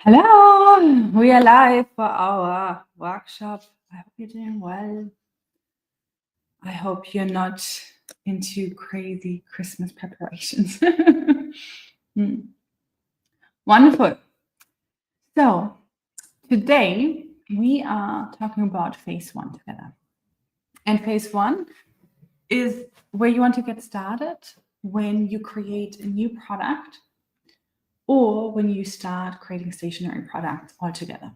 Hello, we are live for our workshop. I hope you're doing well. I hope you're not into crazy Christmas preparations. Wonderful. So today we are talking about phase one together. And phase one is where you want to get started when you create a new product or when you start creating stationery products altogether.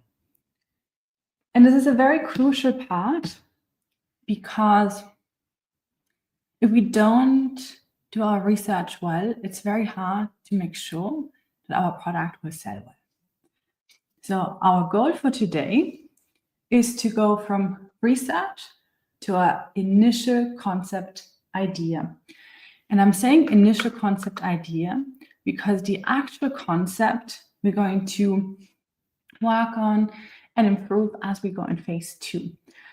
And this is a very crucial part because if we don't do our research well, it's very hard to make sure that our product will sell well. So our goal for today is to go from research to our initial concept idea. And I'm saying initial concept idea because the actual concept we're going to work on and improve as we go in phase two.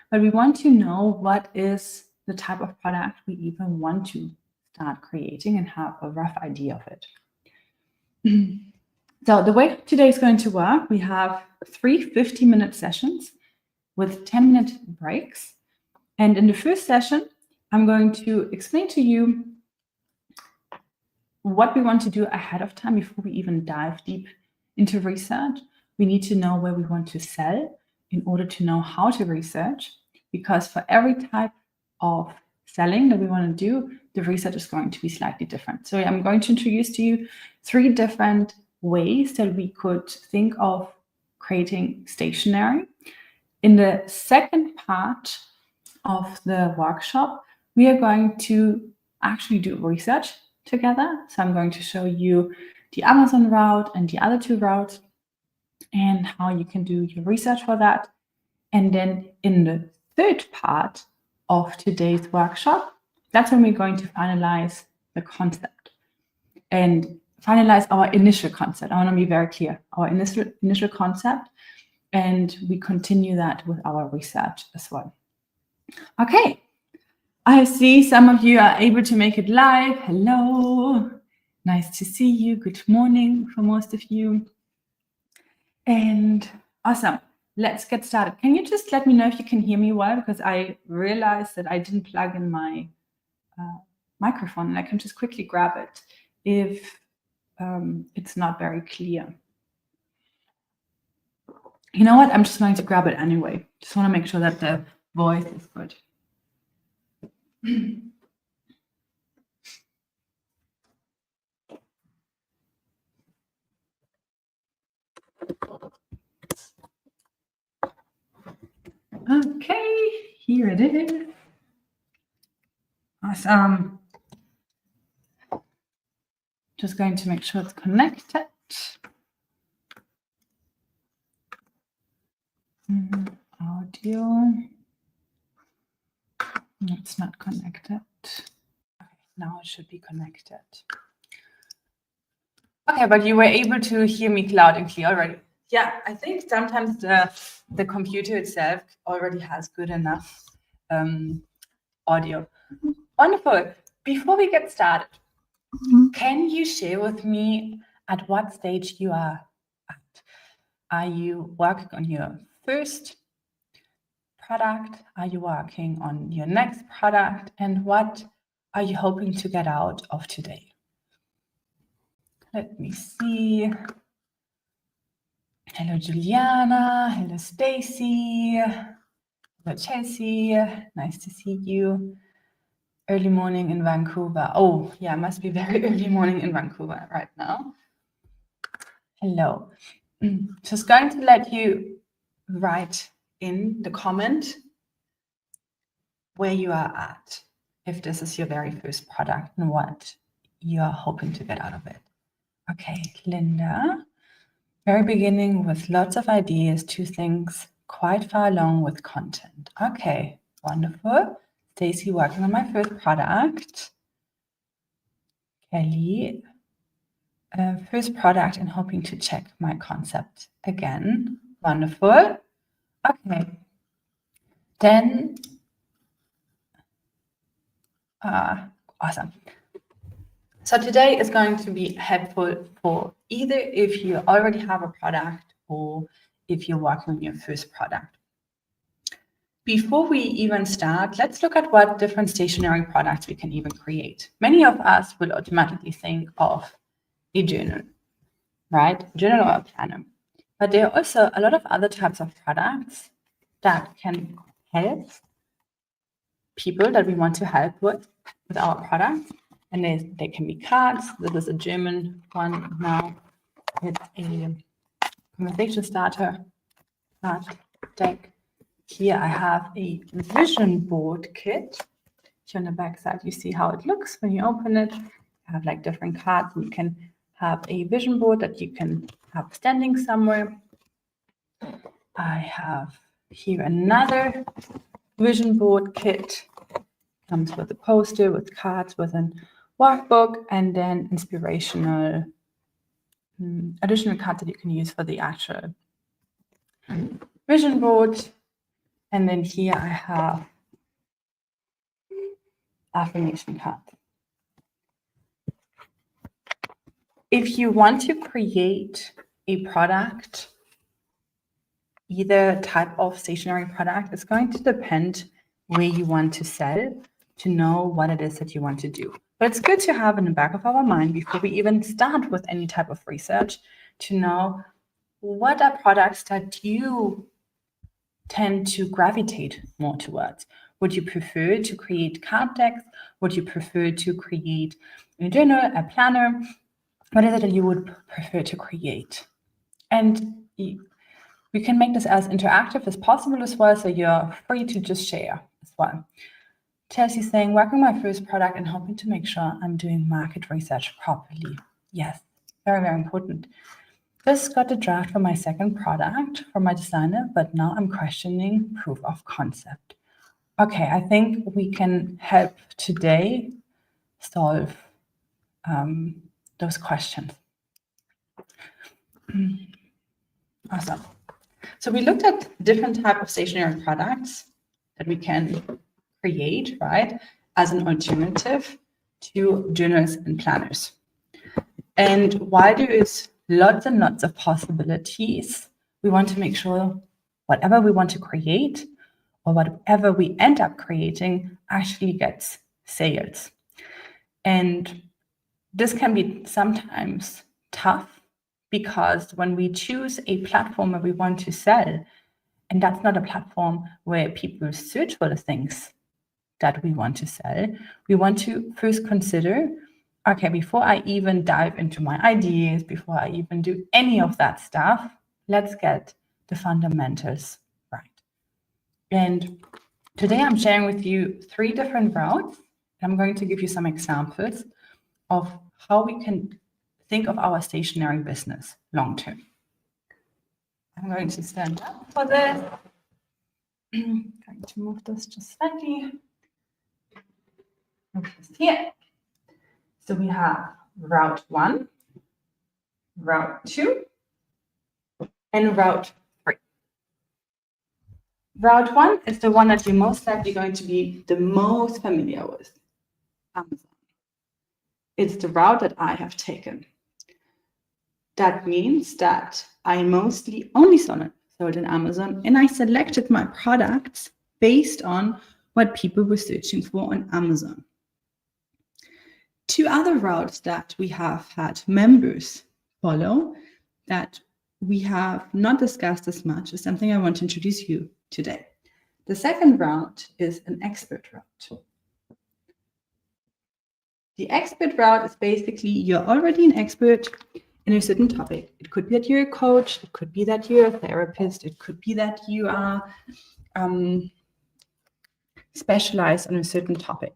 But we want to know what is the type of product we even want to start creating and have a rough idea of it. So the way today is going to work, we have 3 50-minute sessions with 10-minute breaks. And in the first session, I'm going to explain to you what we want to do ahead of time before we even dive deep into research. We need to know where we want to sell in order to know how to research, because for every type of selling that we want to do, the research is going to be slightly different. So I'm going to introduce to you 3 different ways that we could think of creating stationery. In the second part of the workshop, we are going to actually do research together. So I'm going to show you the Amazon route and the other 2 routes and how you can do your research for that. And then in the third part of today's workshop, that's when we're going to finalize the concept and finalize our initial concept. I want to be very clear, our initial concept, and we continue that with our research as well. Okay, I see some of you are able to make it live. Hello, nice to see you. Good morning for most of you. And awesome. Let's get started. Can you just let me know if you can hear me well? Because I realized that I didn't plug in my microphone, and I can just quickly grab it if it's not very clear. You know what? I'm just going to grab it anyway. Just want to make sure that the voice is good. Okay, here it is. Awesome. Just going to make sure it's connected. Audio. It's not connected. Okay, now it should be connected. Okay, but you were able to hear me loud and clear already. Yeah, I think sometimes the computer itself already has good enough audio. Wonderful. Before we get started, can you share with me at what stage you are at? Are you working on your first product? Are you working on your next product? And what are you hoping to get out of today? Let me see. Hello, Juliana. Hello, Stacy. Hello, Chelsea. Nice to see you. Early morning in Vancouver. Oh, yeah, must be very early morning in Vancouver right now. Hello. Just going to let you write in the comment where you are at, if this is your very first product and what you are hoping to get out of it. Okay, Linda. Very beginning with lots of ideas, 2 things, quite far along with content. Okay, wonderful. Stacy working on my first product. Kelly, first product and hoping to check my concept again. Wonderful. Okay. Then, awesome. So today is going to be helpful for either if you already have a product or if you're working on your first product. Before we even start, let's look at what different stationery products we can even create. Many of us will automatically think of a journal, right? A journal or a planner. But there are also a lot of other types of products that can help people that we want to help with our products. And they can be cards. This is a German one now. It's a conversation starter card deck. Here I have a vision board kit. Here on the back side, you see how it looks when you open it. You have like different cards. You can have a vision board that you can have standing somewhere. I have here another vision board kit. Comes with a poster, with cards, with a workbook, and then inspirational additional cards that you can use for the actual vision board. And then here I have affirmation cards. If you want to create a product, either type of stationery product, it's going to depend where you want to sell to know what it is that you want to do. But it's good to have in the back of our mind before we even start with any type of research to know what are products that you tend to gravitate more towards. Would you prefer to create card decks? Would you prefer to create a journal, a planner? What is it that you would prefer to create? And we can make this as interactive as possible as well, so you're free to just share as well. Chelsea's saying, working my first product and hoping to make sure I'm doing market research properly. Yes, very, very important. Just got the draft for my second product for my designer, but now I'm questioning proof of concept. Okay, I think we can help today solve those questions. Awesome. So we looked at different types of stationery products that we can create, right, as an alternative to journals and planners. And while there is lots and lots of possibilities, we want to make sure whatever we want to create or whatever we end up creating actually gets sales. And this can be sometimes tough because when we choose a platform where we want to sell, and that's not a platform where people search for the things that we want to sell, we want to first consider, okay, before I even dive into my ideas, before I even do any of that stuff, let's get the fundamentals right. And today I'm sharing with you 3 different routes. I'm going to give you some examples of how we can think of our stationery business long term. I'm going to stand up for this. I'm going to move this just slightly. Here. So we have route 1, route 2, and route 3. Route 1 is the one that you're most likely going to be the most familiar with, Amazon. It's the route that I have taken. That means that I mostly only sold in Amazon, and I selected my products based on what people were searching for on Amazon. 2 other routes that we have had members follow that we have not discussed as much is something I want to introduce you today. The second route is an expert route. The expert route is basically you're already an expert in a certain topic. It could be that you're a coach, it could be that you're a therapist, it could be that you are specialized on a certain topic.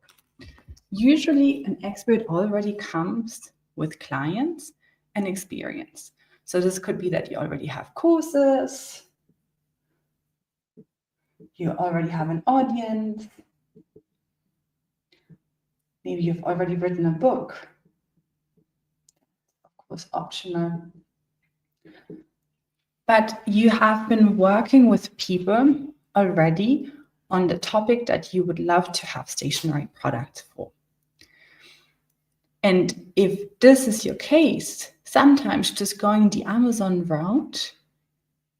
Usually an expert already comes with clients and experience. So this could be that you already have courses, you already have an audience, maybe you've already written a book, of course optional. But you have been working with people already on the topic that you would love to have stationery products for. And if this is your case, sometimes just going the Amazon route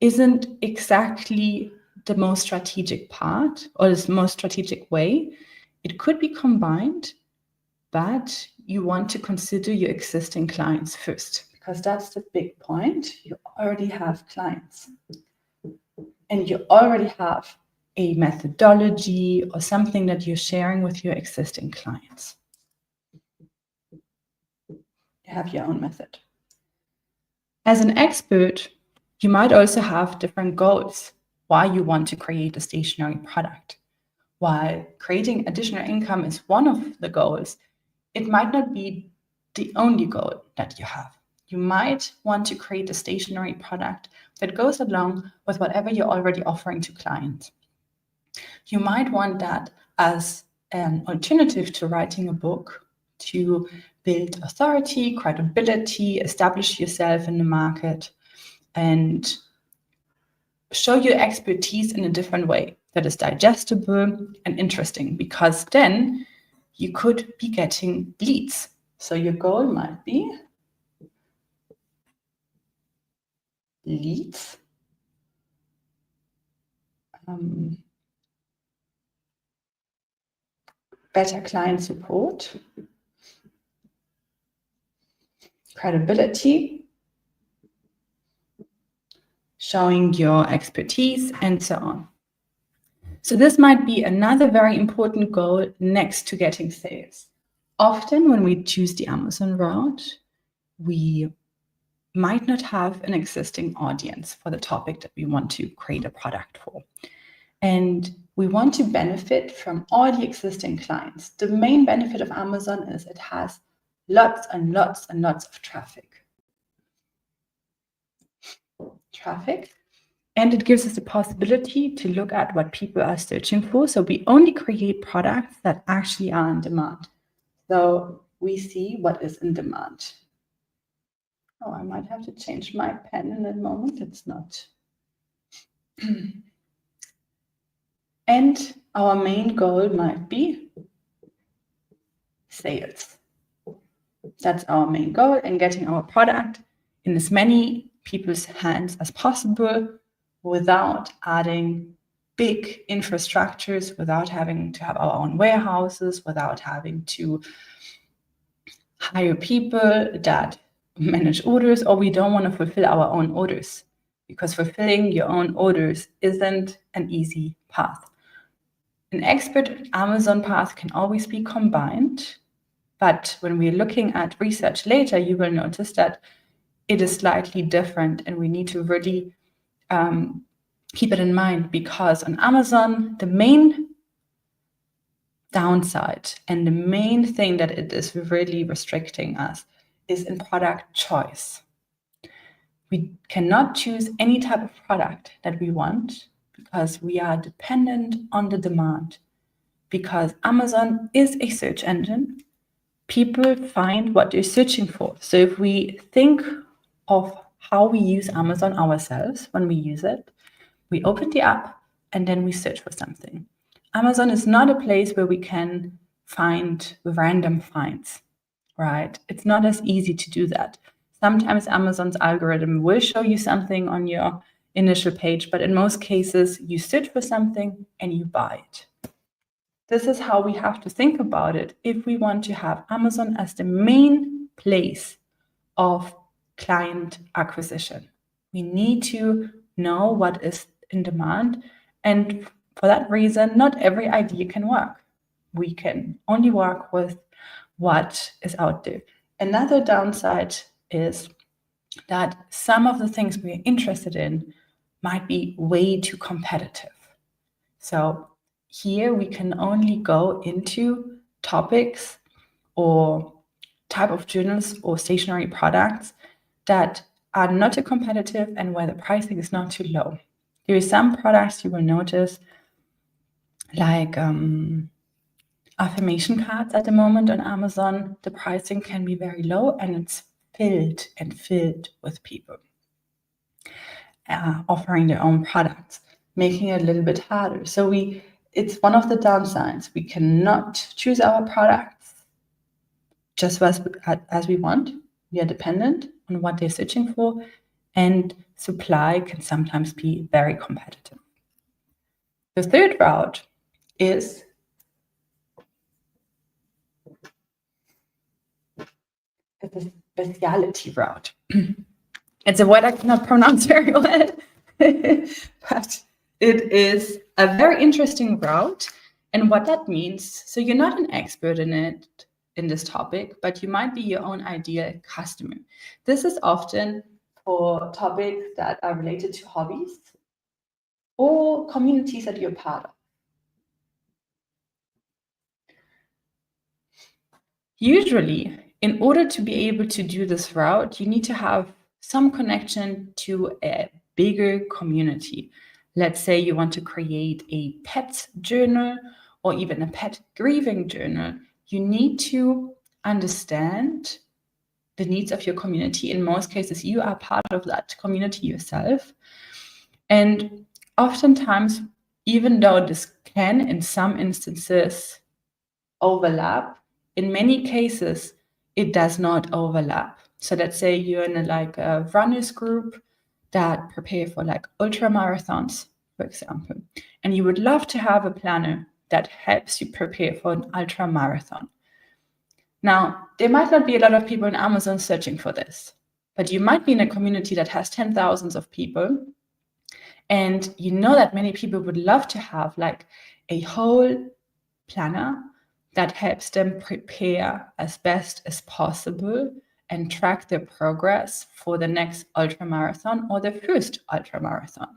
isn't exactly the most strategic part or the most strategic way. It could be combined, but you want to consider your existing clients first, because that's the big point. You already have clients and you already have a methodology or something that you're sharing with your existing clients. You have your own method. As an expert, you might also have different goals why you want to create a stationery product. While creating additional income is one of the goals, it might not be the only goal that you have. You might want to create a stationery product that goes along with whatever you're already offering to clients. You might want that as an alternative to writing a book, to build authority, credibility, establish yourself in the market, and show your expertise in a different way that is digestible and interesting, because then you could be getting leads. So your goal might be leads, better client support, credibility, showing your expertise, and so on. So this might be another very important goal next to getting sales. Often when we choose the Amazon route, we might not have an existing audience for the topic that we want to create a product for. And we want to benefit from all the existing clients. The main benefit of Amazon is it has lots and lots and lots of traffic. And it gives us the possibility to look at what people are searching for. So we only create products that actually are in demand. So we see what is in demand. Oh, I might have to change my pen in a moment. It's not. And our main goal might be sales. That's our main goal, and getting our product in as many people's hands as possible without adding big infrastructures, without having to have our own warehouses, without having to hire people that manage orders, or we don't want to fulfill our own orders, because fulfilling your own orders isn't an easy path. An expert Amazon path can always be combined, but when we're looking at research later, you will notice that it is slightly different, and we need to really keep it in mind, because on Amazon, the main downside and the main thing that it is really restricting us is in product choice. We cannot choose any type of product that we want because we are dependent on the demand. Because Amazon is a search engine, people find what they're searching for. So if we think of how we use Amazon ourselves when we use it, we open the app and then we search for something. Amazon is not a place where we can find random finds, right? It's not as easy to do that. Sometimes Amazon's algorithm will show you something on your initial page, but in most cases, you search for something and you buy it. This is how we have to think about it if we want to have Amazon as the main place of client acquisition. We need to know what is in demand, and for that reason, not every idea can work. We can only work with what is out there. Another downside is that some of the things we're interested in might be way too competitive. So here we can only go into topics or type of journals or stationery products that are not too competitive and where the pricing is not too low. There are some products you will notice, like affirmation cards at the moment on Amazon. The pricing can be very low and it's filled and filled with people offering their own products, making it a little bit harder. So it's one of the downsides. We cannot choose our products just as we want. We are dependent on what they're searching for, and supply can sometimes be very competitive. The third route is the specialty route. It's a word I cannot pronounce very well, but it is a very interesting route. And what that means, so you're not an expert in this topic, but you might be your own ideal customer. This is often for topics that are related to hobbies or communities that you're part of. Usually, in order to be able to do this route, you need to have some connection to a bigger community. Let's say you want to create a pet journal or even a pet grieving journal. You need to understand the needs of your community. In most cases, you are part of that community yourself. And oftentimes, even though this can, in some instances, overlap, in many cases, it does not overlap. So let's say you're in a runners group that prepare for like ultra marathons, for example, and you would love to have a planner that helps you prepare for an ultra marathon. Now, there might not be a lot of people on Amazon searching for this, but you might be in a community that has 10,000 of people, and you know that many people would love to have like a whole planner that helps them prepare as best as possible and track their progress for the next ultramarathon or the first ultramarathon.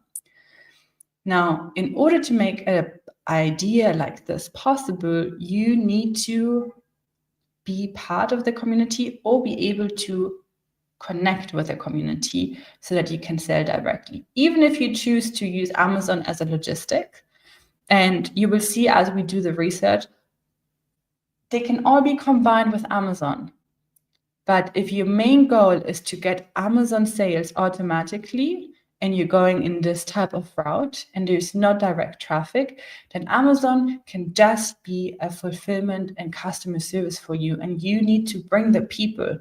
Now, in order to make an idea like this possible, you need to be part of the community or be able to connect with the community so that you can sell directly. Even if you choose to use Amazon as a logistic, and you will see as we do the research, they can all be combined with Amazon. But if your main goal is to get Amazon sales automatically, and you're going in this type of route and there's no direct traffic, then Amazon can just be a fulfillment and customer service for you. And you need to bring the people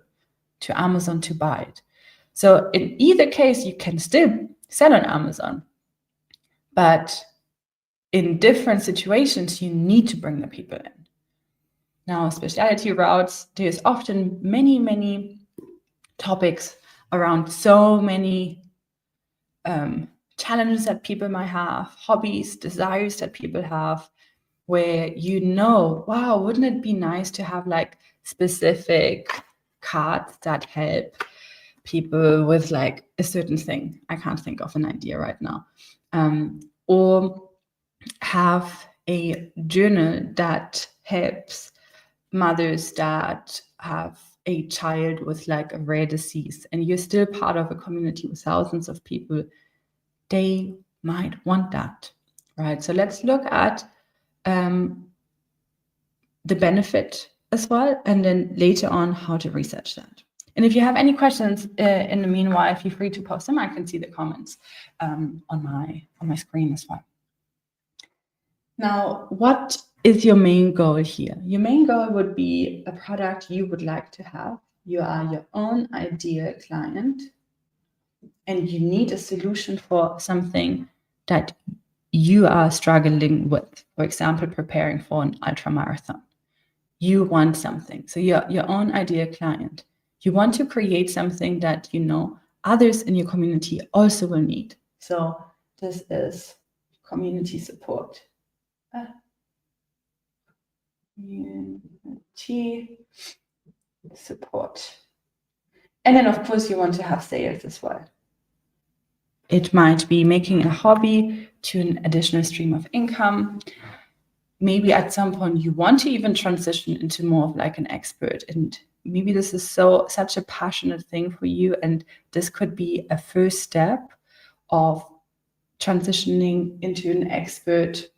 to Amazon to buy it. So in either case, you can still sell on Amazon. But in different situations, you need to bring the people in. Now, specialty routes, there's often many, many topics around so many challenges that people might have, hobbies, desires that people have, where you know, wow, wouldn't it be nice to have like specific cards that help people with like a certain thing? I can't think of an idea right now. Or have a journal that helps mothers that have a child with like a rare disease, and you're still part of a community with thousands of people. They might want that, right? So let's look at the benefit as well, and then later on how to research that. And if you have any questions in the meanwhile, feel free to post them. I can see the comments on my screen as well. Now, what is your main goal here? Your main goal would be a product you would like to have. You are your own ideal client, and you need a solution for something that you are struggling with. For example, preparing for an ultramarathon. You want something. So you're your own ideal client. You want to create something that you know others in your community also will need. So this is community support. Community support. And then, of course, you want to have sales as well. It might be making a hobby to an additional stream of income. Maybe at some point you want to even transition into more of like an expert, and maybe this is such a passionate thing for you, and this could be a first step of transitioning into an expert,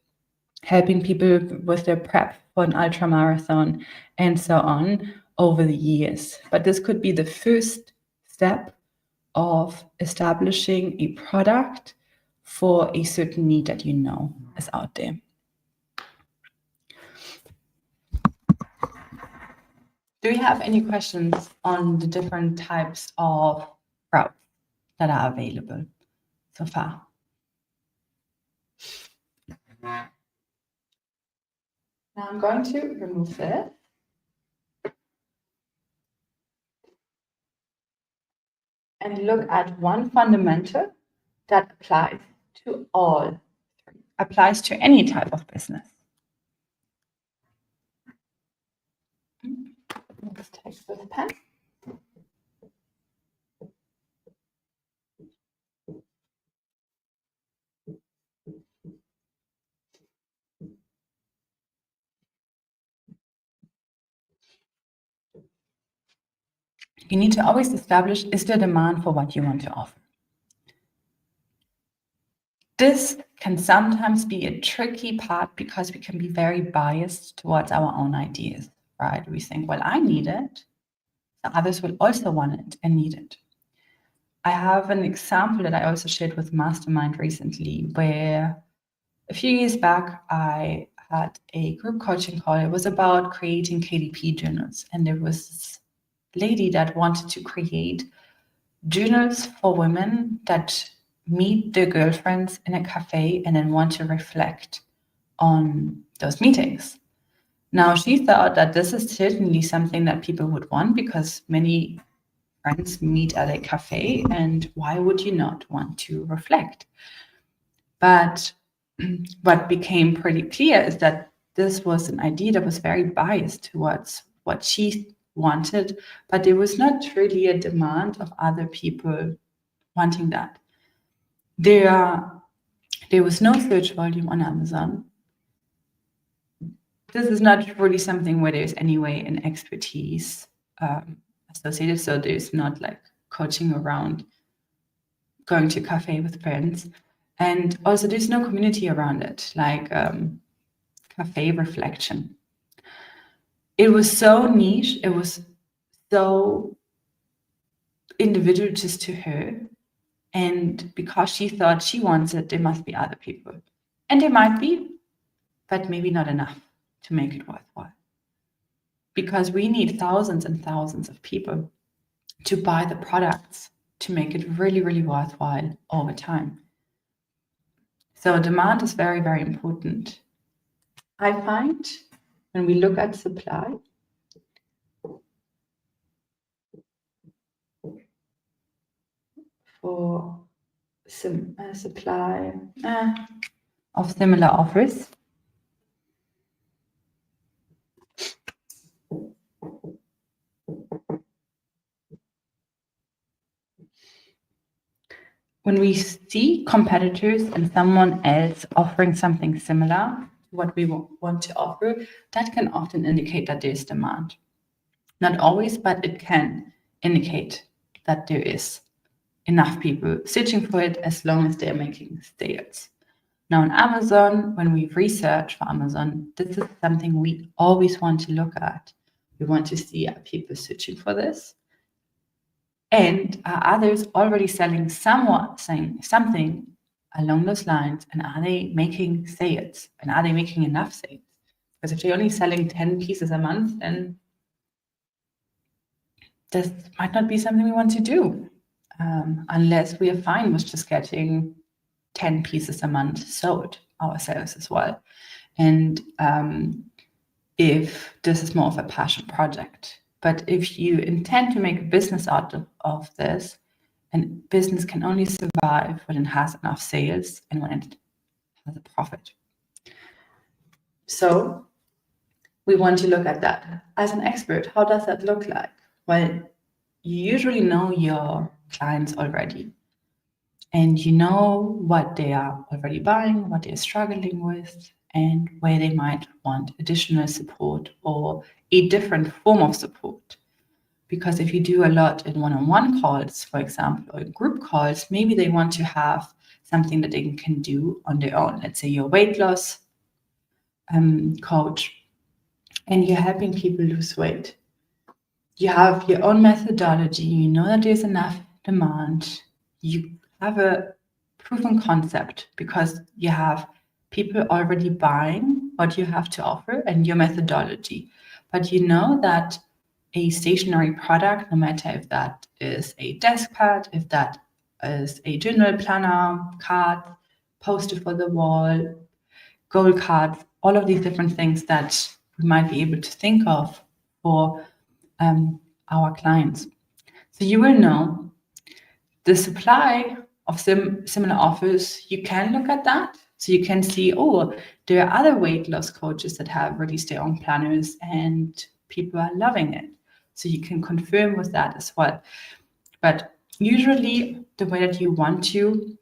helping people with their prep for an ultramarathon and so on over the years. But this could be the first step of establishing a product for a certain need that you know is out there. Do you have any questions on the different types of routes? that are available so far. Now I'm going to remove this. And look at one fundamental that applies to all three, applies to any type of business. Let's take this pen. You need to always establish, is there demand for what you want to offer? This can sometimes be a tricky part because we can be very biased towards our own ideas, right? We think, well, I need it, so others will also want it and need it. I have an example that I also shared with Mastermind recently, where a few years back, I had a group coaching call. It was about creating KDP journals. And there was this lady that wanted to create journals for women that meet their girlfriends in a cafe and then want to reflect on those meetings. Now, she thought that this is certainly something that people would want because many friends meet at a cafe, and why would you not want to reflect? But what became pretty clear is that this was an idea that was very biased towards what she wanted, but there was not really a demand of other people wanting that. There was no search volume on Amazon. This is not really something where there's any way an expertise associated. So there's not like coaching around going to a cafe with friends. And also there's no community around it, like cafe reflection. It was so niche. It was so individual just to her. And because she thought she wants it, there must be other people. And there might be, but maybe not enough to make it worthwhile. Because we need thousands and thousands of people to buy the products to make it really, really worthwhile over time. So demand is very, very important. I find when we look at supply, for supply of similar offers, when we see competitors and someone else offering something similar to what we want to offer, that can often indicate that there's demand. Not always, but it can indicate that there is enough people searching for it as long as they're making sales. Now on Amazon, when we research for Amazon, this is something we always want to look at. We want to see, are people searching for this? And are others already selling something along those lines? And are they making sales? And are they making enough sales? Because if they're only selling 10 pieces a month, then this might not be something we want to do, unless we are fine with just getting 10 pieces a month sold ourselves as well. And if this is more of a passion project. But if you intend to make a business out of this, and business can only survive when it has enough sales and when it has a profit. So we want to look at that. As an expert, how does that look like? Well, you usually know your clients already. And you know what they are already buying, what they're struggling with, and where they might want additional support or a different form of support. Because if you do a lot in one-on-one calls, for example, or group calls, maybe they want to have something that they can do on their own. Let's say you're a weight loss coach, and you're helping people lose weight. You have your own methodology. You know that there's enough demand. You have a proven concept because you have people already buying what you have to offer and your methodology. But you know that a stationery product, no matter if that is a desk pad, if that as a journal planner, card, poster for the wall, goal cards, all of these different things that we might be able to think of for our clients. So you will know the supply of similar offers. You can look at that. So you can see, oh, there are other weight loss coaches that have released their own planners and people are loving it. So you can confirm with that as well. But usually the way that you want to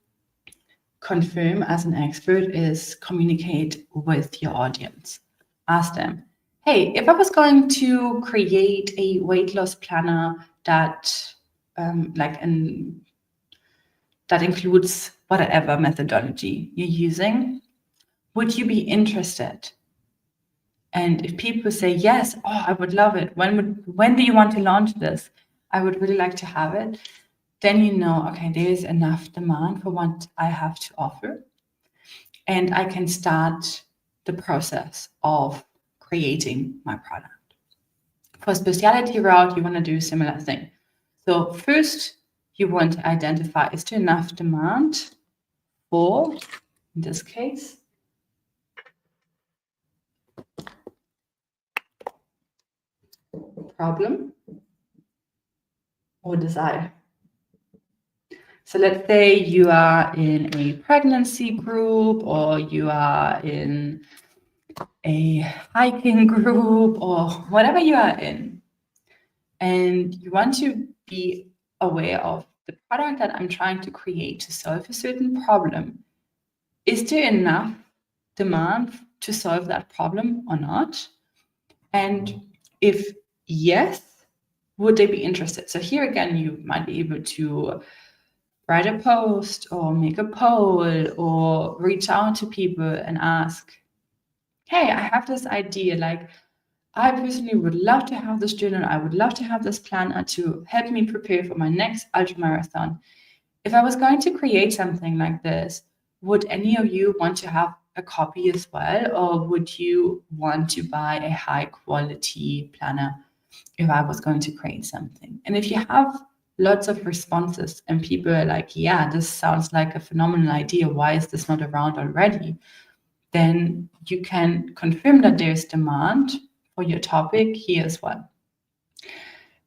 confirm as an expert is communicate with your audience. Ask them, hey, if I was going to create a weight loss planner that that includes whatever methodology you're using, would you be interested? And if people say yes, oh, I would love it. When do you want to launch this? I would really like to have it. Then you know, okay, there is enough demand for what I have to offer. And I can start the process of creating my product. For specialty route, you want to do a similar thing. So first, you want to identify, is there enough demand for, in this case, problem or desire? So let's say you are in a pregnancy group, or you are in a hiking group, or whatever you are in, and you want to be aware of the product that I'm trying to create to solve a certain problem. Is there enough demand to solve that problem or not? And if yes, would they be interested? So here again, you might be able to write a post or make a poll or reach out to people and ask, hey, I have this idea. Like, I personally would love to have this journal. I would love to have this planner to help me prepare for my next ultramarathon. If I was going to create something like this, would any of you want to have a copy as well? Or would you want to buy a high quality planner if I was going to create something? And if you have lots of responses and people are like, yeah, this sounds like a phenomenal idea, why is this not around already? Then you can confirm that there's demand for your topic here as well.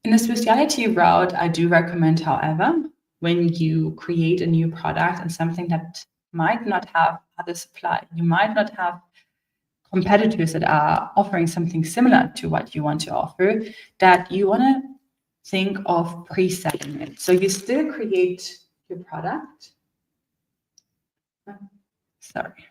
In the specialty route, I do recommend, however, when you create a new product and something that might not have other supply, you might not have competitors that are offering something similar to what you want to offer, that you want to think of pre-selling it. So you still create your product. Sorry.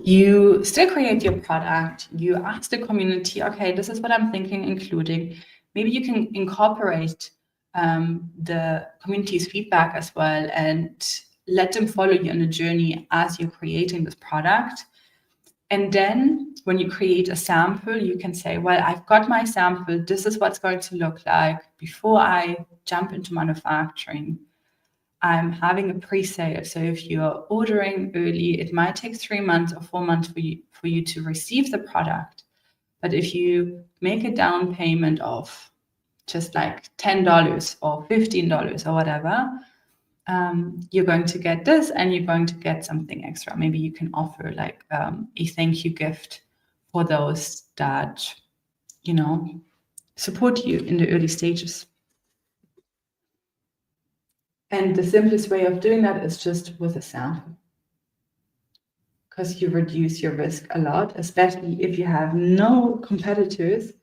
You still create your product. You ask the community, okay, this is what I'm thinking, including. Maybe you can incorporate the community's feedback as well and let them follow you on the journey as you're creating this product. And then when you create a sample, you can say, well, I've got my sample. This is what's going to look like before I jump into manufacturing. I'm having a pre-sale. So if you're ordering early, it might take 3 months or 4 months for you to receive the product. But if you make a down payment of just like $10 or $15 or whatever, you're going to get this and you're going to get something extra. Maybe you can offer like a thank you gift for those that, you know, support you in the early stages. And the simplest way of doing that is just with a sample, because you reduce your risk a lot, especially if you have no competitors.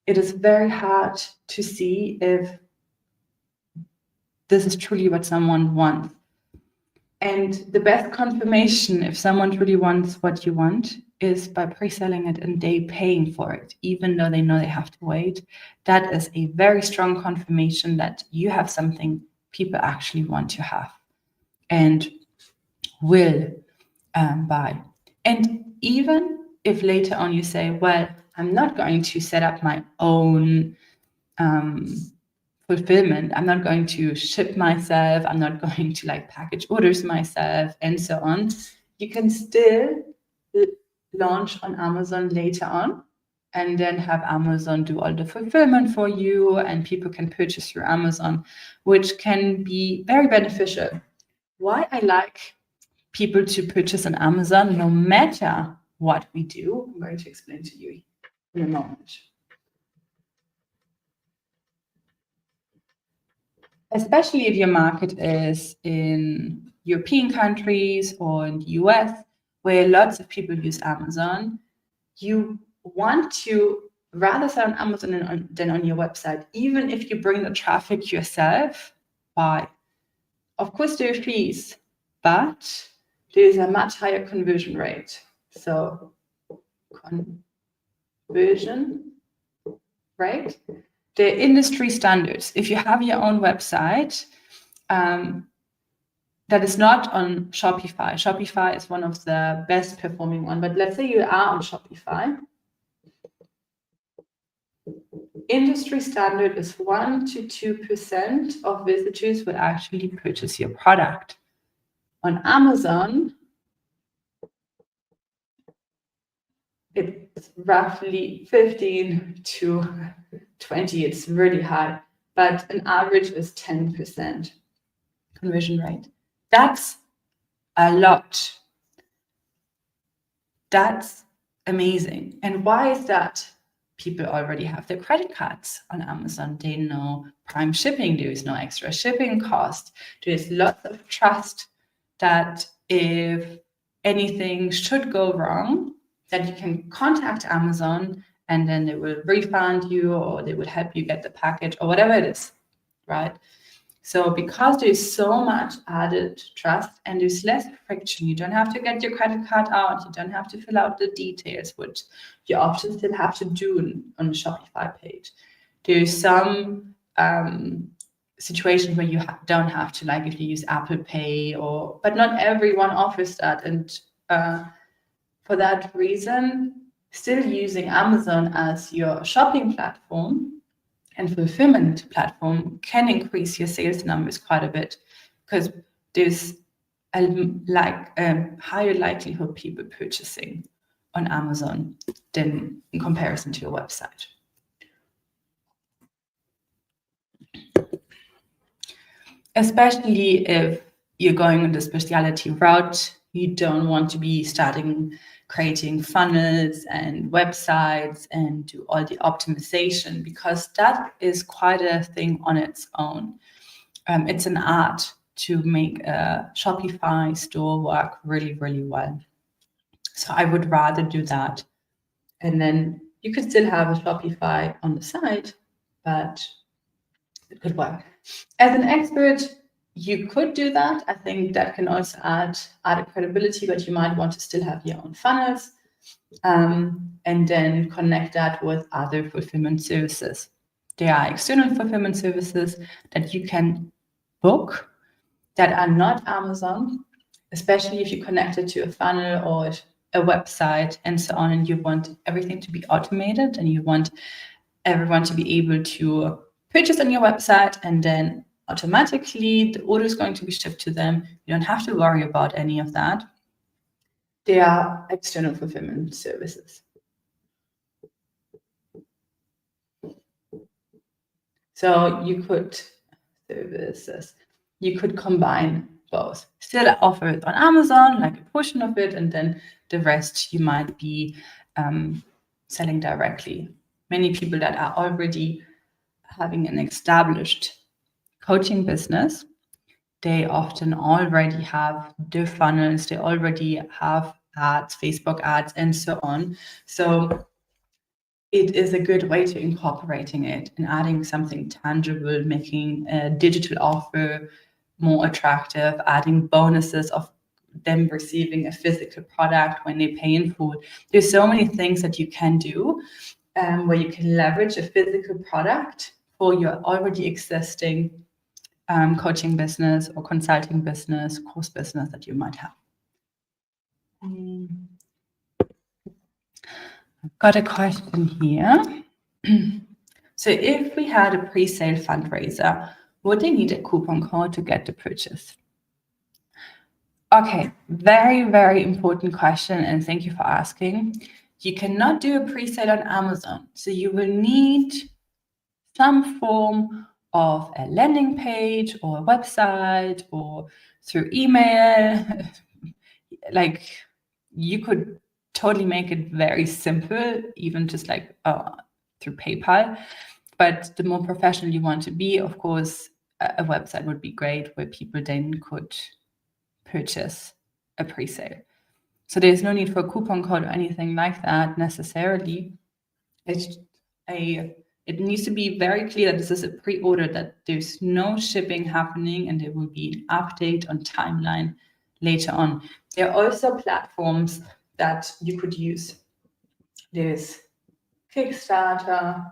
It is very hard to see if this is truly what someone wants. And the best confirmation if someone truly wants what you want is by pre-selling it and they paying for it, even though they know they have to wait. That is a very strong confirmation that you have something people actually want to have and will buy. And even if later on you say, well, I'm not going to set up my own fulfillment, I'm not going to ship myself, I'm not going to like package orders myself and so on, you can still launch on Amazon later on and then have Amazon do all the fulfillment for you, and people can purchase through Amazon, which can be very beneficial. Why I like people to purchase on Amazon, no matter what we do, I'm going to explain to you in a moment. Especially if your market is in European countries or in the US, where lots of people use Amazon, you want to rather sell on Amazon than on your website, even if you bring the traffic yourself. Why? Of course, there are fees, but there's a much higher conversion rate. So conversion rate, the industry standards. If you have your own website, that is not on Shopify. Shopify is one of the best performing one, but let's say you are on Shopify. Industry standard is 1 to 2% of visitors will actually purchase your product. On Amazon, it's roughly 15 to 20. It's really high, but an average is 10% conversion rate. That's a lot. That's amazing. And why is that? People already have their credit cards on Amazon. They know Prime shipping. There is no extra shipping cost. There is lots of trust that if anything should go wrong, that you can contact Amazon and then they will refund you, or they will help you get the package, or whatever it is, right? So because there's so much added trust and there's less friction, you don't have to get your credit card out, you don't have to fill out the details, which you often still have to do on the Shopify page. There's some situations where you don't have to, like if you use Apple Pay, but not everyone offers that. And for that reason, still using Amazon as your shopping platform and fulfillment platform can increase your sales numbers quite a bit, because there's a higher likelihood people purchasing on Amazon than in comparison to your website. Especially if you're going on the specialty route, you don't want to be creating funnels and websites and do all the optimization, because that is quite a thing on its own. It's an art to make a Shopify store work really, really well. So I would rather do that. And then you could still have a Shopify on the side, but it could work. As an expert, you could do that. I think that can also add credibility, but you might want to still have your own funnels and then connect that with other fulfillment services. There are external fulfillment services that you can book that are not Amazon, especially if you connect it to a funnel or a website and so on, and you want everything to be automated and you want everyone to be able to purchase on your website, and then automatically the order is going to be shipped to them. You don't have to worry about any of that. They are external fulfillment services. So you could combine both. Still offer it on Amazon, like a portion of it, and then the rest you might be selling directly. Many people that are already having an established coaching business, they often already have their funnels, they already have ads, Facebook ads, and so on. So it is a good way to incorporating it and adding something tangible, making a digital offer more attractive, adding bonuses of them receiving a physical product when they pay in full. There's so many things that you can do where you can leverage a physical product for your already existing coaching business or consulting business, course business that you might have. I've got a question here. So if we had a pre-sale fundraiser, would they need a coupon code to get the purchase? Okay, very, very important question, and thank you for asking. You cannot do a pre-sale on Amazon, so you will need some form of a landing page or a website or through email. Like, you could totally make it very simple, even just like through PayPal. But the more professional you want to be, of course, a website would be great where people then could purchase a pre-sale. So there's no need for a coupon code or anything like that necessarily. It's it needs to be very clear that this is a pre-order, that there's no shipping happening, and there will be an update on timeline later on. There are also platforms that you could use. There's Kickstarter,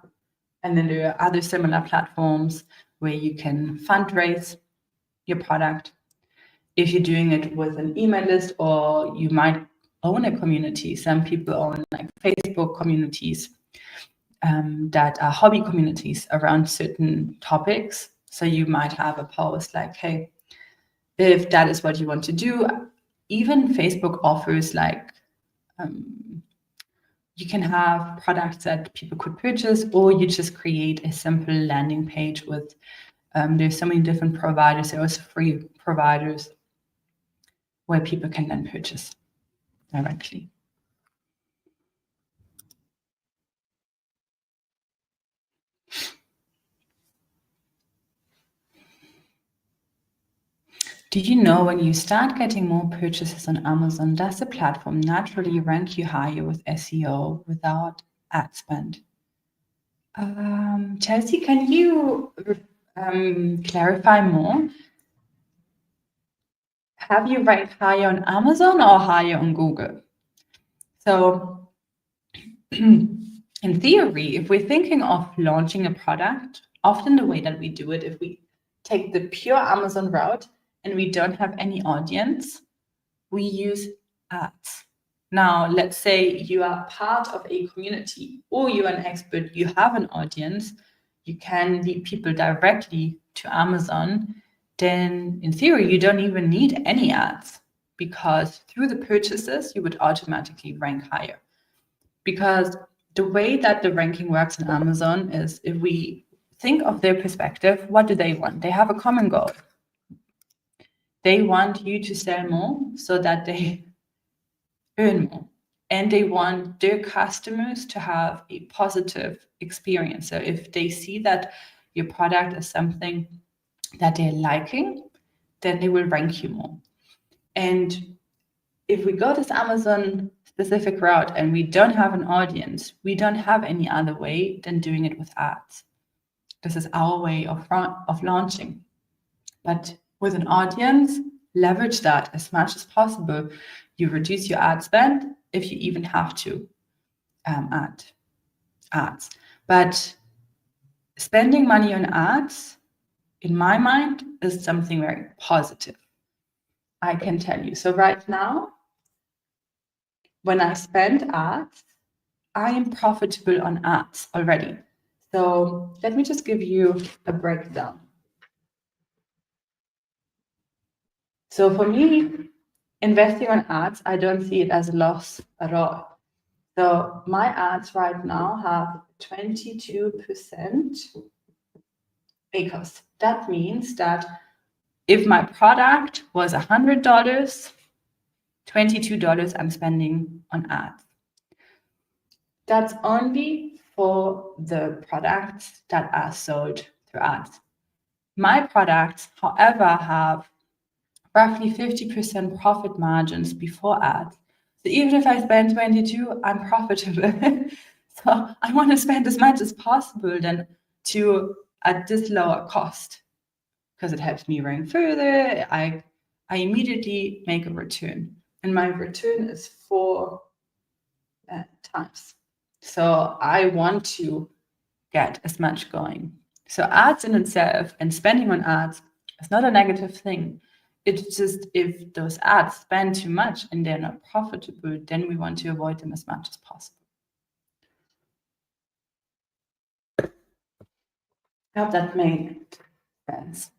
and then there are other similar platforms where you can fundraise your product. If you're doing it with an email list, or you might own a community. Some people own like Facebook communities that are hobby communities around certain topics. So you might have a post like, hey, if that is what you want to do, even Facebook offers like, you can have products that people could purchase, or you just create a simple landing page with, there's so many different providers. There are also free providers where people can then purchase directly. Do you know, when you start getting more purchases on Amazon, does the platform naturally rank you higher with SEO without ad spend? Chelsea, can you clarify more? Have you ranked higher on Amazon or higher on Google? So in theory, if we're thinking of launching a product, often the way that we do it, if we take the pure Amazon route and we don't have any audience, we use ads. Now, let's say you are part of a community, or you're an expert, you have an audience, you can lead people directly to Amazon, then in theory, you don't even need any ads, because through the purchases, you would automatically rank higher. Because the way that the ranking works on Amazon is, if we think of their perspective, what do they want? They have a common goal. They want you to sell more so that they earn more. And they want their customers to have a positive experience. So if they see that your product is something that they're liking, then they will rank you more. And if we go this Amazon specific route and we don't have an audience, we don't have any other way than doing it with ads. This is our way of launching. But with an audience, leverage that as much as possible. You reduce your ad spend if you even have to add ads. But spending money on ads, in my mind, is something very positive. I can tell you. So right now, when I spend ads, I am profitable on ads already. So let me just give you a breakdown. So for me, investing on ads, I don't see it as a loss at all. So my ads right now have 22% ACOS. That means that if my product was $100, $22 I'm spending on ads. That's only for the products that are sold through ads. My products, however, have roughly 50% profit margins before ads. So even if I spend 22, I'm profitable. So I want to spend as much as possible then at this lower cost, because it helps me rank further. I immediately make a return, and my return is 4 times. So I want to get as much going. So ads in itself and spending on ads is not a negative thing. It's just, if those ads spend too much and they're not profitable, then we want to avoid them as much as possible. I hope that made sense.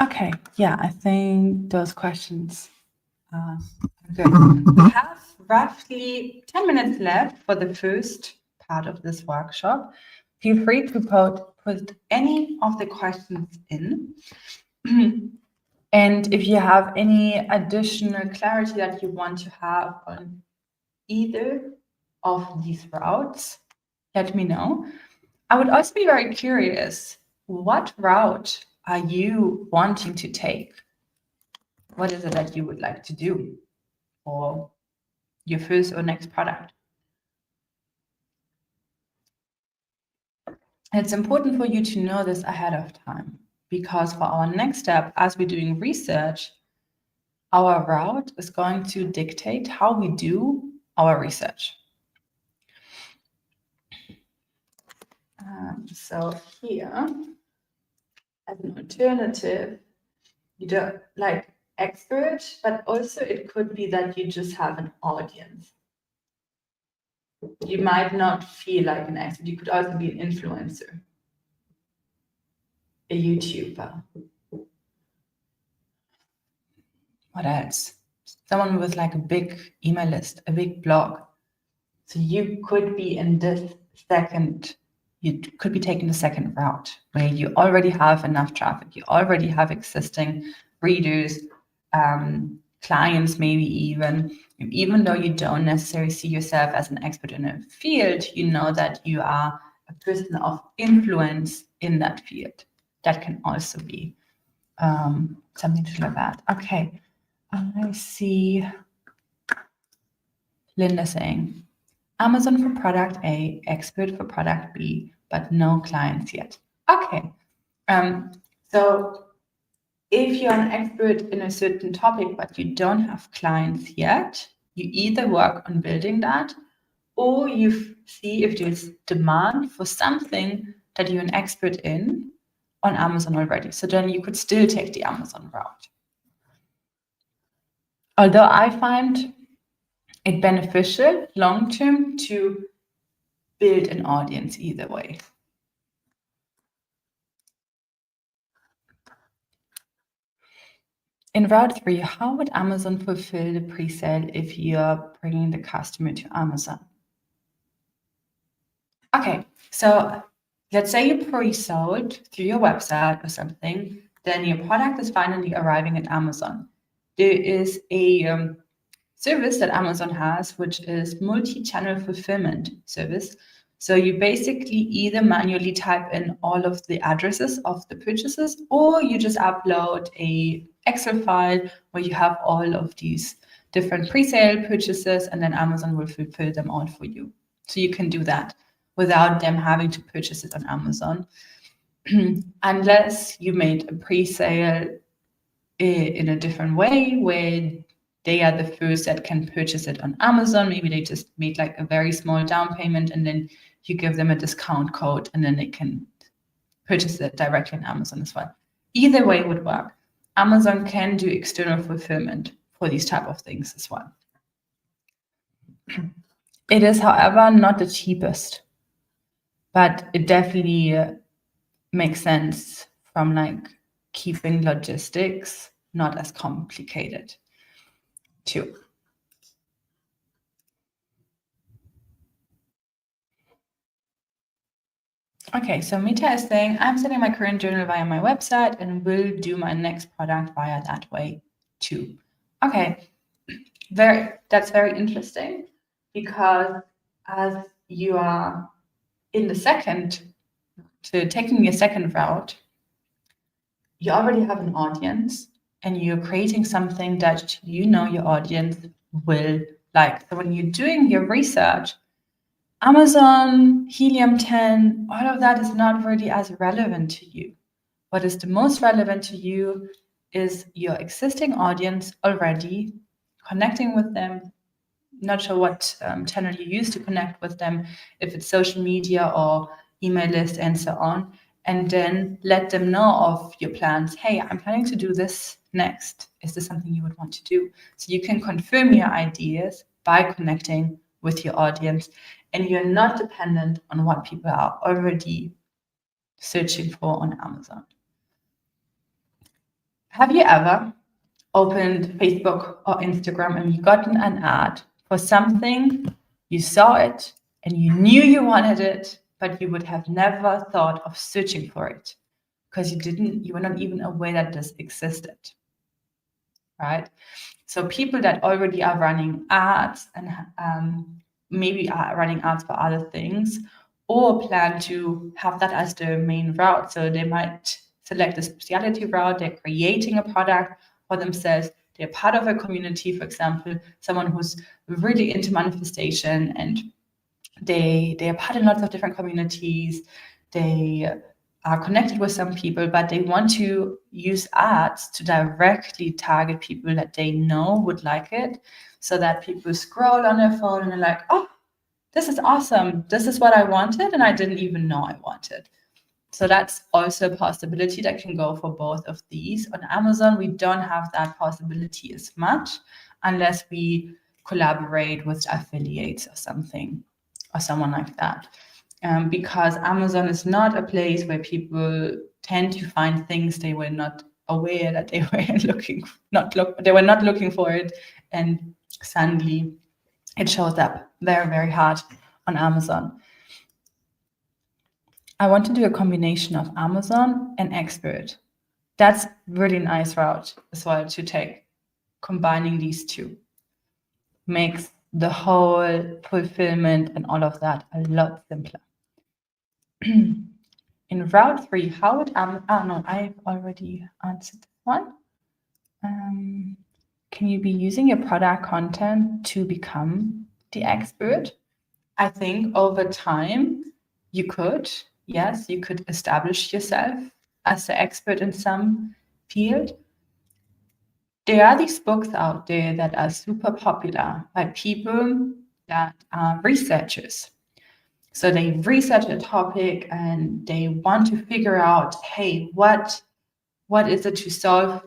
Okay, yeah, I think those questions are good. We have roughly 10 minutes left for the first part of this workshop. Feel free to put any of the questions in. And if you have any additional clarity that you want to have on either of these routes, let me know. I would also be very curious, what route are you wanting to take? What is it that you would like to do for your first or next product? It's important for you to know this ahead of time, because for our next step, as we're doing research, our route is going to dictate how we do our research. So here, as an alternative, you don't like expert, but also it could be that you just have an audience. You might not feel like an expert. You could also be an influencer, a YouTuber. What else? Someone with like a big email list, a big blog. So you could be in this second, you could be taking the second route where you already have enough traffic, you already have existing readers, clients, maybe even though you don't necessarily see yourself as an expert in a field, you know that you are a person of influence in that field. That can also be something to look at. Okay, I see Linda saying, Amazon for product A, expert for product B, but no clients yet. Okay, so if you're an expert in a certain topic, but you don't have clients yet, you either work on building that, or you see if there's demand for something that you're an expert in on Amazon already. So then you could still take the Amazon route. Although I find it beneficial long-term to build an audience either way. In route 3, how would Amazon fulfill the pre-sale if you're bringing the customer to Amazon? Okay, so let's say you pre-sold through your website or something, then your product is finally arriving at Amazon. There is a service that Amazon has, which is multi-channel fulfillment service. So you basically either manually type in all of the addresses of the purchases, or you just upload a Excel file where you have all of these different pre-sale purchases, and then Amazon will fulfill them all for you. So you can do that without them having to purchase it on Amazon. Unless you made a pre-sale in a different way where they are the first that can purchase it on Amazon. Maybe they just made like a very small down payment and then you give them a discount code and then they can purchase it directly on Amazon as well. Either way would work. Amazon can do external fulfillment for these type of things as well. It is, however, not the cheapest, but it definitely makes sense from like keeping logistics not as complicated too. Okay, so Mita is saying, I'm sending my current journal via my website and will do my next product via that way too. Okay, that's very interesting, because as you are in the taking your second route, you already have an audience and you're creating something that you know your audience will like. So when you're doing your research, Amazon, Helium 10, all of that is not really as relevant to you. What is the most relevant to you is your existing audience already, connecting with them. Not sure what channel you use to connect with them, if it's social media or email list and so on. And then let them know of your plans. Hey, I'm planning to do this next. Is this something you would want to do? So you can confirm your ideas by connecting with your audience, and you're not dependent on what people are already searching for on Amazon. Have you ever opened Facebook or Instagram and you gotten an ad for something, you saw it and you knew you wanted it, but you would have never thought of searching for it because you were not even aware that this existed, right? So people that already are running ads and maybe are running ads for other things or plan to have that as their main route. So they might select a specialty route, they're creating a product for themselves, they're part of a community, for example, someone who's really into manifestation and they are part in lots of different communities, they are connected with some people, but they want to use ads to directly target people that they know would like it, so that people scroll on their phone and they're like, oh, this is awesome. This is what I wanted, and I didn't even know I wanted. So that's also a possibility that can go for both of these. On Amazon, we don't have that possibility as much unless we collaborate with affiliates or something or someone like that. Because Amazon is not a place where people tend to find things they were not aware that they were they were not looking for it, and suddenly it shows up very, very hard on Amazon. I want to do a combination of Amazon and Expert. That's really nice route as well to take. Combining these two makes the whole fulfillment and all of that a lot simpler. In route 3, how would no, I've already answered this one. Can you be using your product content to become the expert? I think over time you could. Yes, you could establish yourself as the expert in some field. There are these books out there that are super popular by people that are researchers. So they research a topic and they want to figure out, hey, what is it to solve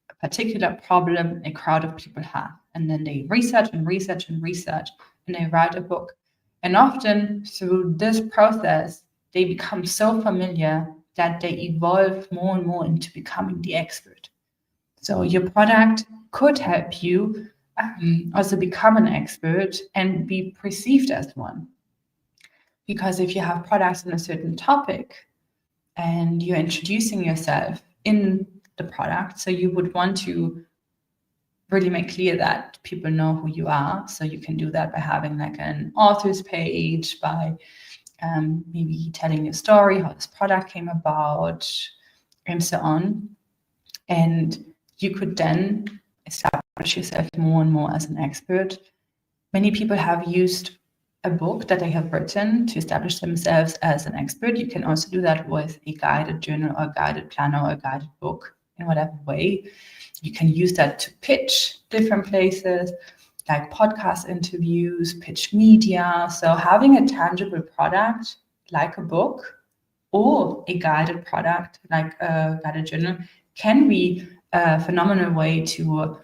a particular problem a crowd of people have? And then they research and research and research, and they write a book. And often through this process, they become so familiar that they evolve more and more into becoming the expert. So your product could help you also become an expert and be perceived as one. Because if you have products on a certain topic and you're introducing yourself in the product, so you would want to really make clear that people know who you are. So you can do that by having like an author's page, by maybe telling your story, how this product came about, and so on. And you could then establish yourself more and more as an expert. Many people have used a book that they have written to establish themselves as an expert. You can also do that with a guided journal or a guided planner or a guided book in whatever way. You can use that to pitch different places, like podcast interviews, pitch media. So having a tangible product like a book or a guided product like a guided journal can be a phenomenal way to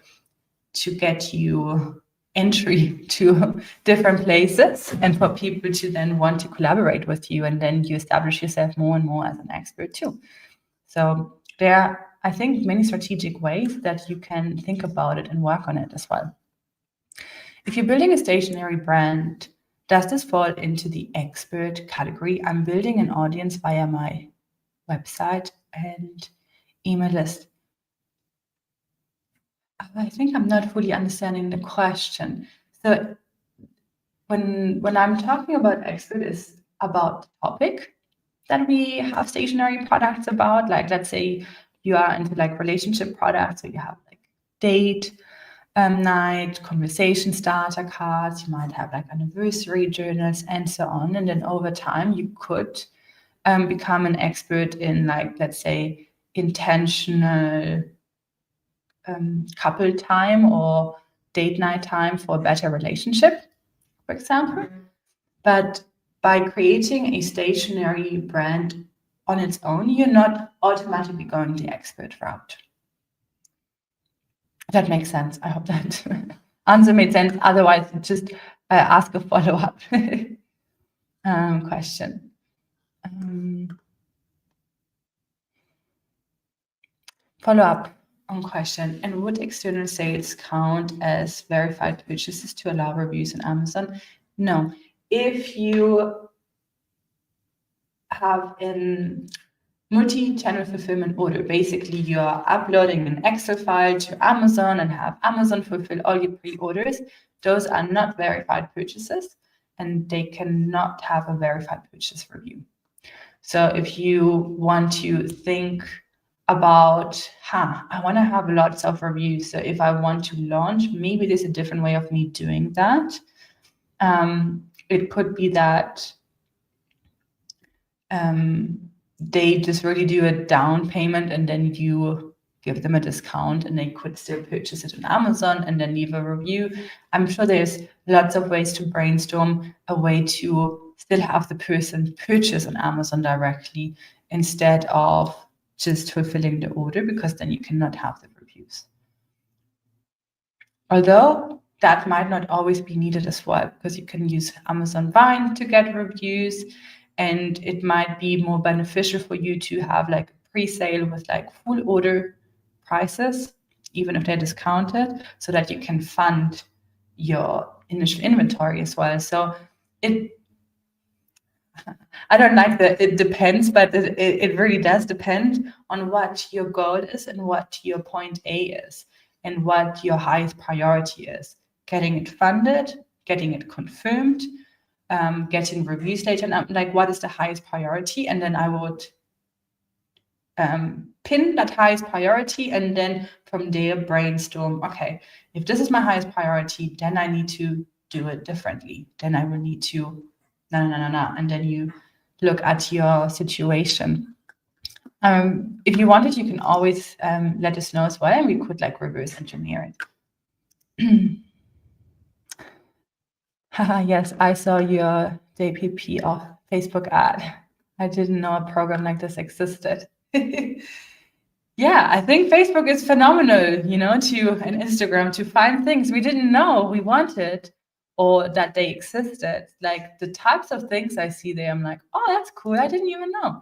get you entry to different places and for people to then want to collaborate with you, and then you establish yourself more and more as an expert too. So there are, I think, many strategic ways that you can think about it and work on it as well. If you're building a stationery brand, does this fall into the expert category? I'm building an audience via my website and email list. I think I'm not fully understanding the question. So when I'm talking about expert, is about the topic that we have stationery products about. Like, let's say you are into like relationship products, so you have like date night, conversation starter cards, you might have like anniversary journals and so on. And then over time, you could become an expert in, like, let's say, intentional couple time or date night time for a better relationship, for example. But by creating a stationery brand on its own, you're not automatically going the expert route. That makes sense. I hope that answer made sense. Otherwise, just ask a follow-up question. Follow-up. question. And would external sales count as verified purchases to allow reviews on Amazon? No. If you have an multi-channel fulfillment order, basically you're uploading an Excel file to Amazon and have Amazon fulfill all your pre-orders, those are not verified purchases and they cannot have a verified purchase review. So if you want to think about, I want to have lots of reviews. So if I want to launch, maybe there's a different way of me doing that. It could be that they just really do a down payment and then you give them a discount and they could still purchase it on Amazon and then leave a review. I'm sure there's lots of ways to brainstorm a way to still have the person purchase on Amazon directly instead of just fulfilling the order, because then you cannot have the reviews. Although that might not always be needed as well, because you can use Amazon Vine to get reviews, and it might be more beneficial for you to have like a pre-sale with like full order prices, even if they're discounted, so that you can fund your initial inventory as well. So I don't like that it depends, but it really does depend on what your goal is and what your point A is and what your highest priority is. Getting it funded, getting it confirmed, getting reviews later, and like what is the highest priority? And then I would pin that highest priority and then from there brainstorm, okay, if this is my highest priority, then I need to do it differently. Then I will need to and then you look at your situation. If you wanted, you can always let us know as well, and we could like reverse engineer it. Yes, I saw your JPP of Facebook ad. I didn't know a program like this existed. Yeah, I think Facebook is phenomenal, and Instagram to find things we didn't know we wanted or that they existed. Like the types of things I see there, I'm like, oh, that's cool. I didn't even know.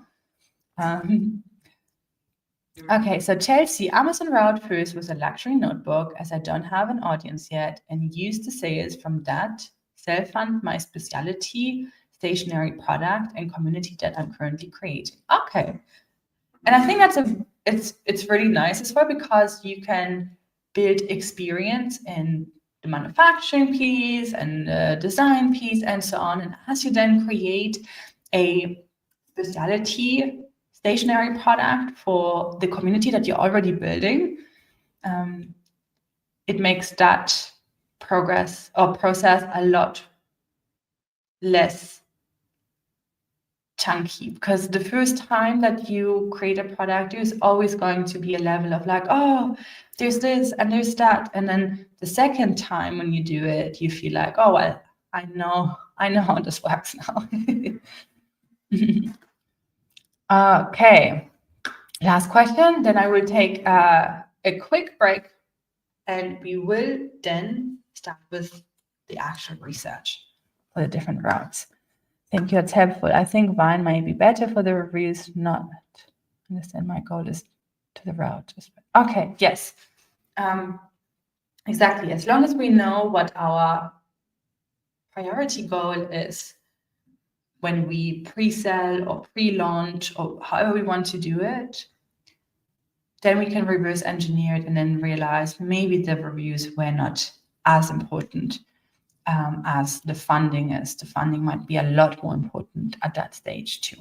Okay, so Chelsea, Amazon route first with a luxury notebook as I don't have an audience yet and use the sales from that, self-fund my specialty, stationery product and community that I'm currently creating. Okay. And I think it's really nice as well because you can build experience in the manufacturing piece and the design piece and so on. And as you then create a specialty stationery product for the community that you're already building, it makes that progress or process a lot less chunky, because the first time that you create a product, there's always going to be a level of like, oh, there's this and there's that. And then the second time when you do it, you feel like, oh, well, I know how this works now. Okay, last question. Then I will take a quick break and we will then start with the actual research for the different routes. Thank you, it's helpful. I think Vine might be better for the reviews, not understand my goal is to the route. Okay, yes. Exactly. As long as we know what our priority goal is when we pre-sell or pre-launch or however we want to do it, then we can reverse engineer it and then realize maybe the reviews were not as important as the funding is. The funding might be a lot more important at that stage too.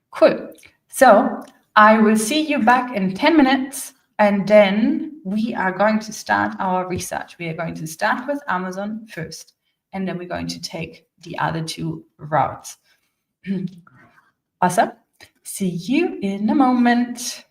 Cool. So I will see you back in 10 minutes and then we are going to start our research. We are going to start with Amazon first and then we're going to take the other two routes. Awesome. See you in a moment.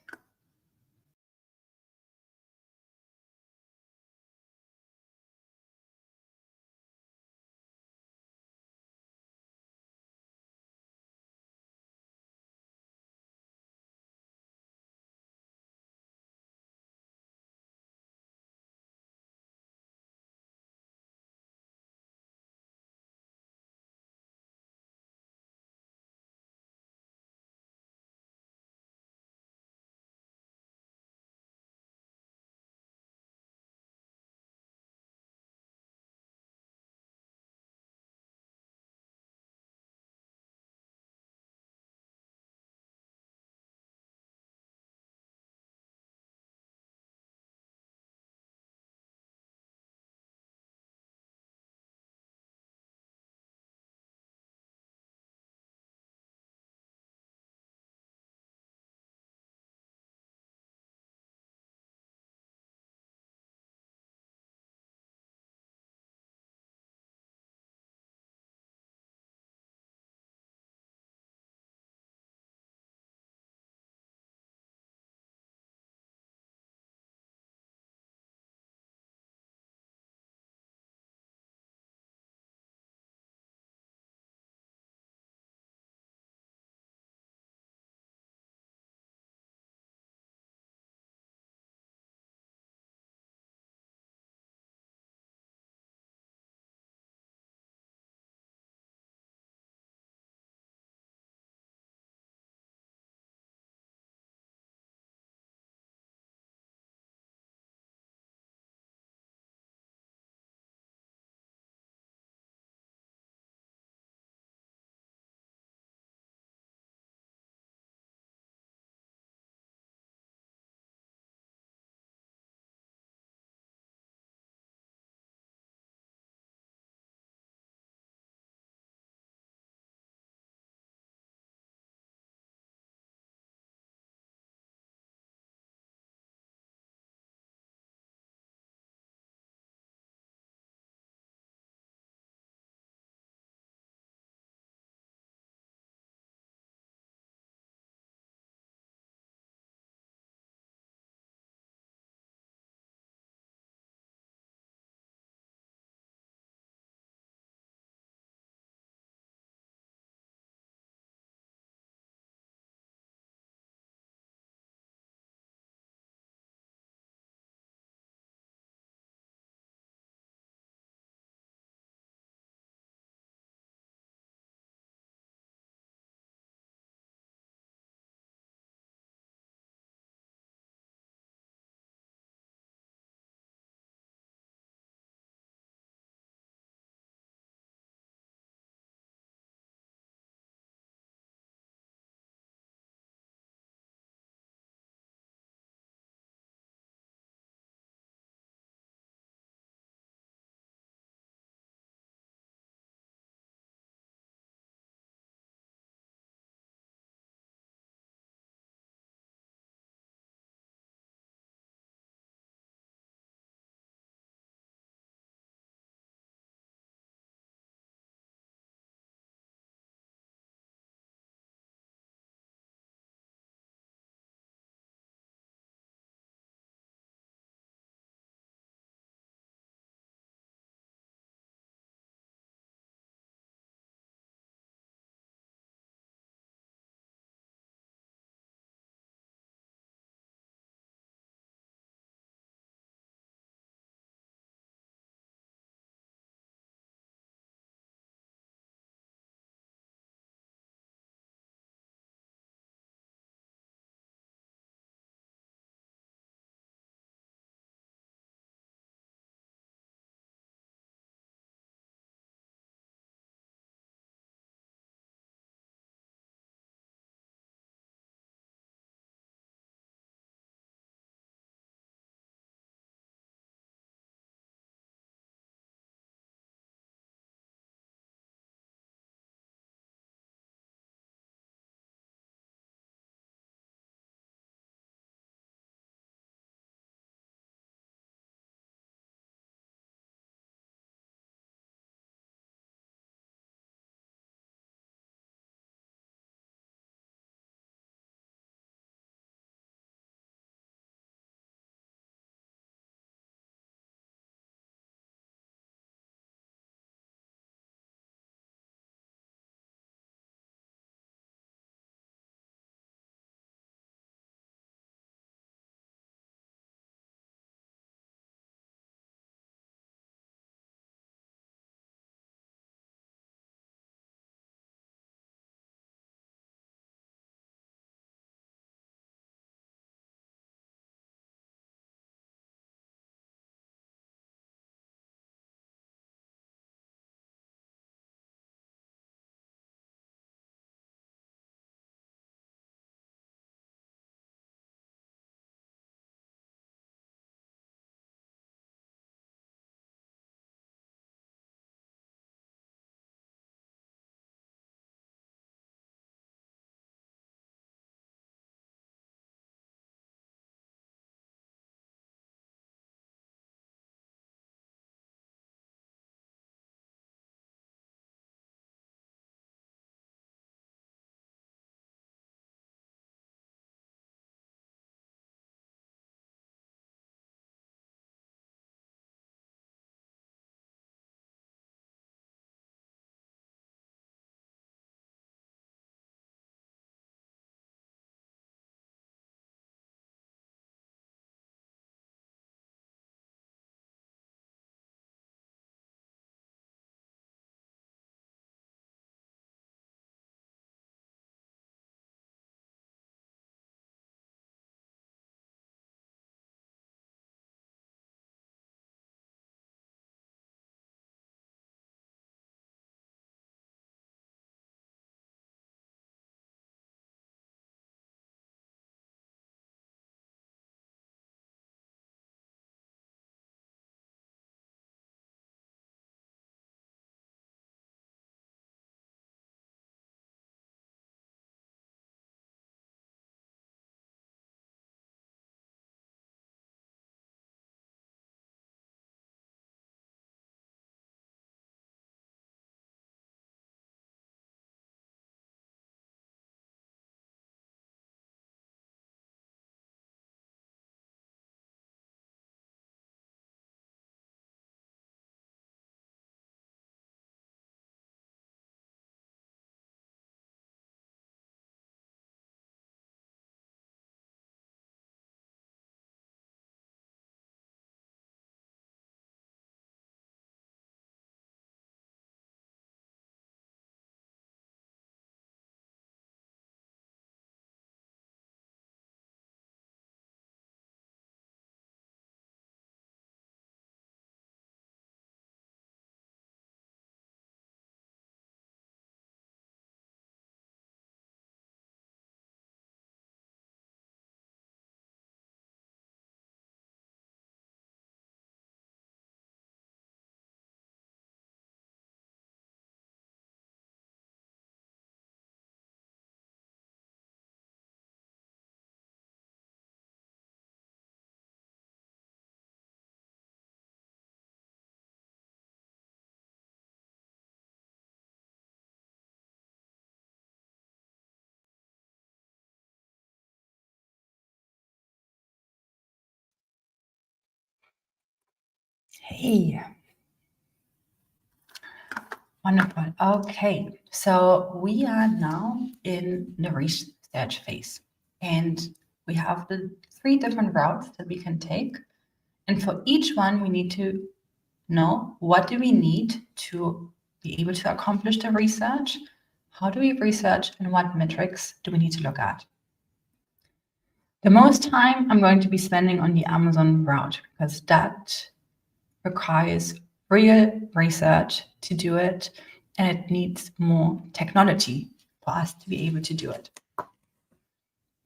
Hey. Wonderful. Okay, so we are now in the research phase, and we have the 3 different routes that we can take. And for each one, we need to know what do we need to be able to accomplish the research, how do we research, and what metrics do we need to look at. The most time I'm going to be spending on the Amazon route because that requires real research to do it, and it needs more technology for us to be able to do it.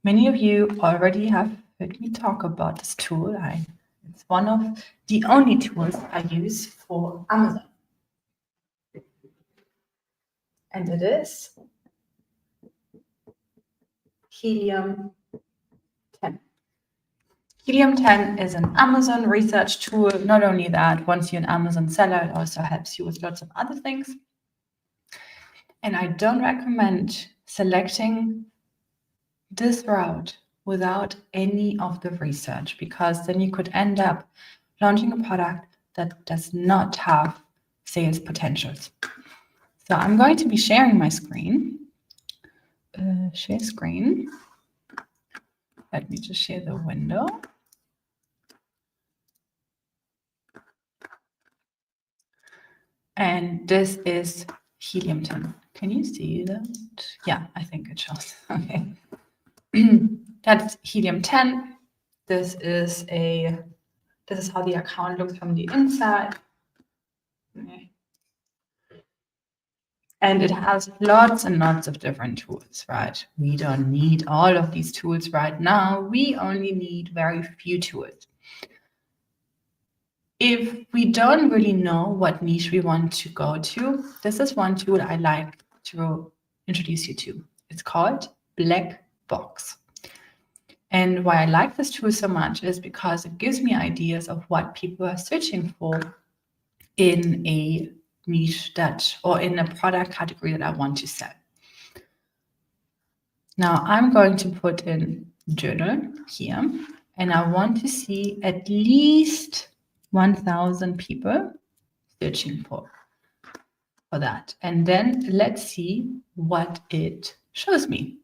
Many of you already have heard me talk about this tool. It's one of the only tools I use for Amazon. And it is Helium 10. Helium 10 is an Amazon research tool. Not only that, once you're an Amazon seller, it also helps you with lots of other things. And I don't recommend selecting this route without any of the research, because then you could end up launching a product that does not have sales potentials. So I'm going to be sharing my screen. Share screen. Let me just share the window. And this is Helium 10. Can you see that? Yeah, I think it shows. Okay. That's Helium 10. This is how the account looks from the inside. Okay. And it has lots and lots of different tools, right? We don't need all of these tools right now. We only need very few tools. If we don't really know what niche we want to go to, this is one tool I like to introduce you to. It's called Black Box. And why I like this tool so much is because it gives me ideas of what people are searching for in a niche or in a product category that I want to sell. Now I'm going to put in journal here, and I want to see at least 1,000 people searching for that. And then let's see what it shows me.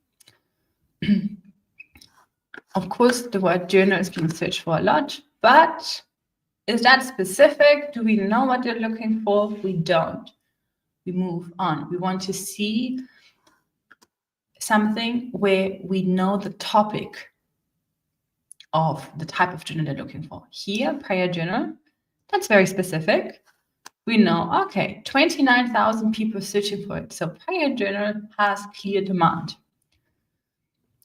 Of course, the word journal is being searched for a lot, but is that specific? Do we know what they're looking for? We don't. We move on. We want to see something where we know the topic of the type of journal they're looking for. Here, prayer journal, that's very specific. We know, okay, 29,000 people searching for it. So prayer journal has clear demand.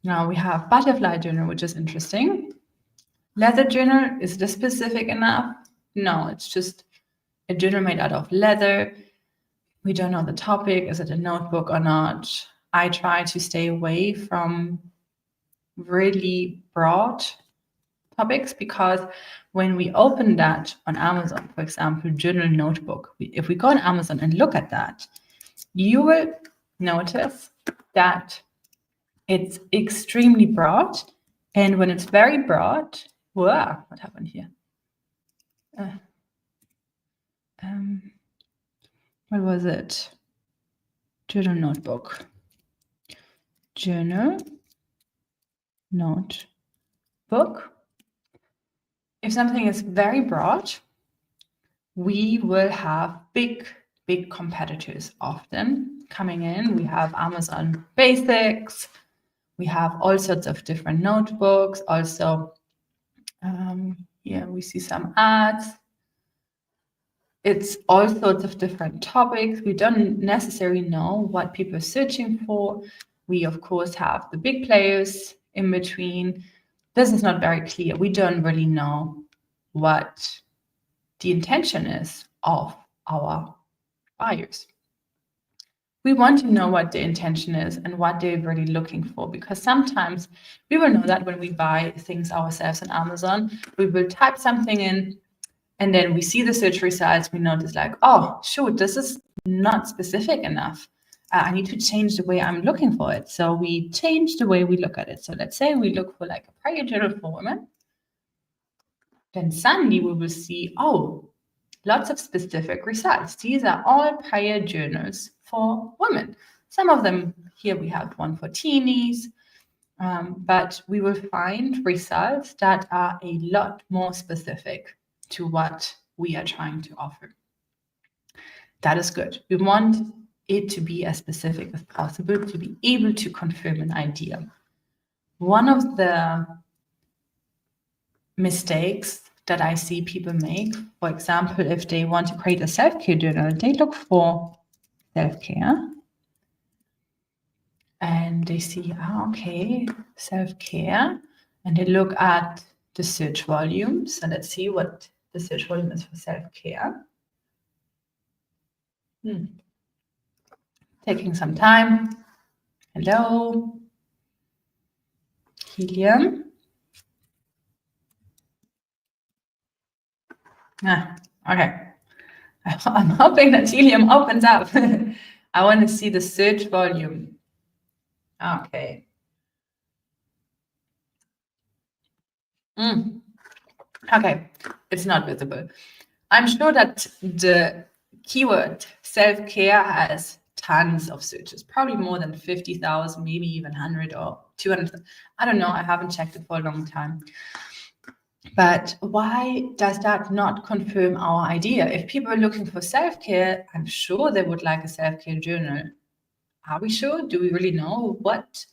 Now we have butterfly journal, which is interesting. Leather journal, is this specific enough? No, it's just a journal made out of leather. We don't know the topic. Is it a notebook or not? I try to stay away from really broad topics, because when we open that on Amazon, for example, journal notebook, if we go on Amazon and look at that, you will notice that it's extremely broad. And when it's very broad, whoa, what happened here? What was it? Journal notebook. Journal notebook. If something is very broad, we will have big competitors often coming in. We have Amazon Basics. We have all sorts of different notebooks. Also, here we see some ads. It's all sorts of different topics. We don't necessarily know what people are searching for. We, of course, have the big players in between. This is not very clear. We don't really know what the intention is of our buyers. We want to know what the intention is and what they're really looking for, because sometimes we will know that when we buy things ourselves on Amazon. We will type something in, and then we see the search results. We notice like, oh, shoot, this is not specific enough. I need to change the way I'm looking for it. So we change the way we look at it. So let's say we look for like a prayer journal for women. Then suddenly we will see, oh, lots of specific results. These are all prior journals for women. Some of them, here we have one for teenies, but we will find results that are a lot more specific to what we are trying to offer. That is good. We want it to be as specific as possible to be able to confirm an idea. One of the mistakes that I see people make, for example, if they want to create a self-care journal, they look for self-care and they see, okay, self-care, and they look at the search volume. So let's see what the search volume is for self-care. Taking some time. Hello, helium. Okay. I'm hoping that helium opens up. I want to see the search volume. Okay. Okay, it's not visible. I'm sure that the keyword self-care has tons of searches, probably more than 50,000, maybe even 100 or 200. I don't know. I haven't checked it for a long time. But why does that not confirm our idea? If people are looking for self-care, I'm sure they would like a self-care journal. Are we sure? Do we really know? What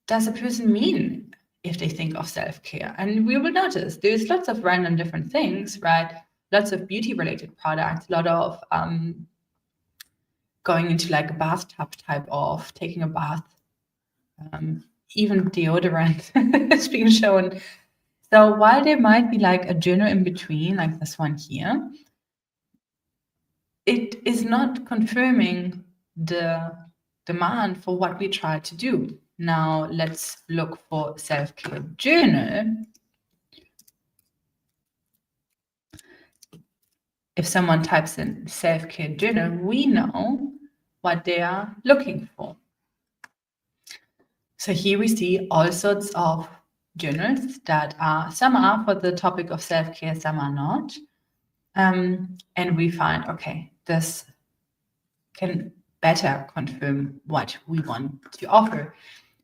does a person mean if they think of self-care? And we will notice there's lots of random different things, right? Lots of beauty-related products, a lot of going into like a bathtub type of taking a bath, even deodorant is being shown. So while there might be like a journal in between, like this one here, it is not confirming the demand for what we try to do. Now let's look for self-care journal. If someone types in self-care journal, we know what they are looking for. So here we see all sorts of journals that are, some are for the topic of self-care, some are not. And we find, okay, this can better confirm what we want to offer.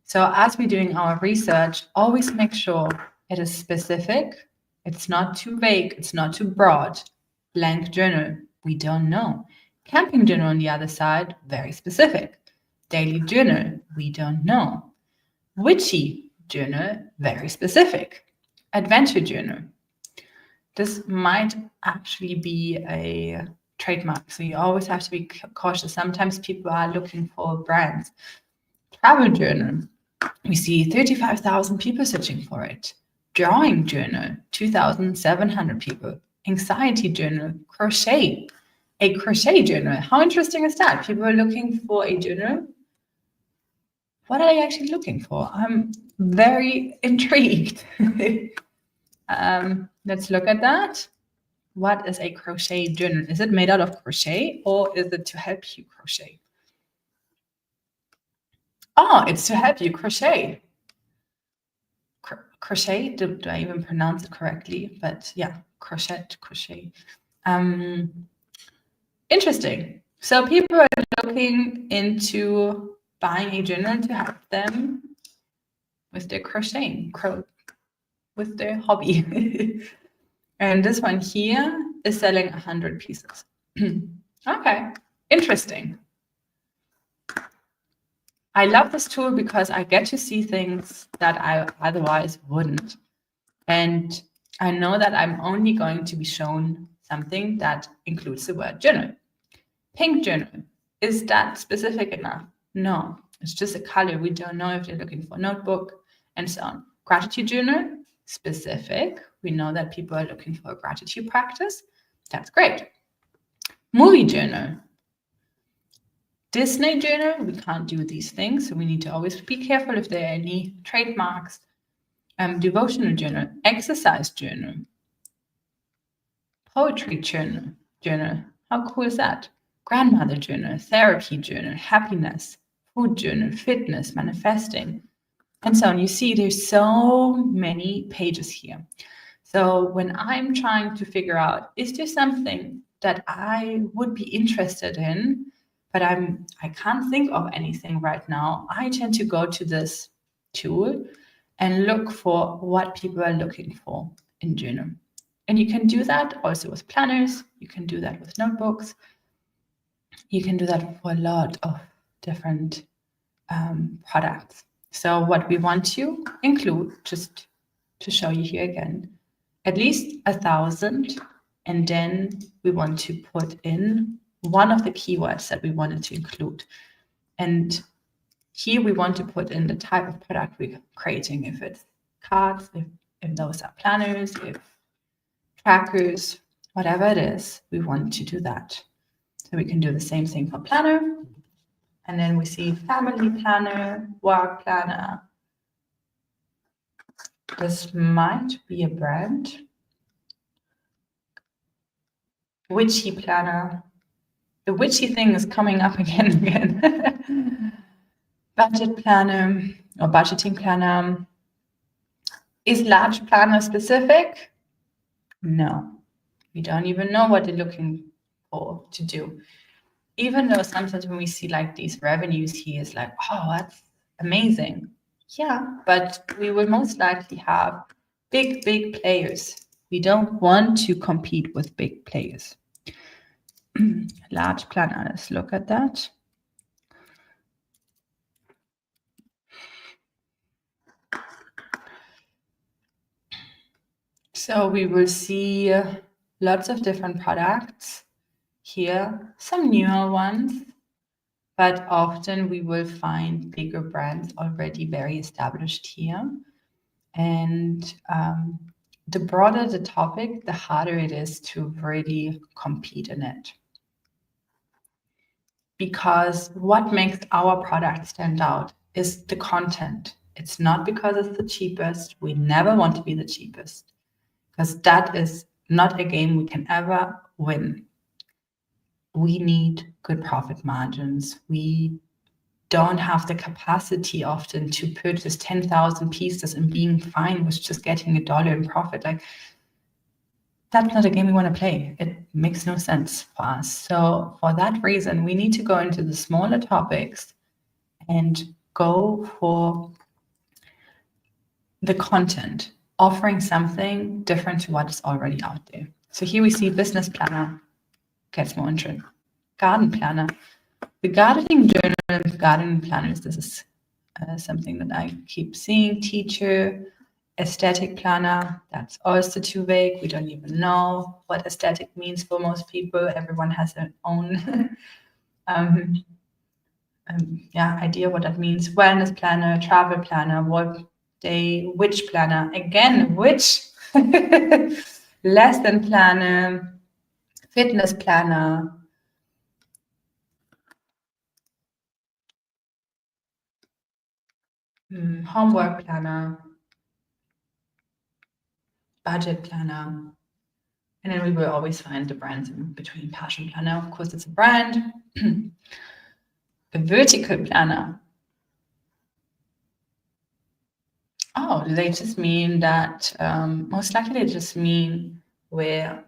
So as we're doing our research, always make sure it is specific. It's not too vague. It's not too broad. Blank journal, we don't know. Camping journal on the other side, very specific. Daily journal, we don't know. Witchy journal, very specific. Adventure journal. This might actually be a trademark, so you always have to be cautious. Sometimes people are looking for brands. Travel journal, we see 35,000 people searching for it. Drawing journal, 2,700 people. Anxiety journal, crochet, a crochet journal. How interesting is that? People are looking for a journal. What are they actually looking for? I'm very intrigued. Let's look at that. What is a crochet journal? Is it made out of crochet or is it to help you crochet? Oh, it's to help you crochet. Crochet, do I even pronounce it correctly? But yeah, crochet. Interesting. So people are looking into buying a journal to help them with their crocheting, with their hobby. And this one here is selling 100 pieces. Okay, interesting. I love this tool because I get to see things that I otherwise wouldn't. And I know that I'm only going to be shown something that includes the word journal. Pink journal, is that specific enough? No, it's just a color. We don't know if they're looking for a notebook and so on. Gratitude journal, specific. We know that people are looking for a gratitude practice. That's great. Movie journal. Disney journal, we can't do these things, so we need to always be careful if there are any trademarks. Devotional journal, exercise journal, poetry journal. How cool is that? Grandmother journal, therapy journal, happiness, food journal, fitness, manifesting, and so on. You see, there's so many pages here. So when I'm trying to figure out, is there something that I would be interested in, but I can't think of anything right now, I tend to go to this tool and look for what people are looking for in journal. And you can do that also with planners, you can do that with notebooks, you can do that for a lot of different products. So what we want to include, just to show you here again, at least 1,000, and then we want to put in one of the keywords that we wanted to include. And here we want to put in the type of product we're creating, if it's cards, if those are planners, if trackers, whatever it is, we want to do that. So we can do the same thing for planner. And then we see family planner, work planner. This might be a brand. Witchy planner. The witchy thing is coming up again and again. Budget planner or budgeting planner. Is large planner specific? No. We don't even know what they're looking for to do. Even though sometimes when we see like these revenues here, it's like, oh, that's amazing. Yeah, but we will most likely have big players. We don't want to compete with big players. Large planner, let's look at that. So we will see lots of different products here, some newer ones, but often we will find bigger brands already very established here. And the broader the topic, the harder it is to really compete in it. Because what makes our product stand out is the content. It's not because it's the cheapest. We never want to be the cheapest, because that is not a game we can ever win. We need good profit margins. We don't have the capacity often to purchase 10,000 pieces and being fine with just getting $1 in profit. Like, that's not a game we want to play. It makes no sense for us. So for that reason, we need to go into the smaller topics and go for the content, offering something different to what is already out there. So here we see business planner gets more interesting. Garden planner. The gardening journal and gardening planners, this is something that I keep seeing. Teacher, aesthetic planner, that's also too vague. We don't even know what aesthetic means for most people. Everyone has their own idea what that means. Wellness planner, travel planner, work day, witch planner. Again, witch. Lesson planner, fitness planner. Homework planner, budget planner, and then we will always find the brands in between. Passion planner, of course, it's a brand. A vertical planner. Oh, do they just mean that? Most likely they just mean where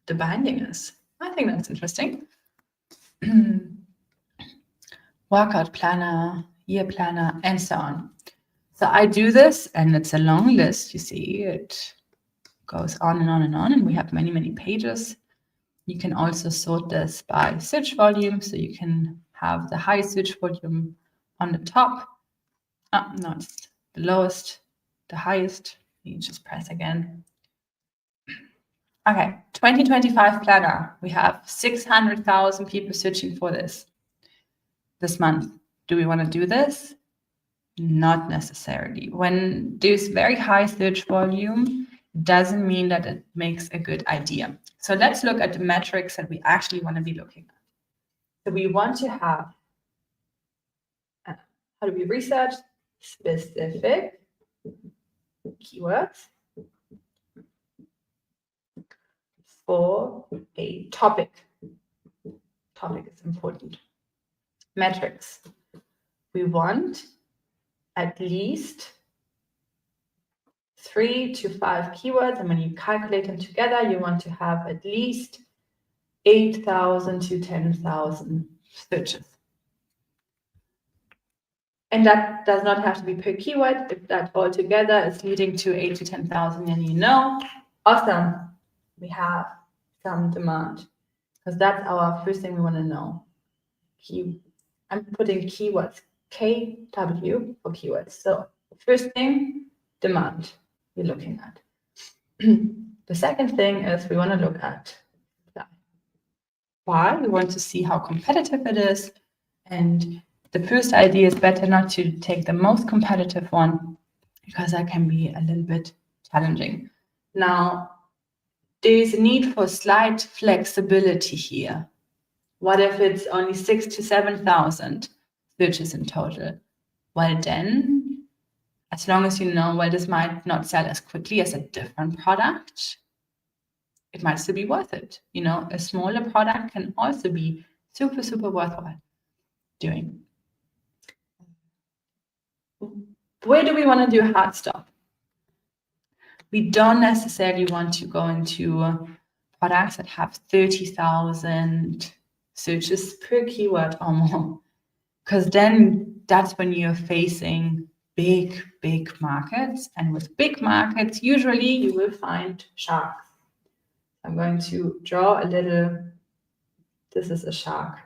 the binding is. I think that's interesting. Workout planner, year planner, and so on. So I do this, and it's a long list. You see, it goes on and on and on, and we have many pages. You can also sort this by search volume, so you can have the high search volume on the top. Oh, no, it's the lowest, the highest. You just press again. Okay, 2025 planner. We have 600,000 people searching for this month. Do we want to do this? Not necessarily. When there's very high search volume, doesn't mean that it makes a good idea. So let's look at the metrics that we actually want to be looking at. So we want to have, how do we research? Specific keywords for a topic. Topic is important. Metrics. We want at least 3 to 5 keywords, and when you calculate them together, you want to have at least 8,000 to 10,000 searches. And that does not have to be per keyword. If that altogether is leading to 8 to 10,000, then you know, awesome, we have some demand. Because that's our first thing we want to know. I'm putting keywords, KW for keywords. So the first thing, demand, we're looking at. The second thing is we want to look at why. We want to see how competitive it is. And the first idea is better not to take the most competitive one, because that can be a little bit challenging. Now, there's a need for slight flexibility here. What if it's only 6,000 to 7,000 searches in total? Well, then, as long as you know, well, this might not sell as quickly as a different product, it might still be worth it. You know, a smaller product can also be super, super worthwhile doing. Where do we want to do a hard stop? We don't necessarily want to go into products that have 30,000 searches per keyword or more, because then that's when you're facing big markets. And with big markets, usually you will find sharks. I'm going to draw a little, this is a shark.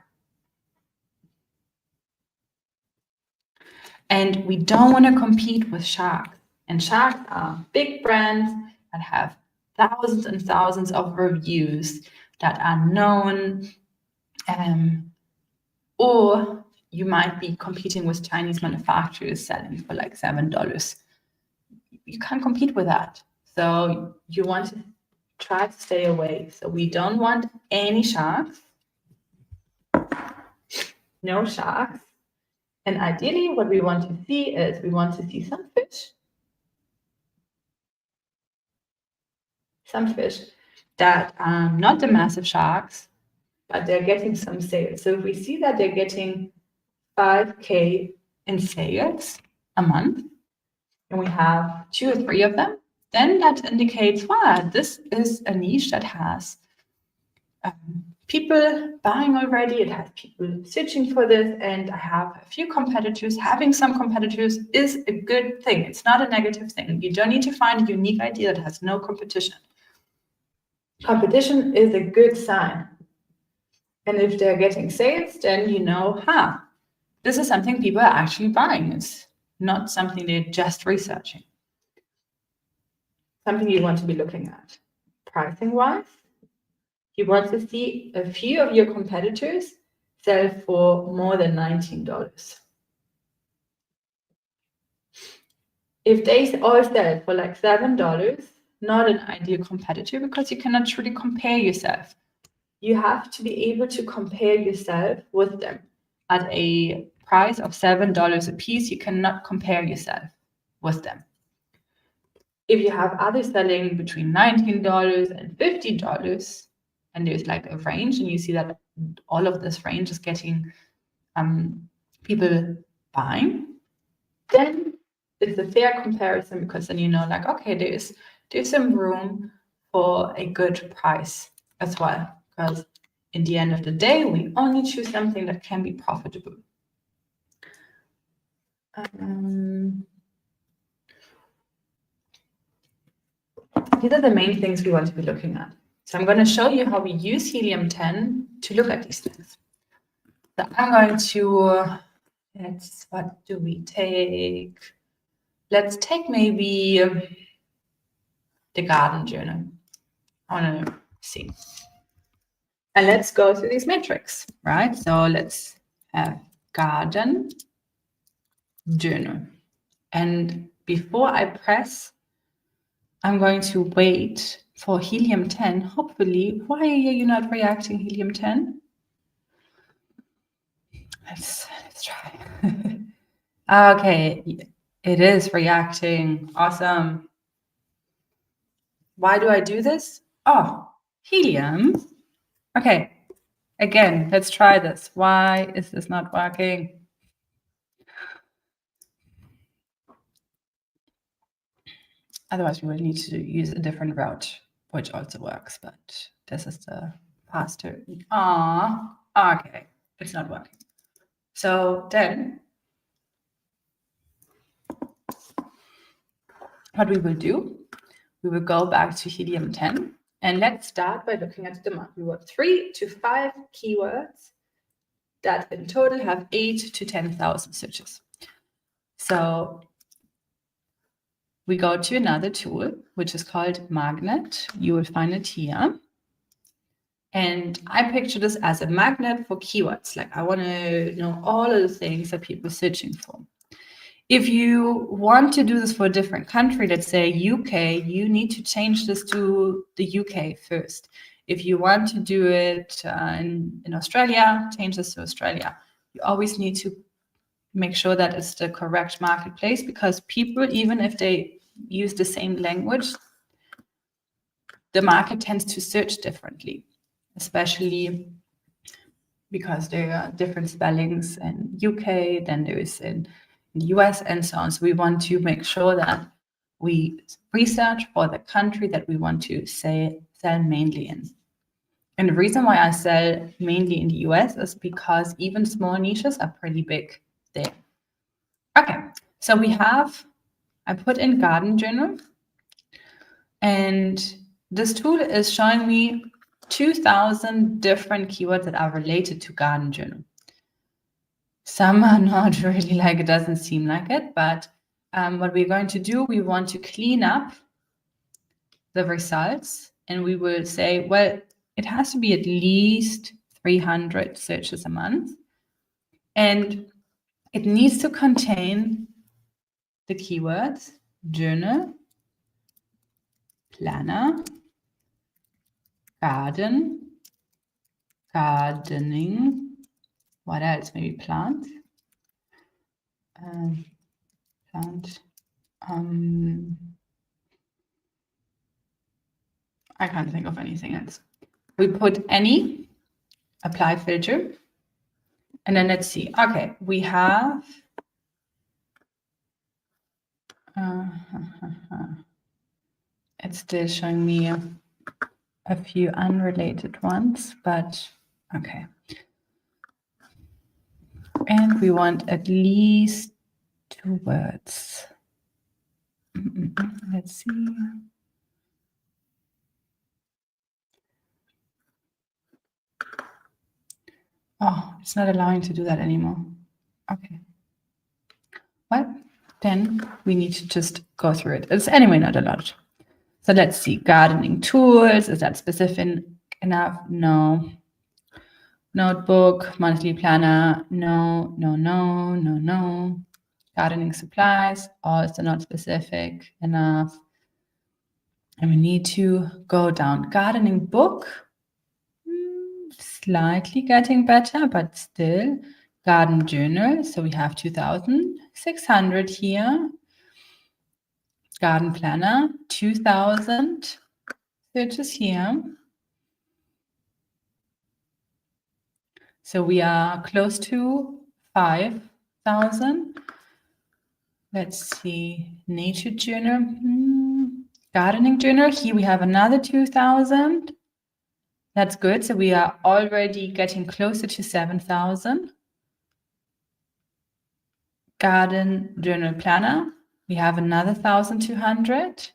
And we don't want to compete with sharks. And sharks are big brands that have thousands and thousands of reviews that are known, or you might be competing with Chinese manufacturers selling for like $7. You can't compete with that. So you want to try to stay away. So we don't want any sharks, no sharks. And ideally what we want to see is we want to see some fish that are not the massive sharks, but they're getting some sales. So if we see that they're getting 5K in sales a month, and we have 2 or 3 of them, then that indicates, wow, this is a niche that has people buying already, it has people searching for this, and I have a few competitors. Having some competitors is a good thing. It's not a negative thing. You don't need to find a unique idea that has no competition. Competition is a good sign. And if they're getting sales, then you know, this is something people are actually buying. It's not something they're just researching. Something you want to be looking at. Pricing-wise, you want to see a few of your competitors sell for more than $19. If they all sell for like $7, not an ideal competitor, because you cannot truly compare yourself. You have to be able to compare yourself with them. At a price of $7 a piece, you cannot compare yourself with them. If you have others selling between $19 and $50, and there's like a range, and you see that all of this range is getting people buying, then it's a fair comparison, because then you know, like, okay, there's some room for a good price as well, because in the end of the day, we only choose something that can be profitable. These are the main things we want to be looking at. So I'm going to show you how we use helium-10 to look at these things. So I'm going to, what do we take? Let's take maybe the garden journal. I want to see. And let's go through these metrics, right? So let's have garden journal. And before I press, I'm going to wait for helium-10. Hopefully, why are you not reacting, helium-10? Let's try. Okay, it is reacting. Awesome. Why do I do this? Oh, helium. Okay, again, let's try this. Why is this not working? Otherwise, we will need to use a different route, which also works, but this is the faster. Okay, it's not working. So then what we will do, we will go back to helium-10, and let's start by looking at the demand. We want 3 to 5 keywords that in total have 8 to 10,000 searches. So we go to another tool, which is called Magnet. You will find it here. And I picture this as a magnet for keywords. Like I want to know all of the things that people are searching for. If you want to do this for a different country, let's say UK, you need to change this to the UK first. If you want to do it in Australia, change this to Australia. You always need to make sure that it's the correct marketplace, because people, even if they use the same language, the market tends to search differently, especially because there are different spellings in UK than there is in the US and so on. So we want to make sure that we research for the country that we want to sell mainly in. And the reason why I sell mainly in the US is because even small niches are pretty big there. Okay, so I put in garden journal, and this tool is showing me 2,000 different keywords that are related to garden journal. Some are not really, like, it doesn't seem like it, but what we're going to do, we want to clean up the results, and we will say, well, it has to be at least 300 searches a month, and it needs to contain the keywords journal, planner, garden, gardening, what else? Maybe plant, plant. I can't think of anything else. We put any, apply filter, and then let's see. Okay, we have it's still showing me a few unrelated ones, but okay. And we want at least 2 words. Let's see. Oh, it's not allowing to do that anymore. Okay. Well, then we need to just go through it. It's anyway not allowed. So let's see. Gardening tools. Is that specific enough? No. Notebook, monthly planner. No, no, no, no, no. Gardening supplies. Also not specific enough. And we need to go down. Gardening book. Slightly getting better, but still. Garden journal. So we have 2,600 here. Garden planner, 2,000 searches here. So we are close to 5,000. Let's see, nature journal, gardening journal. Here we have another 2,000. That's good. So we are already getting closer to 7,000. Garden journal planner. We have another 1,200.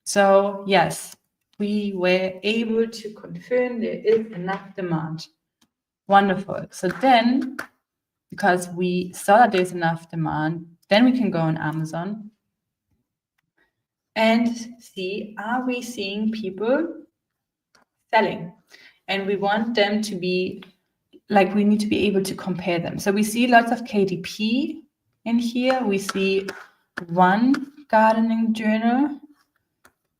So yes, we were able to confirm there is enough demand. Wonderful. So then, because we saw that there's enough demand, then we can go on Amazon and see, are we seeing people selling? And we want them to be, like, we need to be able to compare them. So we see lots of KDP in here. We see one gardening journal.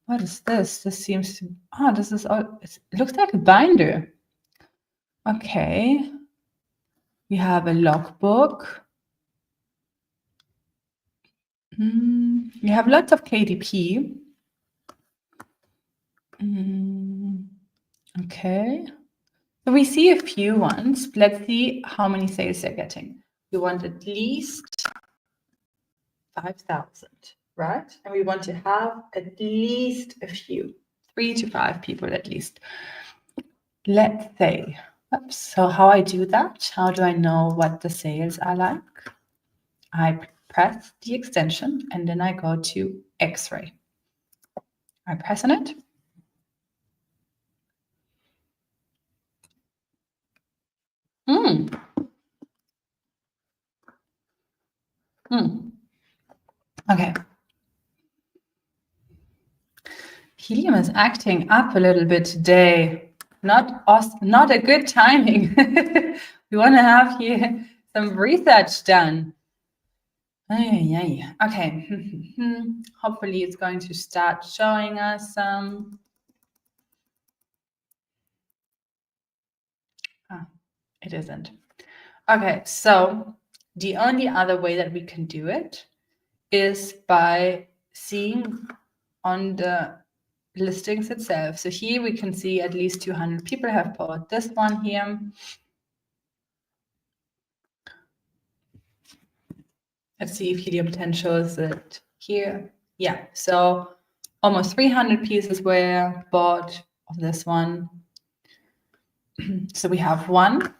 What is this? This seems to, this is all, it looks like a binder. Okay. We have a logbook. We have lots of KDP. Okay. So we see a few ones. Let's see how many sales they're getting. We want at least 5,000, right? And we want to have at least a few, 3 to 5 people at least. Let's say, oops, so how I do that, how do I know what the sales are like? I press the extension and then I go to X-ray. I press on it. Okay. Helium is acting up a little bit today. Not a good timing. We want to have here some research done. Okay. Hopefully it's going to start showing us some. It isn't. Okay, so the only other way that we can do it is by seeing on the listings itself. So here we can see at least 200 people have bought this one here. Let's see if Helium 10 shows it here. Yeah, so almost 300 pieces were bought of this one. So we have one.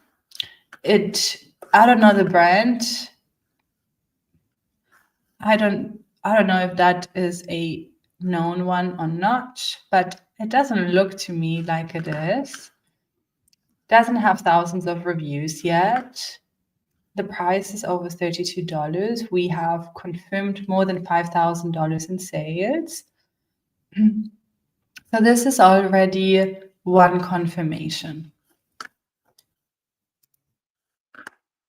I don't know the brand. I don't know if that is a known one or not, but it doesn't look to me like it is. Doesn't have thousands of reviews yet. The price is over $32. We have confirmed more than $5,000 in sales. So this is already one confirmation.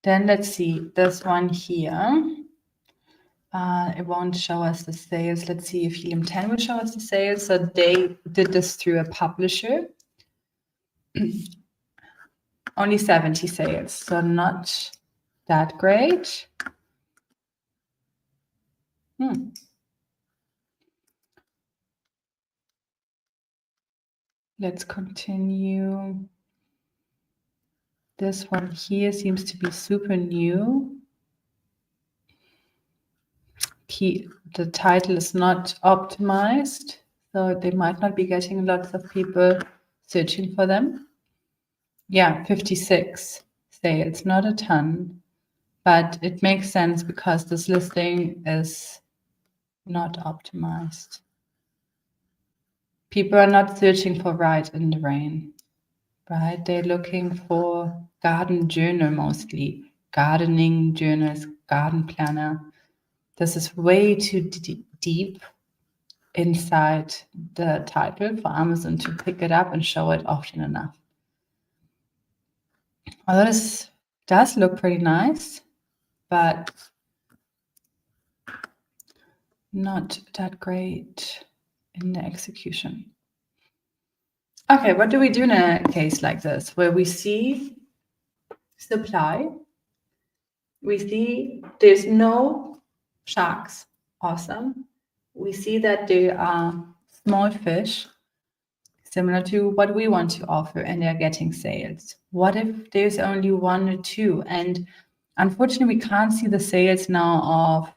Then let's see this one here. It won't show us the sales. Let's see if Helium 10 will show us the sales. So they did this through a publisher. Only 70 sales, so not that great. Let's continue. This one here seems to be super new. The title is not optimized, so they might not be getting lots of people searching for them. Yeah, 56 sales, not a ton, but it makes sense because this listing is not optimized. People are not searching for Ride in the Rain, right? They're looking for garden journal mostly, gardening journals, garden planner. This is way too deep inside the title for Amazon to pick it up and show it often enough. Although this does look pretty nice, but not that great in the execution. Okay, what do we do in a case like this where we see supply? We see there's no sharks. Awesome. We see that there are small fish similar to what we want to offer and they're getting sales. What if there's only 1 or 2? And unfortunately, we can't see the sales now of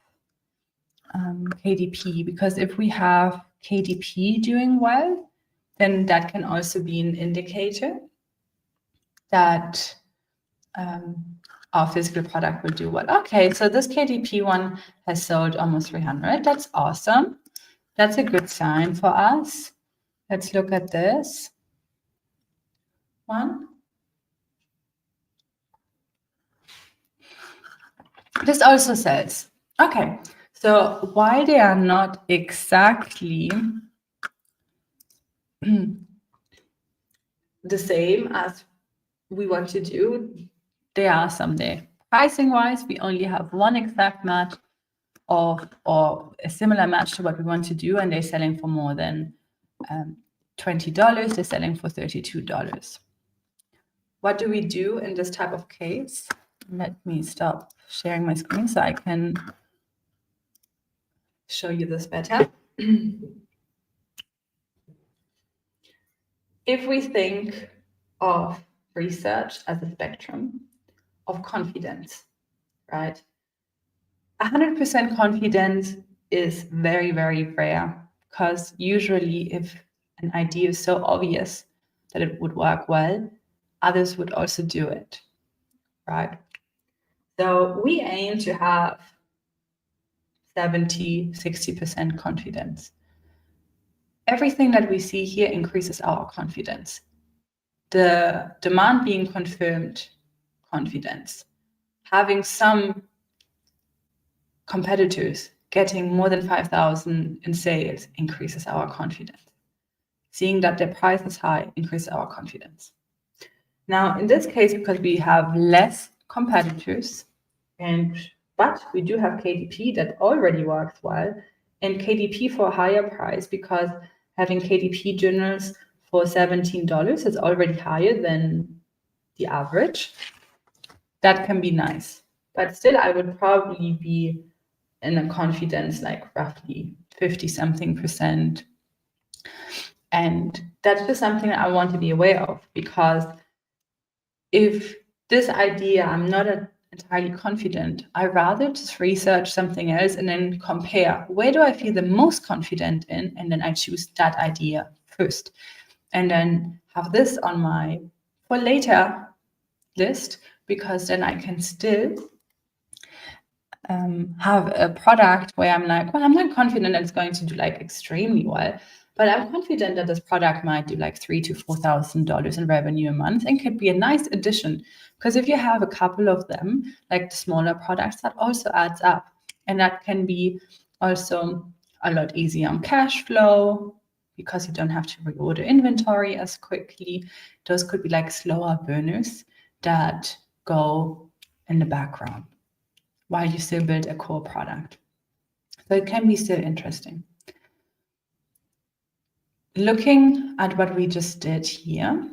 KDP, because if we have KDP doing well, then that can also be an indicator that our physical product will do well. Okay, so this KDP one has sold almost 300. That's awesome. That's a good sign for us. Let's look at this one. This also sells. Okay, so why they are not exactly the same as we want to do, they are someday. Pricing wise, we only have one exact match or a similar match to what we want to do, and they're selling for more than $20. They're selling for $32. What do we do in this type of case? Let me stop sharing my screen so I can show you this better. If we think of research as a spectrum of confidence, right? 100% confidence is very, very rare, because usually if an idea is so obvious that it would work well, others would also do it, right? So we aim to have 70, 60% confidence. Everything that we see here increases our confidence. The demand being confirmed, confidence. Having some competitors getting more than 5,000 in sales increases our confidence. Seeing that their price is high increases our confidence. Now, in this case, because we have less competitors, but we do have KDP that already works well, and KDP for a higher price, because having KDP journals for $17 is already higher than the average. That can be nice, but still I would probably be in a confidence like roughly 50 something percent. And that's just something I want to be aware of, because if this idea I'm not entirely confident, I rather just research something else and then compare where do I feel the most confident in, and then I choose that idea first, and then have this on my for later list, because then I can still have a product where I'm like, well, I'm not confident that it's going to do like extremely well, but I'm confident that this product might do like $3,000 to $4,000 in revenue a month and could be a nice addition. Because if you have a couple of them, like the smaller products, that also adds up, and that can be also a lot easier on cash flow, because you don't have to reorder inventory as quickly. Those could be like slower burners that go in the background while you still build a core product. So it can be still interesting. Looking at what we just did here,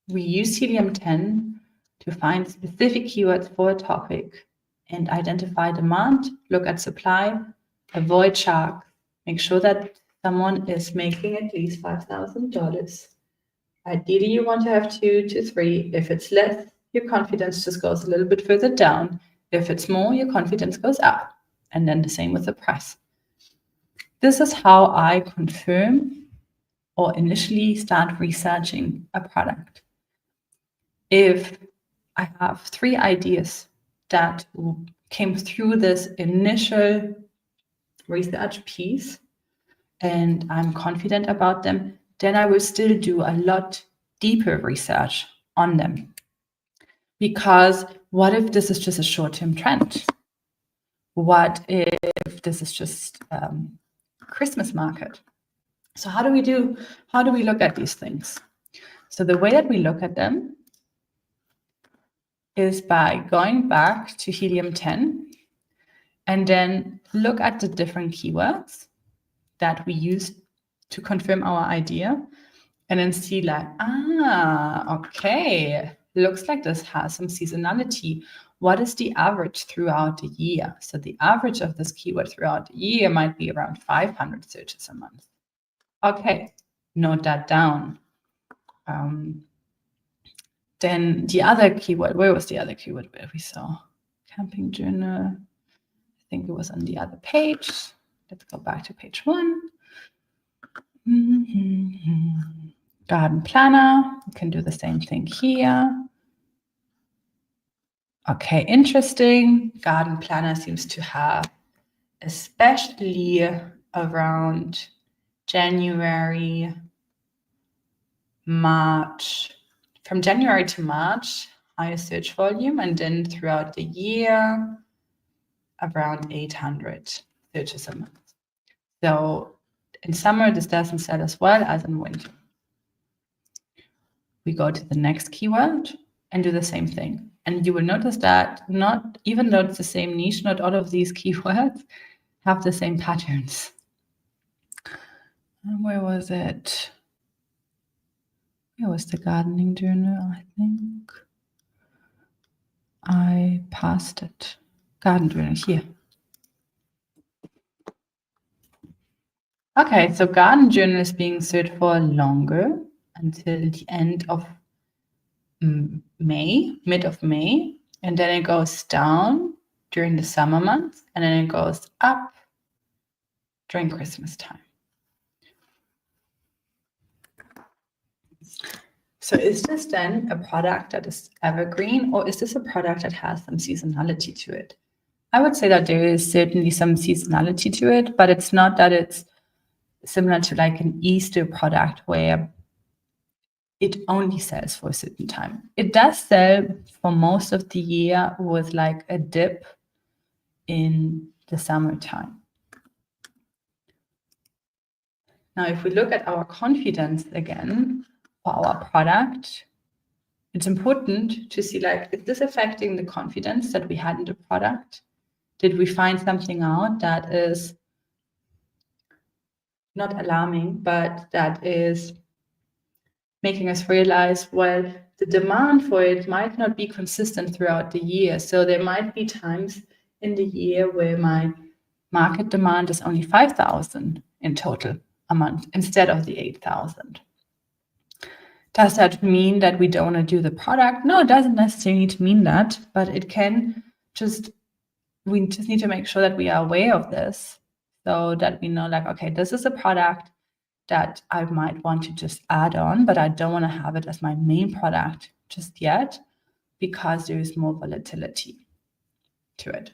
we use Helium-10 to find specific keywords for a topic and identify demand, look at supply, avoid sharks, make sure that someone is making at least $5,000. Ideally, you want to have 2 to 3. If it's less, your confidence just goes a little bit further down. If it's more, your confidence goes up. And then the same with the price. This is how I confirm or initially start researching a product. If I have 3 ideas that came through this initial research piece and I'm confident about them, then I will still do a lot deeper research on them. Because what if this is just a short-term trend? What if this is just Christmas market? So how do we look at these things? So the way that we look at them is by going back to Helium-10 and then look at the different keywords that we use to confirm our idea, and then see like, okay, looks like this has some seasonality. What is the average throughout the year? So the average of this keyword throughout the year might be around 500 searches a month. Okay, note that down. Then the other keyword, where was the other keyword where we saw? Camping journal. I think it was on the other page. Let's go back to page 1. Garden planner. You can do the same thing here. Okay, interesting. Garden planner seems to have, especially around January, March, from January to March, higher search volume, and then throughout the year, around 800 searches a month. So in summer, this doesn't sell as well as in winter. We go to the next keyword and do the same thing. And you will notice that even though it's the same niche, not all of these keywords have the same patterns. Where was it? Where was the gardening journal? I think I passed it. Garden journal here. Okay, so garden journal is being searched for longer until the end of May, mid of May, and then it goes down during the summer months, and then it goes up during Christmas time. So is this then a product that is evergreen, or is this a product that has some seasonality to it? I would say that there is certainly some seasonality to it, but it's not that it's similar to like an Easter product where it only sells for a certain time. It does sell for most of the year with like a dip in the summertime. Now, if we look at our confidence again for our product, it's important to see, like, is this affecting the confidence that we had in the product? Did we find something out that is not alarming, but that is making us realize, well, the demand for it might not be consistent throughout the year. So there might be times in the year where my market demand is only 5,000 in total a month instead of the 8,000. Does that mean that we don't want to do the product? No, it doesn't necessarily need to mean that, but it can we just need to make sure that we are aware of this so that we know, like, okay, this is a product that I might want to just add on, but I don't want to have it as my main product just yet because there is more volatility to it.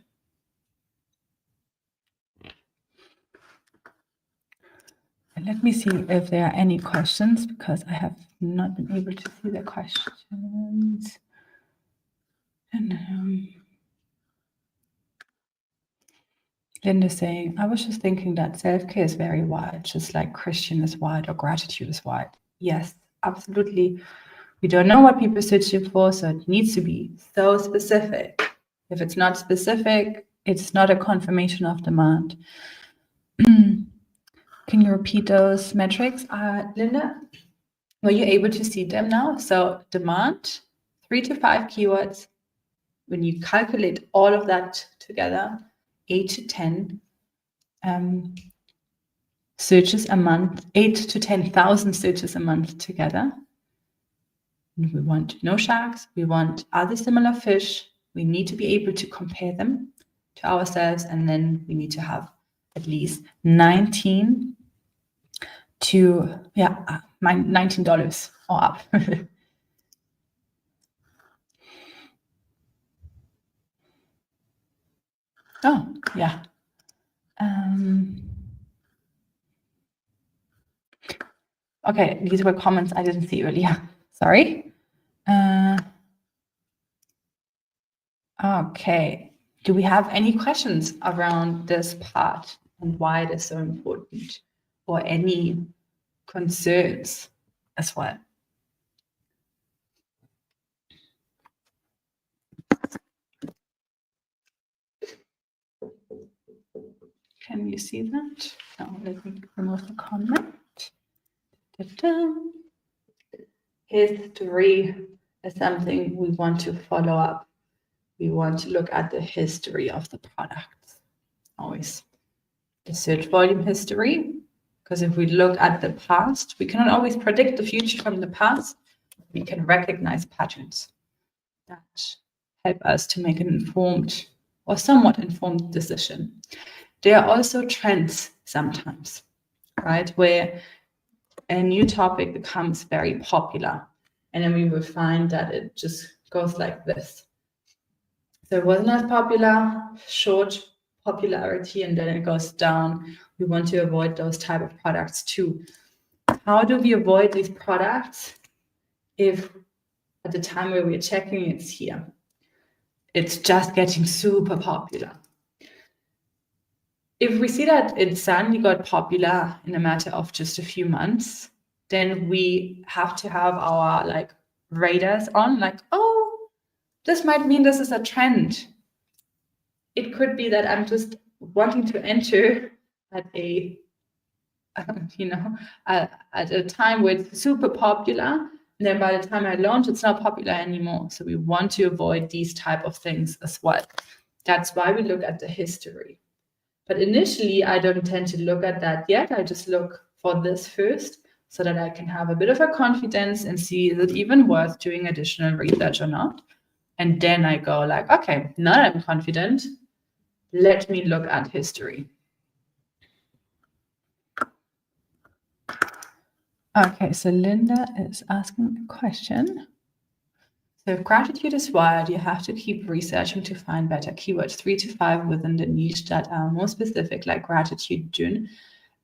And let me see if there are any questions, because I have not been able to see the questions. And Linda's saying, I was just thinking that self-care is very wide, just like Christian is wide or gratitude is wide. Yes, absolutely. We don't know what people are searching for, so it needs to be so specific. If it's not specific, it's not a confirmation of demand. Can you repeat those metrics, Linda? Were you able to see them now? So demand, 3 to 5 keywords. When you calculate all of that together, 8 to 10 searches a month, 8 to 10,000 searches a month together. And we want no sharks. We want other similar fish. We need to be able to compare them to ourselves. And then we need to have at least $19 or up. Oh, yeah. Okay, these were comments I didn't see earlier. Sorry. Okay. Do we have any questions around this part and why it is so important, or any concerns as well? Can you see that? No, let me remove the comment. History is something we want to follow up. We want to look at the history of the products. Always the search volume history, because if we look at the past, we cannot always predict the future from the past. We can recognize patterns that help us to make an informed or somewhat informed decision. There are also trends sometimes, right, where a new topic becomes very popular, and then we will find that it just goes like this. So it wasn't as popular, short popularity, and then it goes down. We want to avoid those type of products too. How do we avoid these products if at the time where we're checking it's here, it's just getting super popular? If we see that it suddenly got popular in a matter of just a few months, then we have to have our like radars on, like, oh, this might mean this is a trend. It could be that I'm just wanting to enter at a, at a time where it's super popular, and then by the time I launch, it's not popular anymore. So we want to avoid these type of things as well. That's why we look at the history. But initially, I don't tend to look at that yet. I just look for this first so that I can have a bit of a confidence and see, is it even worth doing additional research or not? And then I go like, okay, now I'm confident. Let me look at history. Okay, so Linda is asking a question. So if gratitude is wild, you have to keep researching to find better keywords, 3 to 5 within the niche that are more specific, like gratitude, June.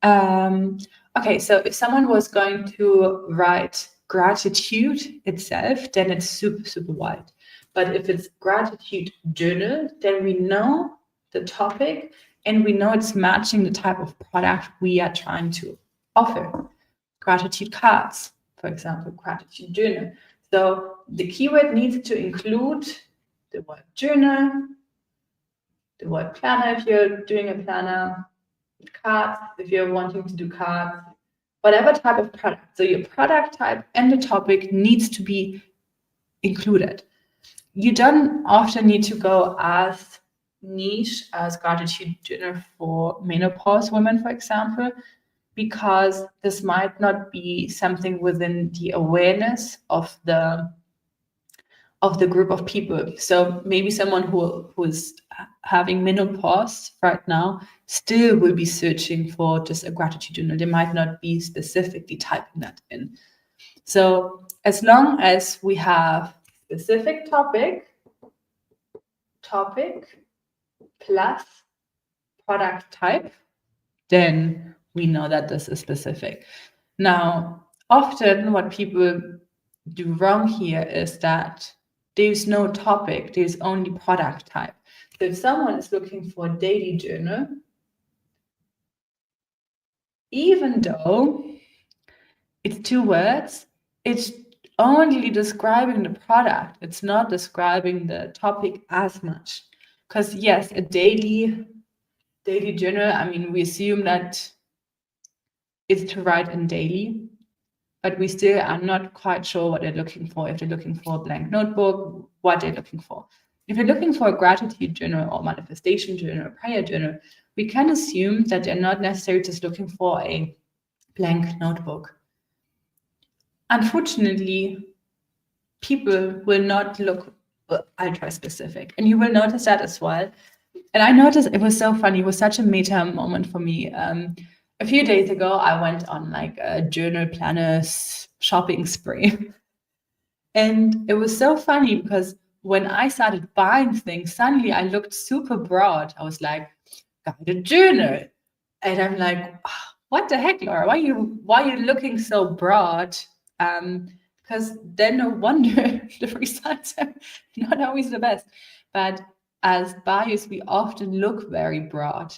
Okay, so if someone was going to write gratitude itself, then it's super, super wide. But if it's gratitude journal, then we know the topic and we know it's matching the type of product we are trying to offer. Gratitude cards, for example, gratitude journal. So the keyword needs to include the word journal, the word planner if you're doing a planner, cards if you're wanting to do cards, whatever type of product. So your product type and the topic needs to be included. You don't often need to go as niche as gratitude journal for menopause women, for example, because this might not be something within the awareness of the group of people. So maybe someone who is having menopause right now still will be searching for just a gratitude journal. They might not be specifically typing that in. So as long as we have specific topic plus product type, then we know that this is specific. Now, often what people do wrong here is that there's no topic, there's only product type. So if someone is looking for a daily journal, even though it's 2 words, it's only describing the product. It's not describing the topic as much. Because yes, a daily journal, I mean, we assume that it's to write in daily, but we still are not quite sure what they're looking for. If they're looking for a blank notebook, what they're looking for. If you're looking for a gratitude journal or manifestation journal or prayer journal, we can assume that they're not necessarily just looking for a blank notebook. Unfortunately, people will not look ultra specific, and you will notice that as well. And I noticed it was so funny. It was such a meta moment for me. A few days ago, I went on like a journal planners shopping spree. And it was so funny because when I started buying things, suddenly I looked super broad. I was like, got a journal. And I'm like, what the heck, Laura? Why are you looking so broad? Because then no wonder the results are not always the best. But as buyers, we often look very broad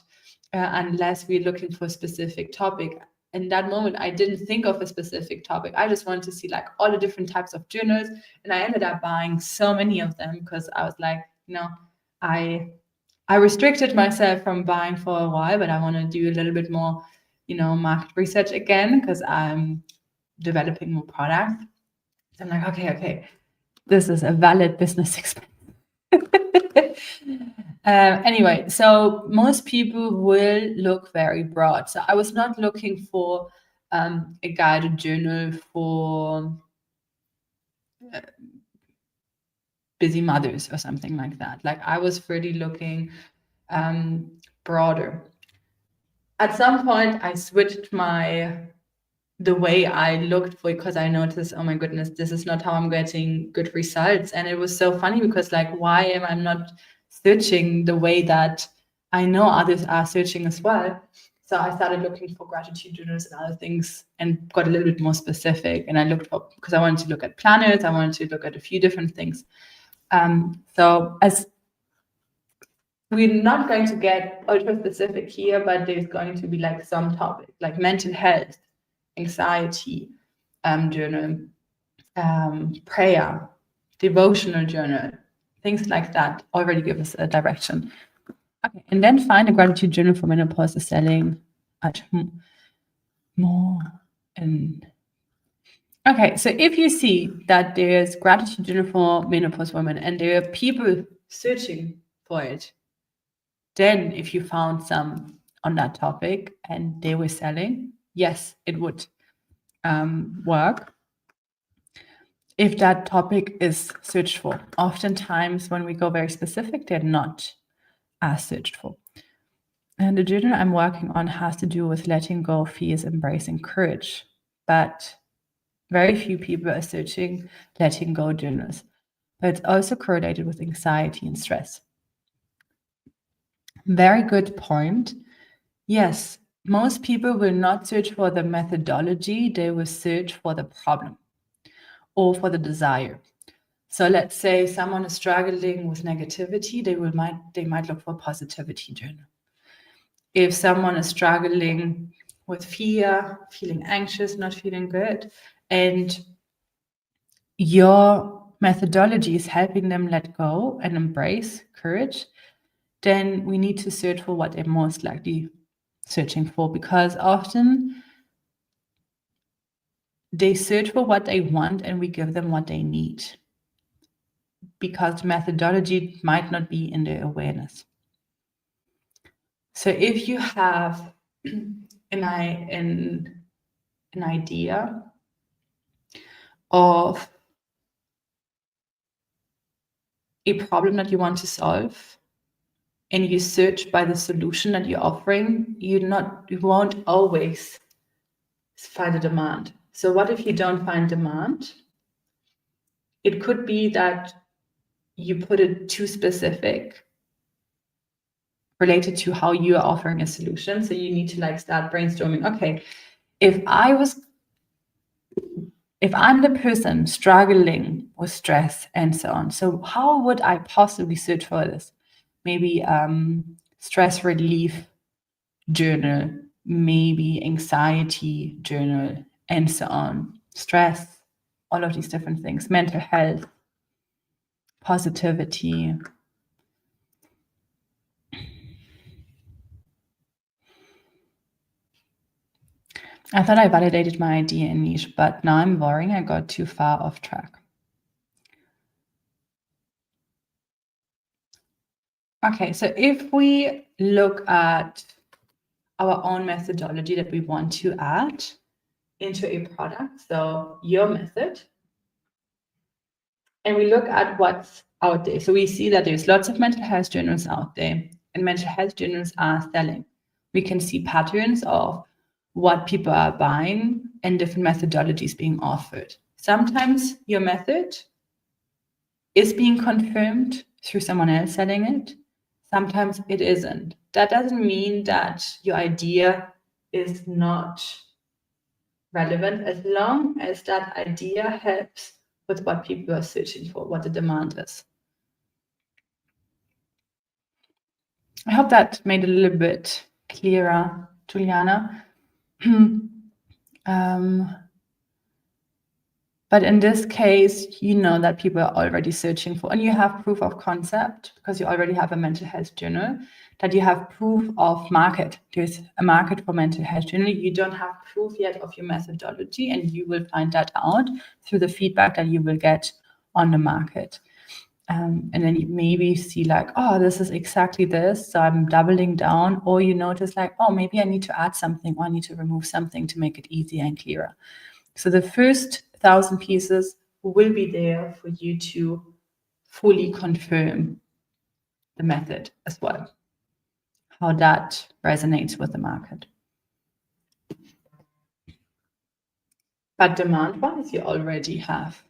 unless we're looking for a specific topic. In that moment, I didn't think of a specific topic. I just wanted to see like all the different types of journals. And I ended up buying so many of them because I was like, I restricted myself from buying for a while, but I want to do a little bit more, market research again because I'm developing more products. So I'm like, okay, this is a valid business expense. Anyway, so most people will look very broad. So I was not looking for a guided journal for busy mothers or something like that. Like I was really looking broader. At some point, I switched the way I looked for, because I noticed, oh my goodness, this is not how I'm getting good results. And it was so funny because like, why am I not searching the way that I know others are searching as well? So I started looking for gratitude journals and other things and got a little bit more specific. And I looked for, because I wanted to look at planets, I wanted to look at a few different things. So as we're not going to get ultra specific here, but there's going to be like some topic, like mental health, anxiety journal, prayer, devotional journal, things like that already give us a direction. Okay, and then find a gratitude journal for menopause is selling at more. And okay, so if you see that there's gratitude journal for menopause women and there are people searching for it, then if you found some on that topic and they were selling, yes, it would work if that topic is searched for. Oftentimes when we go very specific, they're not as searched for. And the journal I'm working on has to do with letting go of fears, embracing courage. But Very few people are searching letting go journals, but it's also correlated with anxiety and stress. Very good point. Yes, most people will not search for the methodology, they will search for the problem or for the desire. So let's say someone is struggling with negativity, they might look for positivity journal. If someone is struggling with fear, feeling anxious, not feeling good, and your methodology is helping them let go and embrace courage, then we need to search for what they're most likely searching for, because often they search for what they want and we give them what they need, because the methodology might not be in their awareness. So if you have an idea of a problem that you want to solve and you search by the solution that you're offering, you won't always find a demand. So what if you don't find demand? It could be that you put it too specific related to how you are offering a solution. So you need to start brainstorming. Okay, if I'm the person struggling with stress and so on, so how would I possibly search for this? Maybe stress relief journal, maybe anxiety journal, and so on. Stress, all of these different things, mental health, positivity. I thought I validated my idea and niche, but now I'm worrying I got too far off track. Okay, so if we look at our own methodology that we want to add into a product, so your method, and we look at what's out there. So we see that there's lots of mental health journals out there, and mental health journals are selling. We can see patterns of what people are buying and different methodologies being offered. Sometimes your method is being confirmed through someone else selling it. Sometimes it isn't. That doesn't mean that your idea is not relevant, as long as that idea helps with what people are searching for, what the demand is. I hope that made it a little bit clearer, Juliana. But in this case, you know that people are already searching for, and you have proof of concept because you already have a mental health journal, that you have proof of market. There's a market for mental health journal. You don't have proof yet of your methodology, and you will find that out through the feedback that you will get on the market. And then you maybe see oh, this is exactly this, so I'm doubling down, or you notice oh, maybe I need to add something, or I need to remove something to make it easier and clearer. So the first 1,000 pieces will be there for you to fully confirm the method as well, how that resonates with the market. But demand-wise, you already have.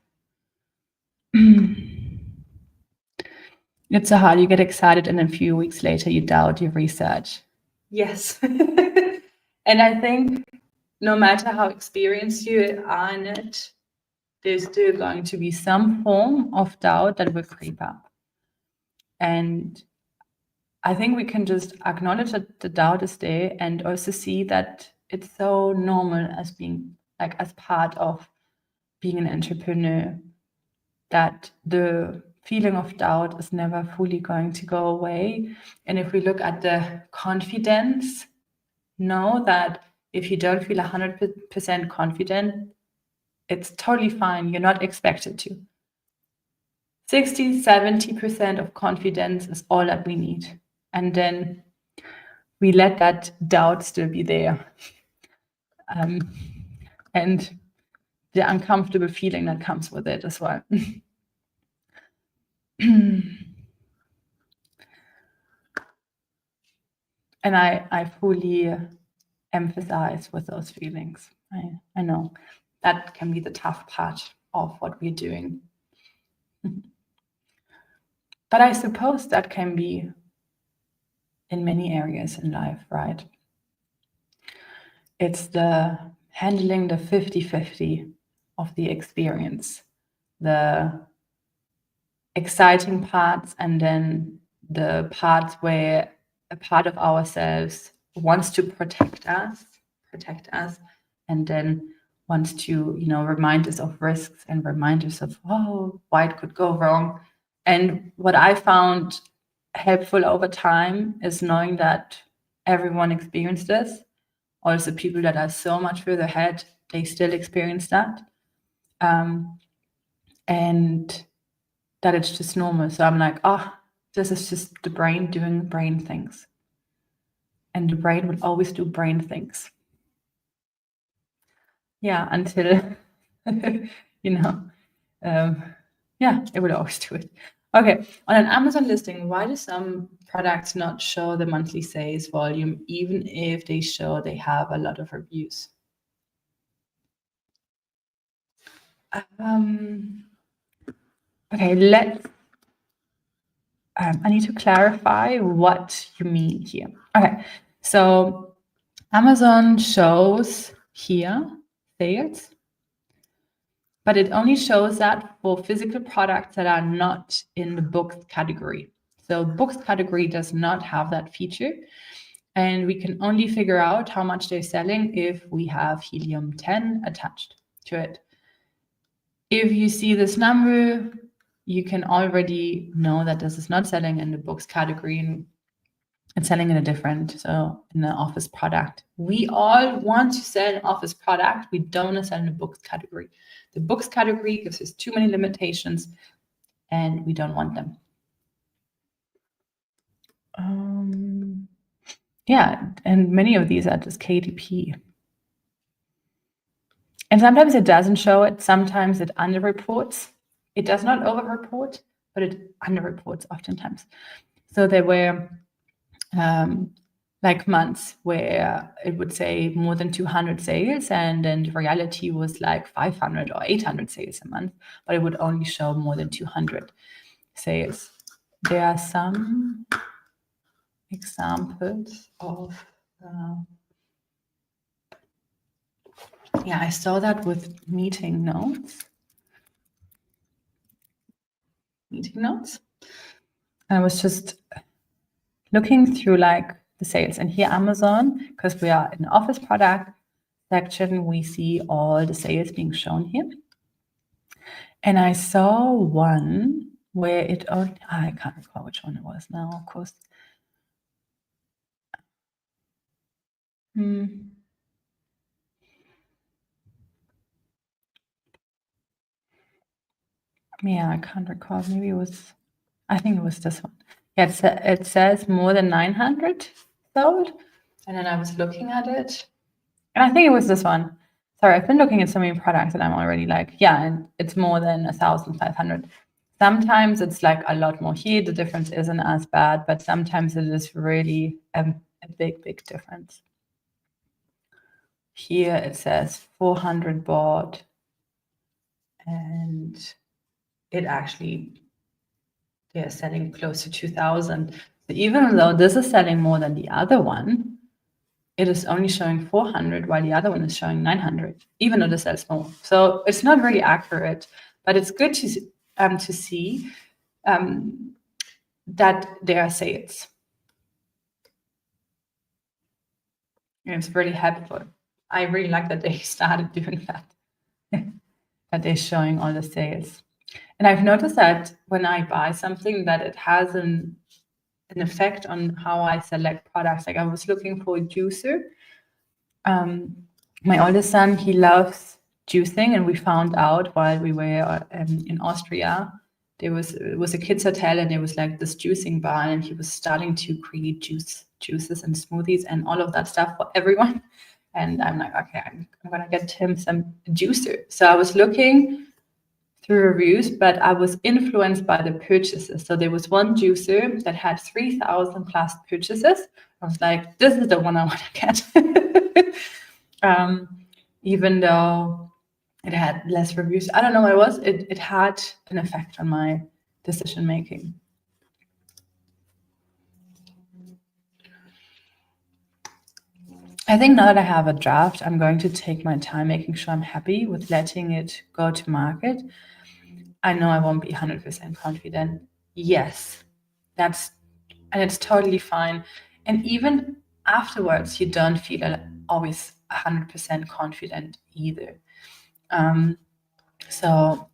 It's so hard. You get excited, and then a few weeks later, you doubt your research. Yes. And I think no matter how experienced you are in it, there's still going to be some form of doubt that will creep up. And I think we can just acknowledge that the doubt is there, and also see that it's so normal as being as part of being an entrepreneur, that the feeling of doubt is never fully going to go away. And if we look at the confidence, know that if you don't feel 100% confident, it's totally fine. You're not expected to. 60-70% of confidence is all that we need. And then we let that doubt still be there. And the uncomfortable feeling that comes with it as well. And I fully empathize with those feelings. I know that can be the tough part of what we're doing. But I suppose that can be in many areas in life, right? It's the handling the 50-50 of the experience, the exciting parts, and then the parts where a part of ourselves wants to protect us, and then wants to, remind us of risks and remind us of, why it could go wrong. And what I found helpful over time is knowing that everyone experienced this. Also, people that are so much further ahead, they still experience that. And that it's just normal. So I'm like, this is just the brain doing brain things. And the brain will always do brain things. Yeah, until, it would always do it. Okay, on an Amazon listing, why do some products not show the monthly sales volume, even if they show they have a lot of reviews? Okay, I need to clarify what you mean here. Okay, so Amazon shows here sales, but it only shows that for physical products that are not in the books category. So books category does not have that feature. And we can only figure out how much they're selling if we have helium-10 attached to it. If you see this number, you can already know that this is not selling in the books category and it's selling in a different, so in the office product. We all want to sell an office product. We don't want to sell in the books category. The books category gives us too many limitations and we don't want them. Yeah, and many of these are just KDP. And sometimes it doesn't show it. Sometimes it underreports. It does not overreport, but it underreports oftentimes. So there were like months where it would say more than 200 sales, and then the reality was like 500 or 800 sales a month, but it would only show more than 200 sales. There are some examples of I saw that with meeting notes. I was just looking through like the sales, and here Amazon, because we are in the office product section, we see all the sales being shown here. And I saw one where it only, I can't recall which one it was now, of course. Yeah, I can't recall. Maybe I think it was this one. Yeah, it says more than 900 sold. And then I was looking at it, and I think it was this one. Sorry, I've been looking at so many products that I'm already like, and it's more than 1,500. Sometimes it's like a lot more here. The difference isn't as bad, but sometimes it is really a big, big difference. Here it says 400 bought, and it actually, they're selling close to 2,000. So even though this is selling more than the other one, it is only showing 400 while the other one is showing 900, even though this sells more. So it's not really accurate, but it's good to see that there are sales. And it's really helpful. I really like that they started doing that, that they're showing all the sales. And I've noticed that when I buy something, that it has an effect on how I select products. Like I was looking for a juicer. My oldest son, he loves juicing, and we found out while we were in Austria, it was a kids hotel, and there was like this juicing bar, and he was starting to create juices and smoothies and all of that stuff for everyone. And I'm like, okay, I'm gonna get him some juicer. So I was looking through reviews, but I was influenced by the purchases. So there was one juicer that had 3,000 plus purchases. I was like, this is the one I want to get. Even though it had less reviews. I don't know what it was. It had an effect on my decision making. I think now that I have a draft, I'm going to take my time making sure I'm happy with letting it go to market. I know I won't be 100% confident. Yes, and it's totally fine. And even afterwards, you don't feel always 100% confident either. So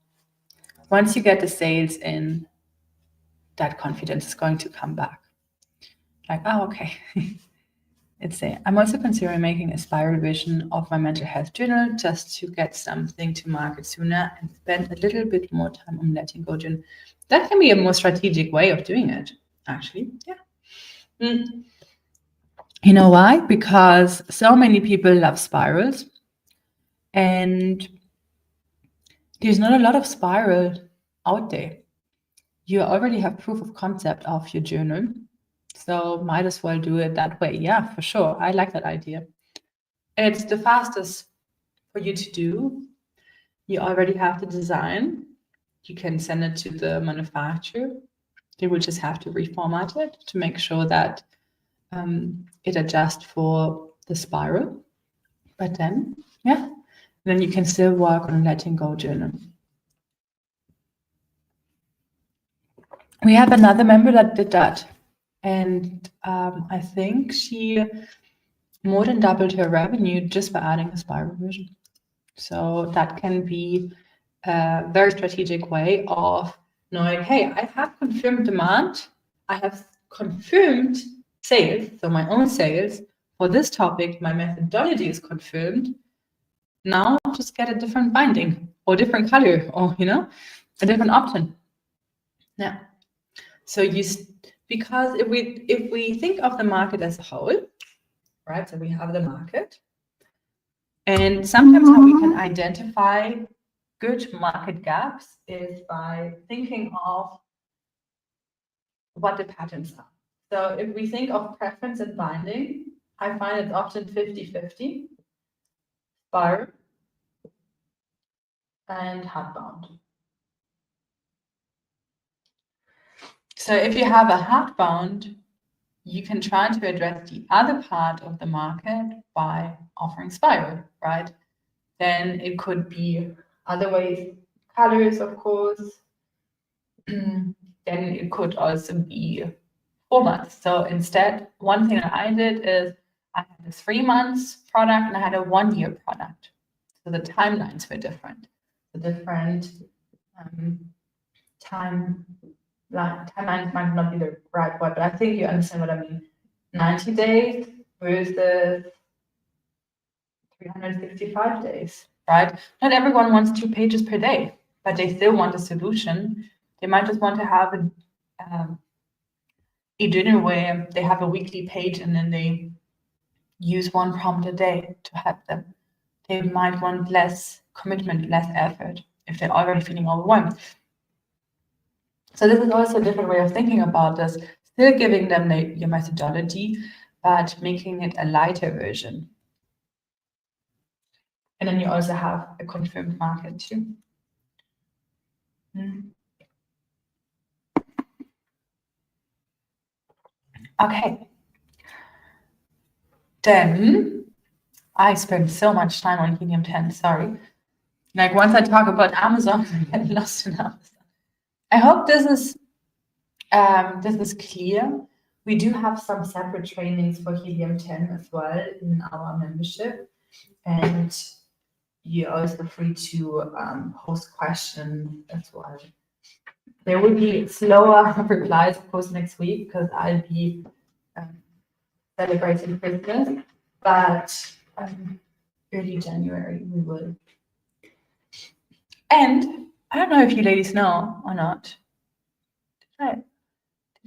once you get the sales in, that confidence is going to come back. Like, oh, okay. I'm also considering making a spiral version of my mental health journal just to get something to market sooner and spend a little bit more time on letting go journal. That can be a more strategic way of doing it, actually. Yeah. You know why? Because so many people love spirals, and there's not a lot of spiral out there. You already have proof of concept of your journal, so might as well do it that way. Yeah, for sure. I like that idea. It's the fastest for you to do. You already have the design. You can send it to the manufacturer. They will just have to reformat it to make sure that it adjusts for the spiral. But then, yeah, then you can still work on letting go journal. We have another member that did that. And I think she more than doubled her revenue just by adding a spiral version. So that can be a very strategic way of knowing, hey, I have confirmed demand. I have confirmed sales, so my own sales. For this topic, my methodology is confirmed. Now just get a different binding or different color or, a different option. Yeah. So because if we think of the market as a whole, right? So we have the market, and sometimes how we can identify good market gaps is by thinking of what the patterns are. So if we think of preference and binding, I find it's often 50-50, spiral and hardbound. So if you have a hardbound, you can try to address the other part of the market by offering spiral, right? Then it could be other ways, colors, of course. Then it could also be formats. So instead, one thing that I did is I had a 3 months product and I had a 1 year product. So the timelines were different. The different timelines might not be the right word, but I think you understand what I mean. 90 days versus 365 days, right? Not everyone wants 2 pages per day, but they still want a solution. They might just want to have a journal where they have a weekly page and then they use 1 prompt a day to help them. They might want less commitment, less effort if they're already feeling overwhelmed. So this is also a different way of thinking about this, still giving them your methodology, but making it a lighter version. And then you also have a confirmed market too. Okay. Then I spend so much time on Helium 10, sorry. Like once I talk about Amazon, I get lost in Amazon. I hope this is clear. We do have some separate trainings for Helium 10 as well in our membership. And you're also free to post questions as well. There will be slower replies, of course, next week because I'll be celebrating Christmas, but early January we will. And I don't know if you ladies know or not. Did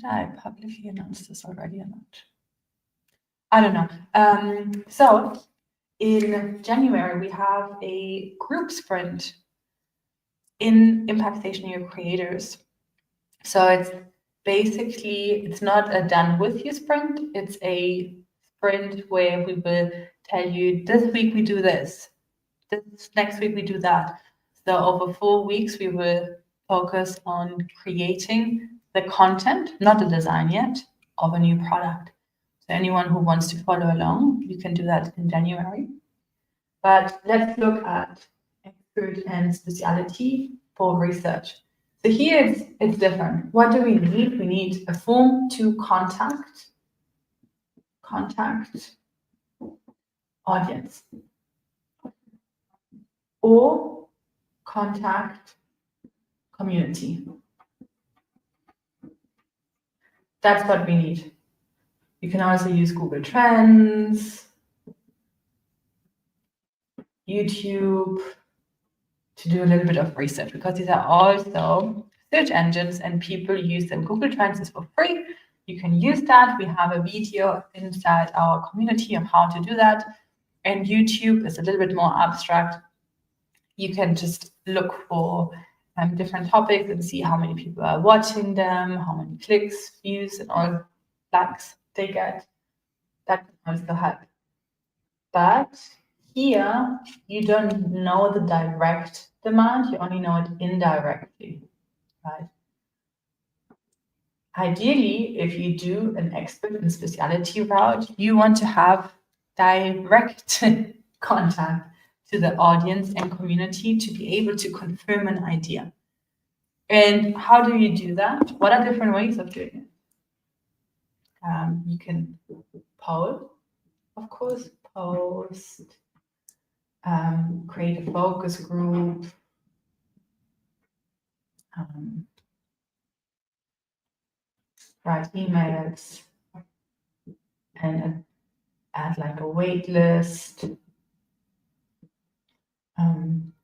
I publicly announce this already or not? I don't know. So in January, we have a group sprint in Impact Stationery Creators. So it's not a done with you sprint. It's a sprint where we will tell you this week we do this. this next week we do that. So over 4 weeks, we will focus on creating the content, not the design yet, of a new product. So anyone who wants to follow along, you can do that in January. But let's look at expert and specialty for research. So here it's different. What do we need? We need a form to contact audience or contact community. That's what we need. You can also use Google Trends, YouTube to do a little bit of research, because these are also search engines and people use them. Google Trends is for free. You can use that. We have a video inside our community on how to do that. And YouTube is a little bit more abstract. You can just look for different topics and see how many people are watching them, how many clicks, views, and all likes they get. That can also help. But here, you don't know the direct demand, you only know it indirectly, right? Ideally, if you do an expert and specialty route, you want to have direct contact to the audience and community to be able to confirm an idea. And how do you do that? What are different ways of doing it? You can poll, of course, post, create a focus group, write emails, and add like a wait list,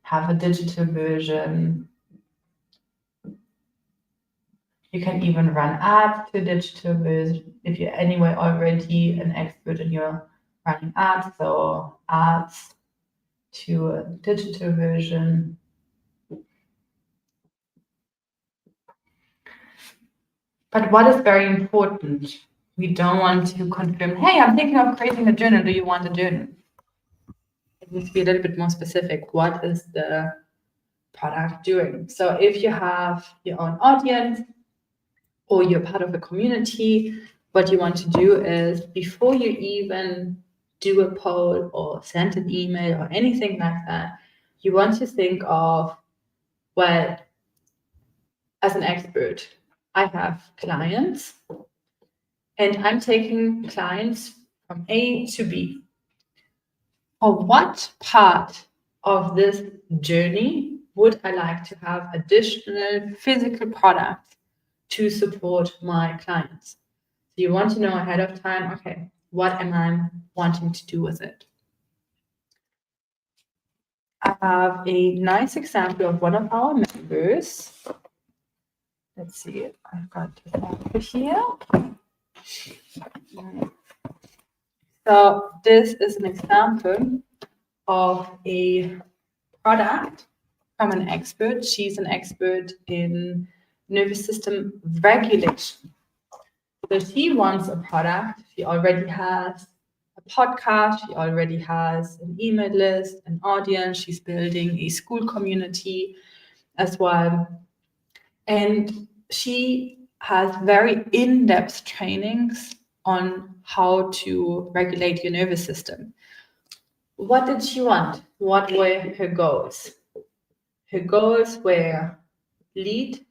have a digital version. You can even run ads to digital version if you're anyway already an expert and you're running ads, so ads to a digital version. But what is very important, we don't want to confirm, hey, I'm thinking of creating a journal. Do you want a journal? It needs to be a little bit more specific. What is the product doing? So if you have your own audience or you're part of a community, what you want to do is, before you even do a poll or send an email or anything like that, you want to think of, well, as an expert, I have clients and I'm taking clients from A to B. For what part of this journey would I like to have additional physical products to support my clients? So you want to know ahead of time, okay, what am I wanting to do with it? I have a nice example of one of our members. Let's see, I've got it over here. So this is an example of a product from an expert. She's an expert in nervous system regulation. So she wants a product. She already has a podcast. She already has an email list, an audience. She's building a school community as well. And she has very in-depth trainings on how to regulate your nervous system. What did she want? What were her goals? Her goals were lead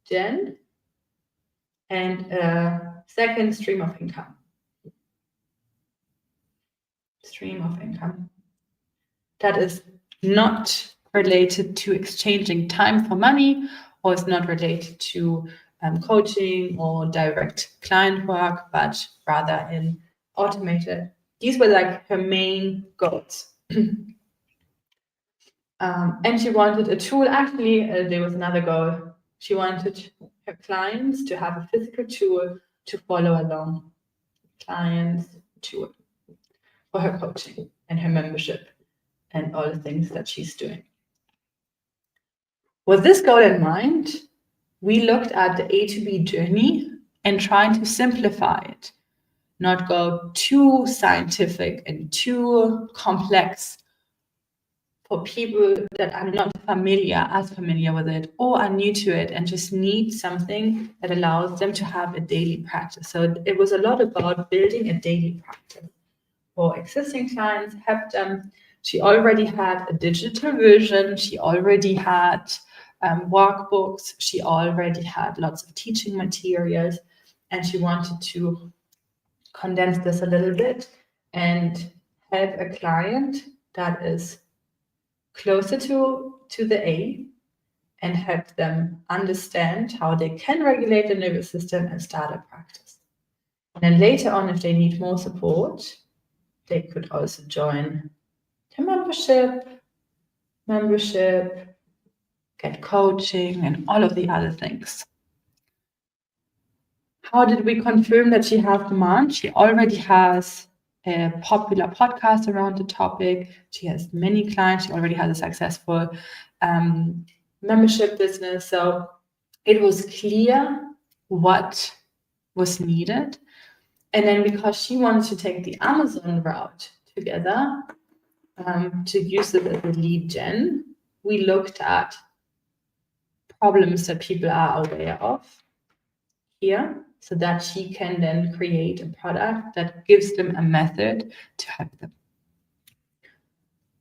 gen and a second stream of income. That is not related to exchanging time for money, or it's not related to coaching or direct client work, but rather in automated. These were like her main goals. And she wanted a tool. Actually, there was another goal. She wanted her clients to have a physical tool to follow along. Clients tool for her coaching and her membership and all the things that she's doing. With this goal in mind, we looked at the A to B journey and tried to simplify it, not go too scientific and too complex for people that are not as familiar with it or are new to it and just need something that allows them to have a daily practice. So it was a lot about building a daily practice. For existing clients, help them. She already had a digital version. She already had workbooks. She already had lots of teaching materials, and she wanted to condense this a little bit and help a client that is closer to the A and help them understand how they can regulate the nervous system and start a practice. And then later on, if they need more support, they could also join the membership, get coaching, and all of the other things. How did we confirm that she has demand? She already has a popular podcast around the topic. She has many clients. She already has a successful membership business. So it was clear what was needed. And then because she wanted to take the Amazon route together, to use it as a lead gen, we looked at problems that people are aware of here so that she can then create a product that gives them a method to help them.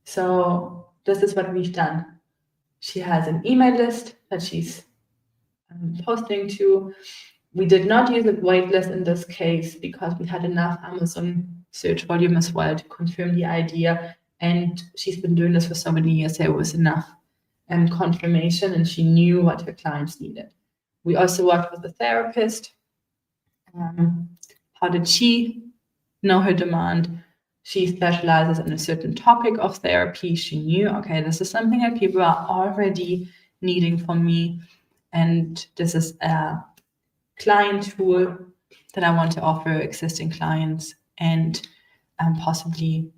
So this is what we've done. She has an email list that she's posting to. We did not use a waitlist in this case because we had enough Amazon search volume as well to confirm the idea. And she's been doing this for so many years, there was enough confirmation, and she knew what her clients needed. We also worked with a therapist. How did she know her demand? She specializes in a certain topic of therapy. She knew, okay, this is something that people are already needing from me, and this is a client tool that I want to offer existing clients, and possibly,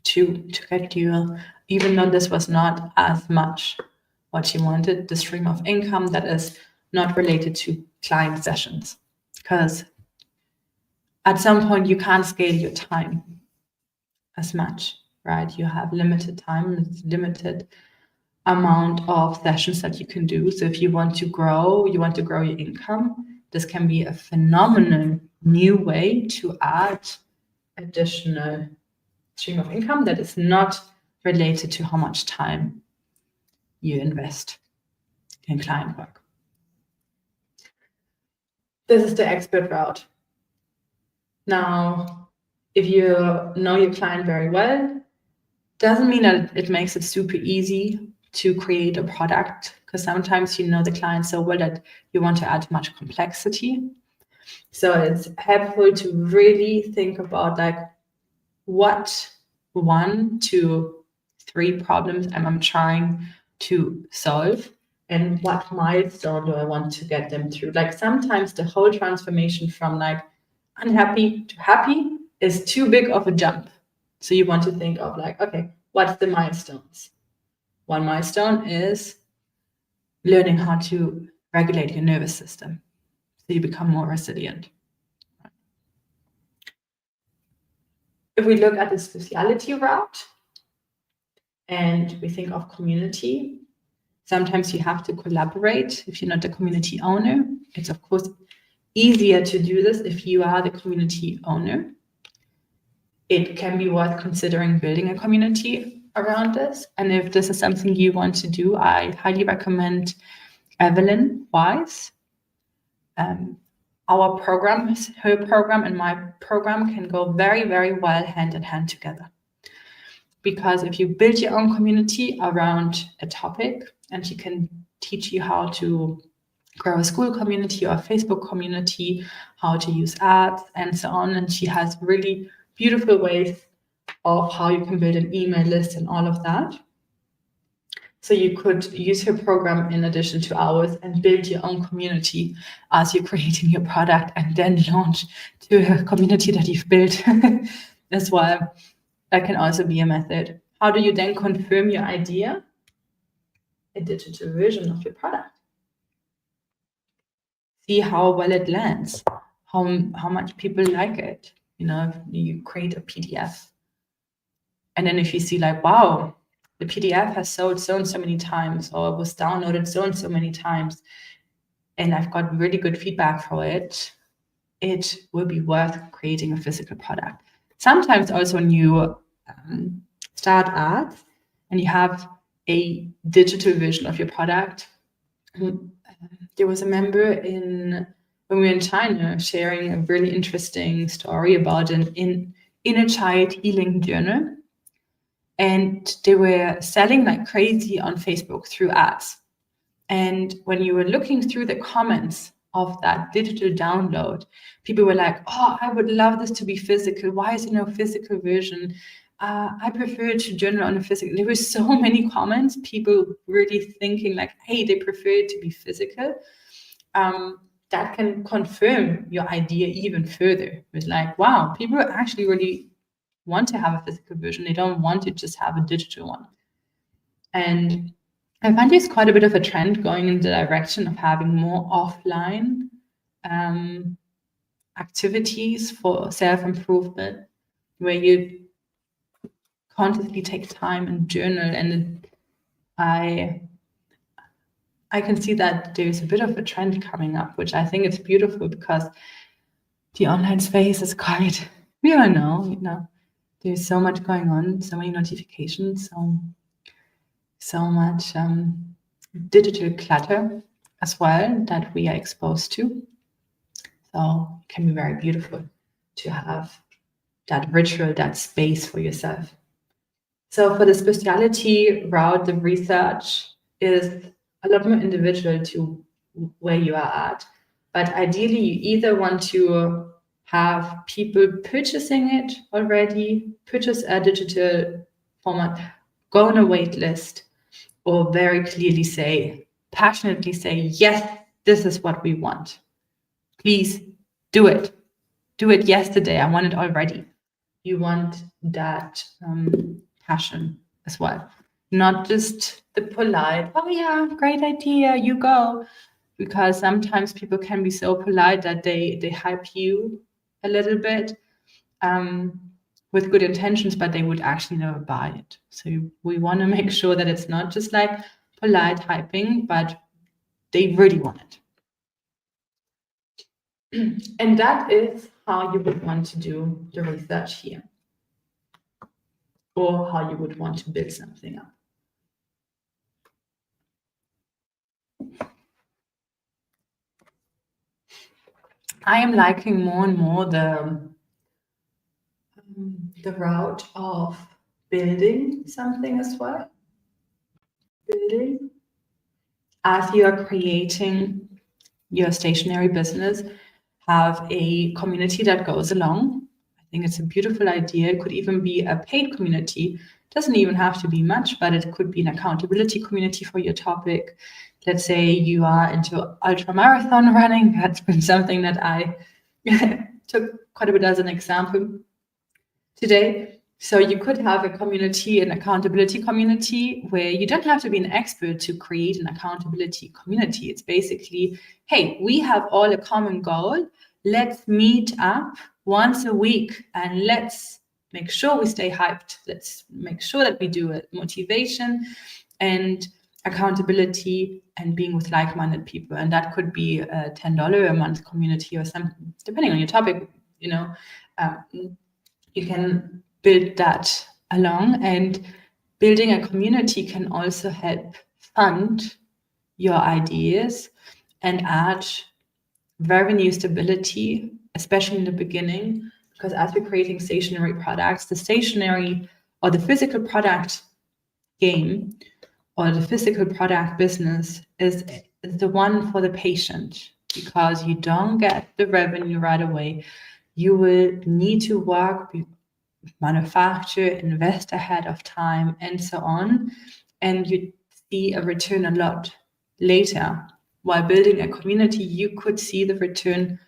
to get you, even though this was not as much what she wanted, the stream of income that is not related to client sessions. Because at some point you can't scale your time as much, right? You have limited time, it's limited amount of sessions that you can do. So if you want to grow your income, this can be a phenomenal new way to add additional stream of income that is not related to how much time you invest in client work. This is the expert route. Now, if you know your client very well, doesn't mean that it makes it super easy to create a product, because sometimes you know the client so well that you want to add much complexity. So it's helpful to really think about what 1 to 3 problems I'm trying to solve, and what milestone do I want to get them through. Sometimes the whole transformation from unhappy to happy is too big of a jump. So you want to think of okay, what's the milestones? One milestone is learning how to regulate your nervous system so you become more resilient. If we look at the specialty route and we think of community, sometimes you have to collaborate. If you're not the community owner, it's of course easier to do this if you are the community owner. It can be worth considering building a community around this. And if this is something you want to do, I highly recommend Evelyn Wise. Our program, her program and my program can go very, very well hand in hand together. Because if you build your own community around a topic, and she can teach you how to grow a school community or a Facebook community, how to use ads and so on. And she has really beautiful ways of how you can build an email list and all of that. So you could use her program in addition to ours and build your own community as you're creating your product, and then launch to a community that you've built as well. That can also be a method. How do you then confirm your idea? A digital version of your product. See how well it lands, how much people like it. You create a PDF And then if you see like, wow, the PDF has sold so and so many times, or was downloaded so and so many times, and I've got really good feedback for it, it will be worth creating a physical product. Sometimes also when you start ads and you have a digital version of your product. There was a member when we were in China sharing a really interesting story about an inner child healing journal. And they were selling like crazy on Facebook through ads. And when you were looking through the comments of that digital download, people were like, oh, I would love this to be physical. Why is there no physical version? I prefer to journal on a physical. There were so many comments, people really thinking like, hey, they prefer it to be physical. That can confirm your idea even further. It's like, wow, people actually really want to have a physical version. They don't want to just have a digital one. And I find there's quite a bit of a trend going in the direction of having more offline activities for self-improvement, where you consciously take time and journal. And I can see that there's a bit of a trend coming up, which I think is beautiful, because the online space is quite, we all know, there's so much going on, so many notifications, so much digital clutter as well that we are exposed to. So it can be very beautiful to have that ritual, that space for yourself. So for the specialty route, the research is a lot more individual to where you are at. But ideally, you either want to have people purchasing it already, purchase a digital format, go on a wait list, or very clearly passionately say, yes, this is what we want. Please do it. Do it yesterday. I want it already. You want that passion as well. Not just the polite, oh yeah, great idea, you go. Because sometimes people can be so polite that they hype you a little bit with good intentions, but they would actually never buy it. So we want to make sure that it's not just like polite hyping, but they really want it. And that is how you would want to do the research here, or how you would want to build something up. I am liking more and more the route of building something as well. Building as you are creating your stationery business, have a community that goes along. I think it's a beautiful idea. It could even be a paid community. It doesn't even have to be much, but it could be an accountability community for your topic. Let's say you are into ultra marathon running. That's been something that I took quite a bit as an example today. So you could have a community, an accountability community, where you don't have to be an expert to create an accountability community. It's basically, hey, we have all a common goal. Let's meet up once a week and let's make sure we stay hyped. Let's make sure that we do it. Motivation and accountability and being with like-minded people. And that could be a $10 a month community or something, depending on your topic, you can build that along. And building a community can also help fund your ideas and add revenue stability, especially in the beginning, because as we're creating stationery products, the stationery or the physical product game or the physical product business is the one for the patient, because you don't get the revenue right away. You will need to work, manufacture, invest ahead of time, and so on. And you see a return a lot later. While building a community, you could see the return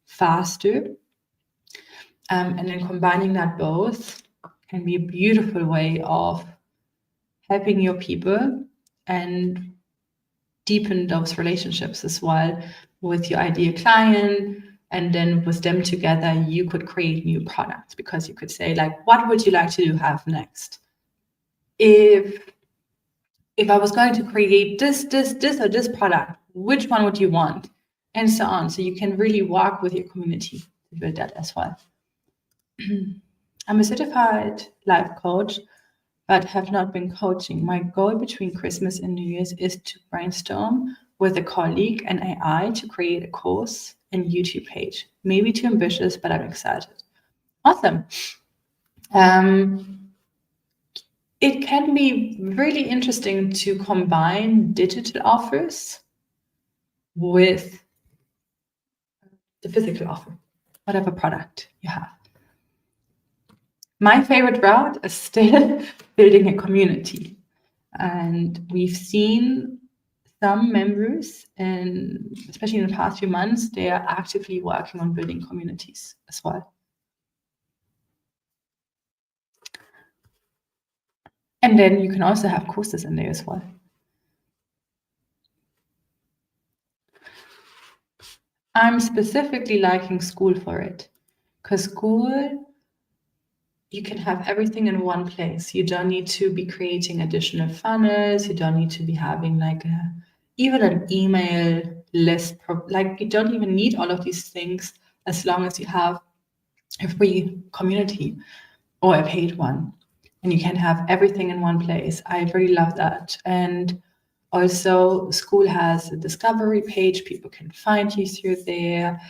faster. And then combining that both can be a beautiful way of helping your people and deepen those relationships as well with your ideal client, And then with them together, you could create new products, because you could say, like, what would you like to have next? If I was going to create this, or this product, which one would you want? And so on. So you can really work with your community to build that as well. I'm a certified life coach, but have not been coaching. My goal between Christmas and New Year's is to brainstorm with a colleague and AI to create a course and YouTube page. Maybe too ambitious, but I'm excited. Awesome. It can be really interesting to combine digital offers with the physical offer, whatever product you have. My favorite route is still building a community. And we've seen some members, and especially in the past few months, they are actively working on building communities as well. And then you can also have courses in there as well. I'm specifically liking school for it, because school, you can have everything in one place. You don't need to be creating additional funnels. You don't need to be having like even an email list. Like, you don't even need all of these things as long as you have a free community or a paid one, and you can have everything in one place. I really love that. And also, school has a discovery page. People can find you through there.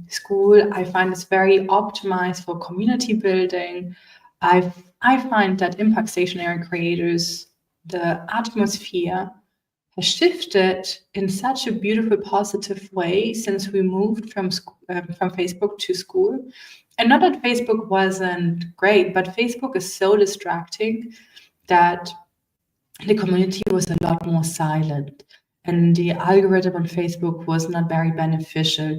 School, I find, is very optimized for community building. I find that impact stationery creators, the atmosphere has shifted in such a beautiful, positive way since we moved from Facebook to school. And not that Facebook wasn't great, but Facebook is so distracting that the community was a lot more silent, and the algorithm on Facebook was not very beneficial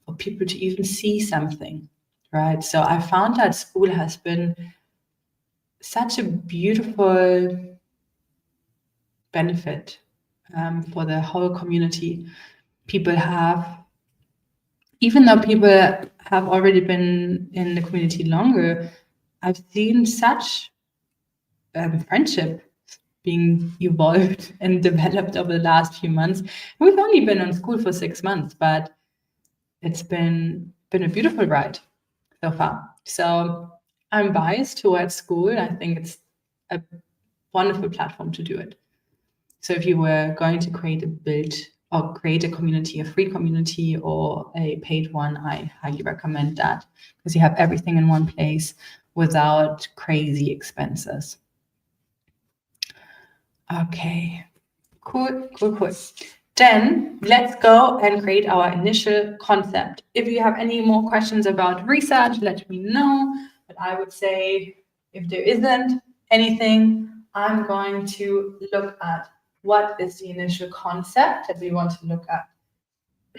for people to even see something, right? So I found that school has been such a beautiful benefit for the whole community. People have, even though people have already been in the community longer, I've seen such friendship being evolved and developed over the last few months. We've only been on school for 6 months, but it's been a beautiful ride so far. So I'm biased towards school. I think it's a wonderful platform to do it. So if you were going to create a community, a free community or a paid one, I highly recommend that, because you have everything in one place without crazy expenses. Okay, cool. Then let's go and create our initial concept. If you have any more questions about research, let me know. But I would say, if there isn't anything, I'm going to look at what is the initial concept that we want to look at.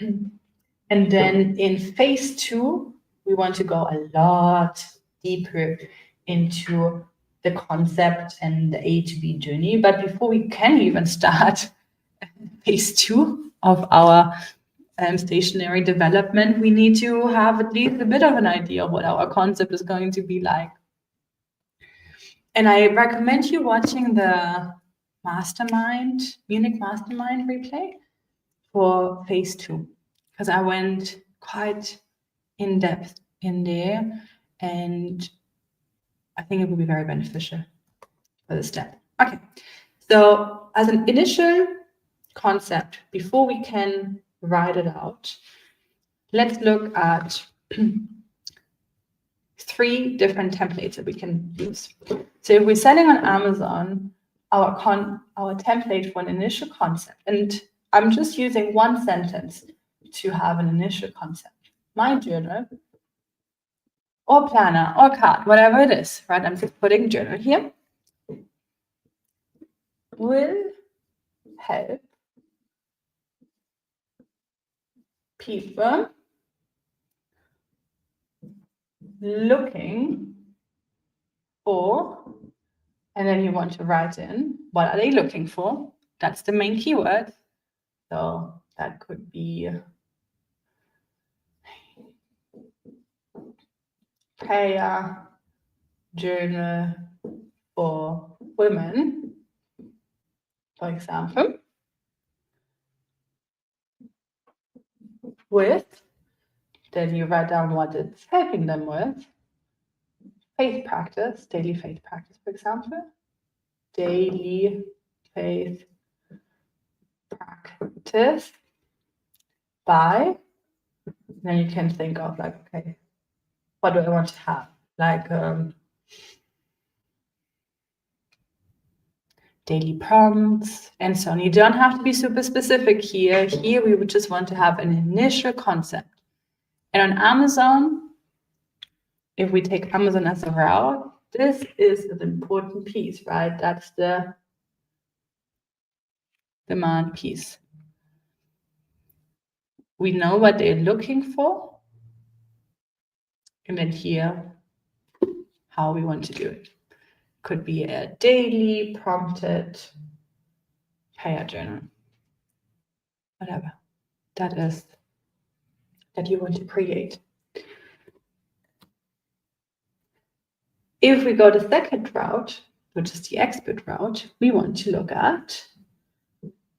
And then in phase 2, we want to go a lot deeper into the concept and the A to B journey. But before we can even start phase 2 of our stationery development, we need to have at least a bit of an idea of what our concept is going to be like. And I recommend you watching the Munich Mastermind replay for phase 2, because I went quite in depth in there, and I think it will be very beneficial for this step. Okay, so as an initial concept, before we can write it out, let's look at 3 different templates that we can use. So if we're selling on Amazon, our template for an initial concept, and I'm just using one sentence to have an initial concept. My journal, or planner, or card, whatever it is, right? I'm just putting journal here. Will help people looking for, and then you want to write in, what are they looking for? That's the main keyword. So that could be prayer journal for women, for example, with, then you write down what it's helping them with. Faith practice, daily faith practice, for example. Daily faith practice by, then you can think of like, okay, what do I want to have? Like daily prompts and so on. You don't have to be super specific here. Here we would just want to have an initial concept. And on Amazon, if we take Amazon as a route, this is an important piece, right? That's the demand piece. We know what they're looking for. And then here, how we want to do it. Could be a daily prompted prayer journal. Whatever that is that you want to create. If we go the second route, which is the expert route, we want to look at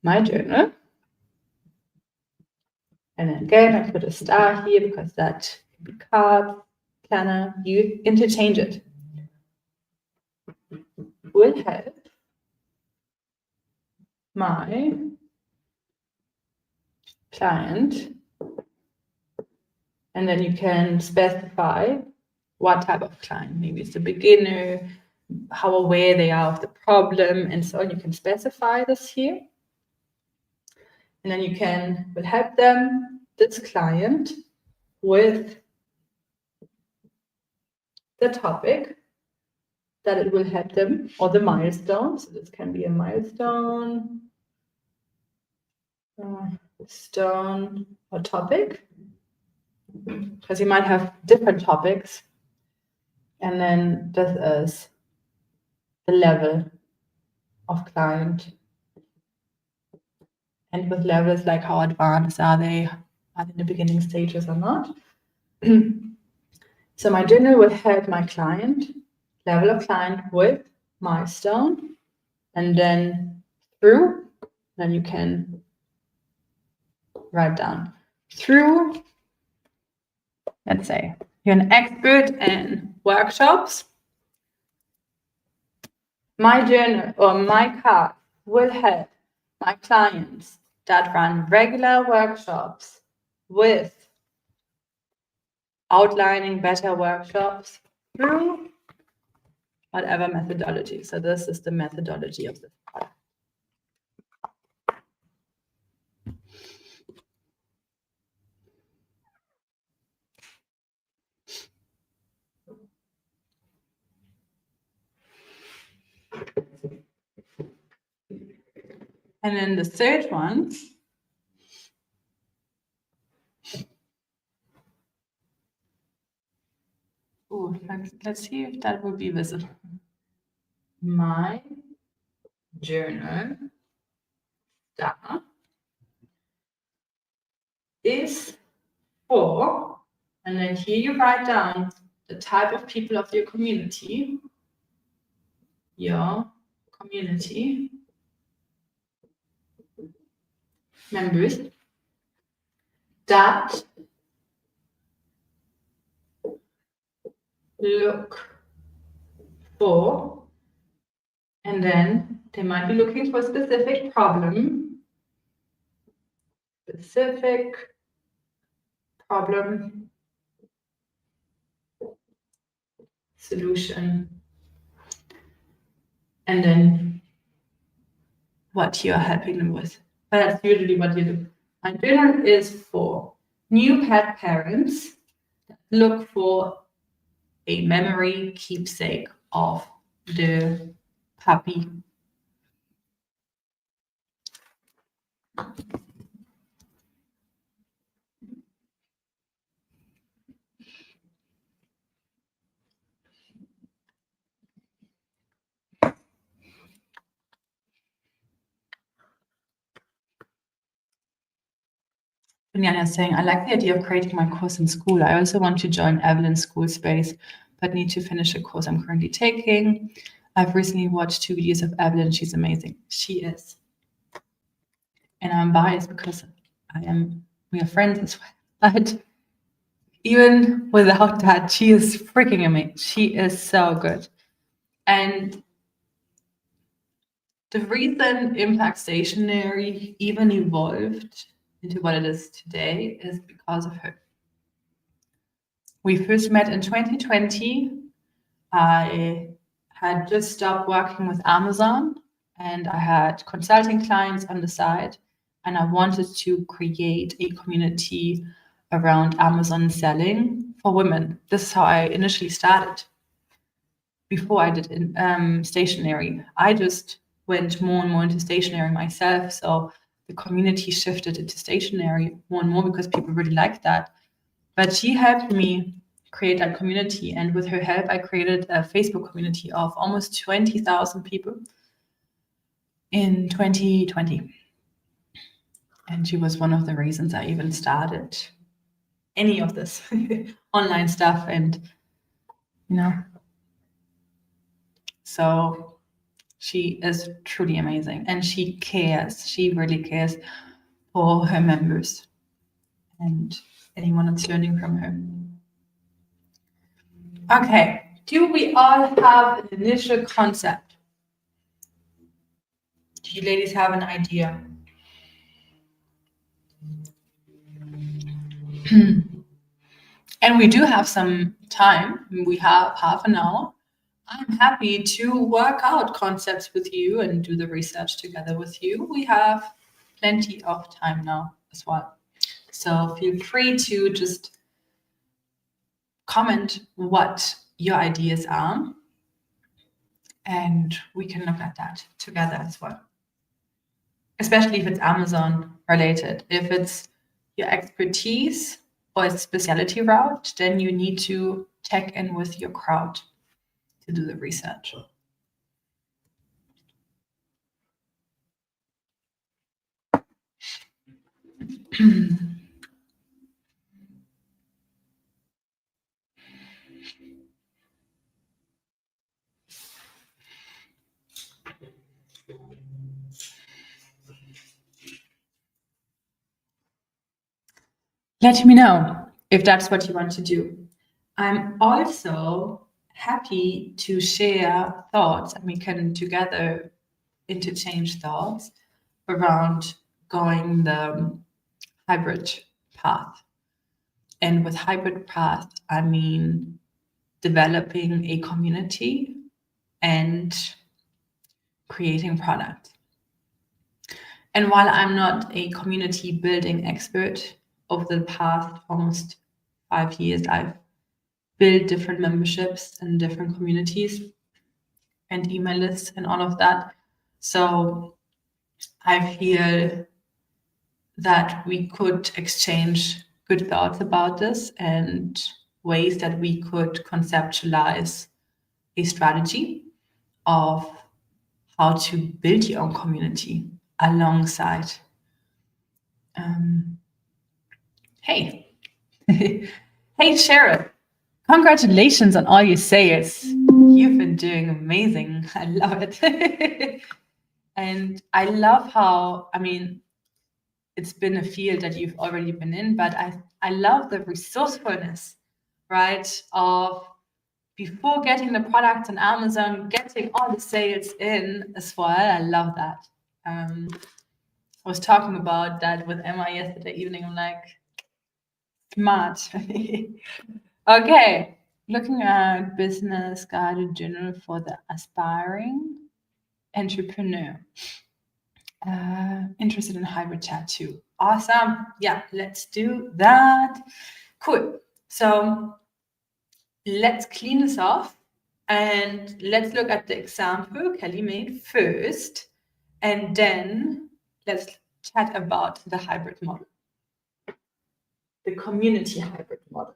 my journal. And then again, I put a star here because that can be card, planner, you interchange it. Will help my client. And then you can specify what type of client. Maybe it's a beginner, how aware they are of the problem, and so on. You can specify this here. And then you will help them, this client, with the topic that it will help them, or the milestone. So this can be a milestone, stone, or topic, because you might have different topics. And then this is the level of client. And with levels, like how advanced are they in the beginning stages or not? So my journal will help my client, level of client with milestone, and then through, then you can write down through, let's say you're an expert in workshops. My journal or my card will help my clients that run regular workshops with outlining better workshops through whatever methodology. So this is the methodology of this product. And then the third one, let's see if that will be visible. My journal star is for, and then here you write down the type of people of your community members that look for, and then they might be looking for a specific problem, solution, and then what you're helping them with. But that's usually what you do. My journal is for new pet parents that look for a memory keepsake of the puppy. Bunyanya is saying, I like the idea of creating my course in school. I also want to join Evelyn's school space, but need to finish a course I'm currently taking. I've recently watched 2 videos of Evelyn. She's amazing. She is. And I'm biased because we are friends as well. But even without that, she is freaking amazing. She is so good. And the reason Impact Stationery even evolved into what it is today is because of her. We first met in 2020. I had just stopped working with Amazon and I had consulting clients on the side, and I wanted to create a community around Amazon selling for women. This is how I initially started. Before I did stationery, I just went more and more into stationery myself. So the community shifted into stationery more and more because people really liked that. But she helped me create that community. And with her help, I created a Facebook community of almost 20,000 people in 2020. And she was one of the reasons I even started any of this online stuff. And, so she is truly amazing. And she cares. She really cares for her members and anyone that's learning from her. Okay, do we all have an initial concept? Do you ladies have an idea? And we do have some time. We have half an hour. I'm happy to work out concepts with you and do the research together with you. We have plenty of time now as well. So feel free to just comment what your ideas are, and we can look at that together as well. Especially if it's Amazon related. If it's your expertise or a specialty route, then you need to check in with your crowd to do the research. Let me know if that's what you want to do. I'm also happy to share thoughts, and we can together interchange thoughts around going the hybrid path. And with hybrid path, I mean developing a community and creating product. And while I'm not a community building expert, over the past almost 5 years, I've built different memberships and different communities and email lists and all of that. So I feel that we could exchange good thoughts about this and ways that we could conceptualize a strategy of how to build your own community alongside. Hey, hey, Sharon, congratulations on all your sales. You've been doing amazing. I love it. And I love how, it's been a field that you've already been in, but I love the resourcefulness, right? Of before getting the product on Amazon, getting all the sales in as well. I love that. I was talking about that with Emma yesterday evening. I'm like, smart. Okay, looking at business guided journal for the aspiring entrepreneur. Interested in hybrid tattoo. Awesome. Yeah, let's do that. Cool. So let's clean this off and let's look at the example Kelly made first, and then let's chat about the hybrid model, the community hybrid model.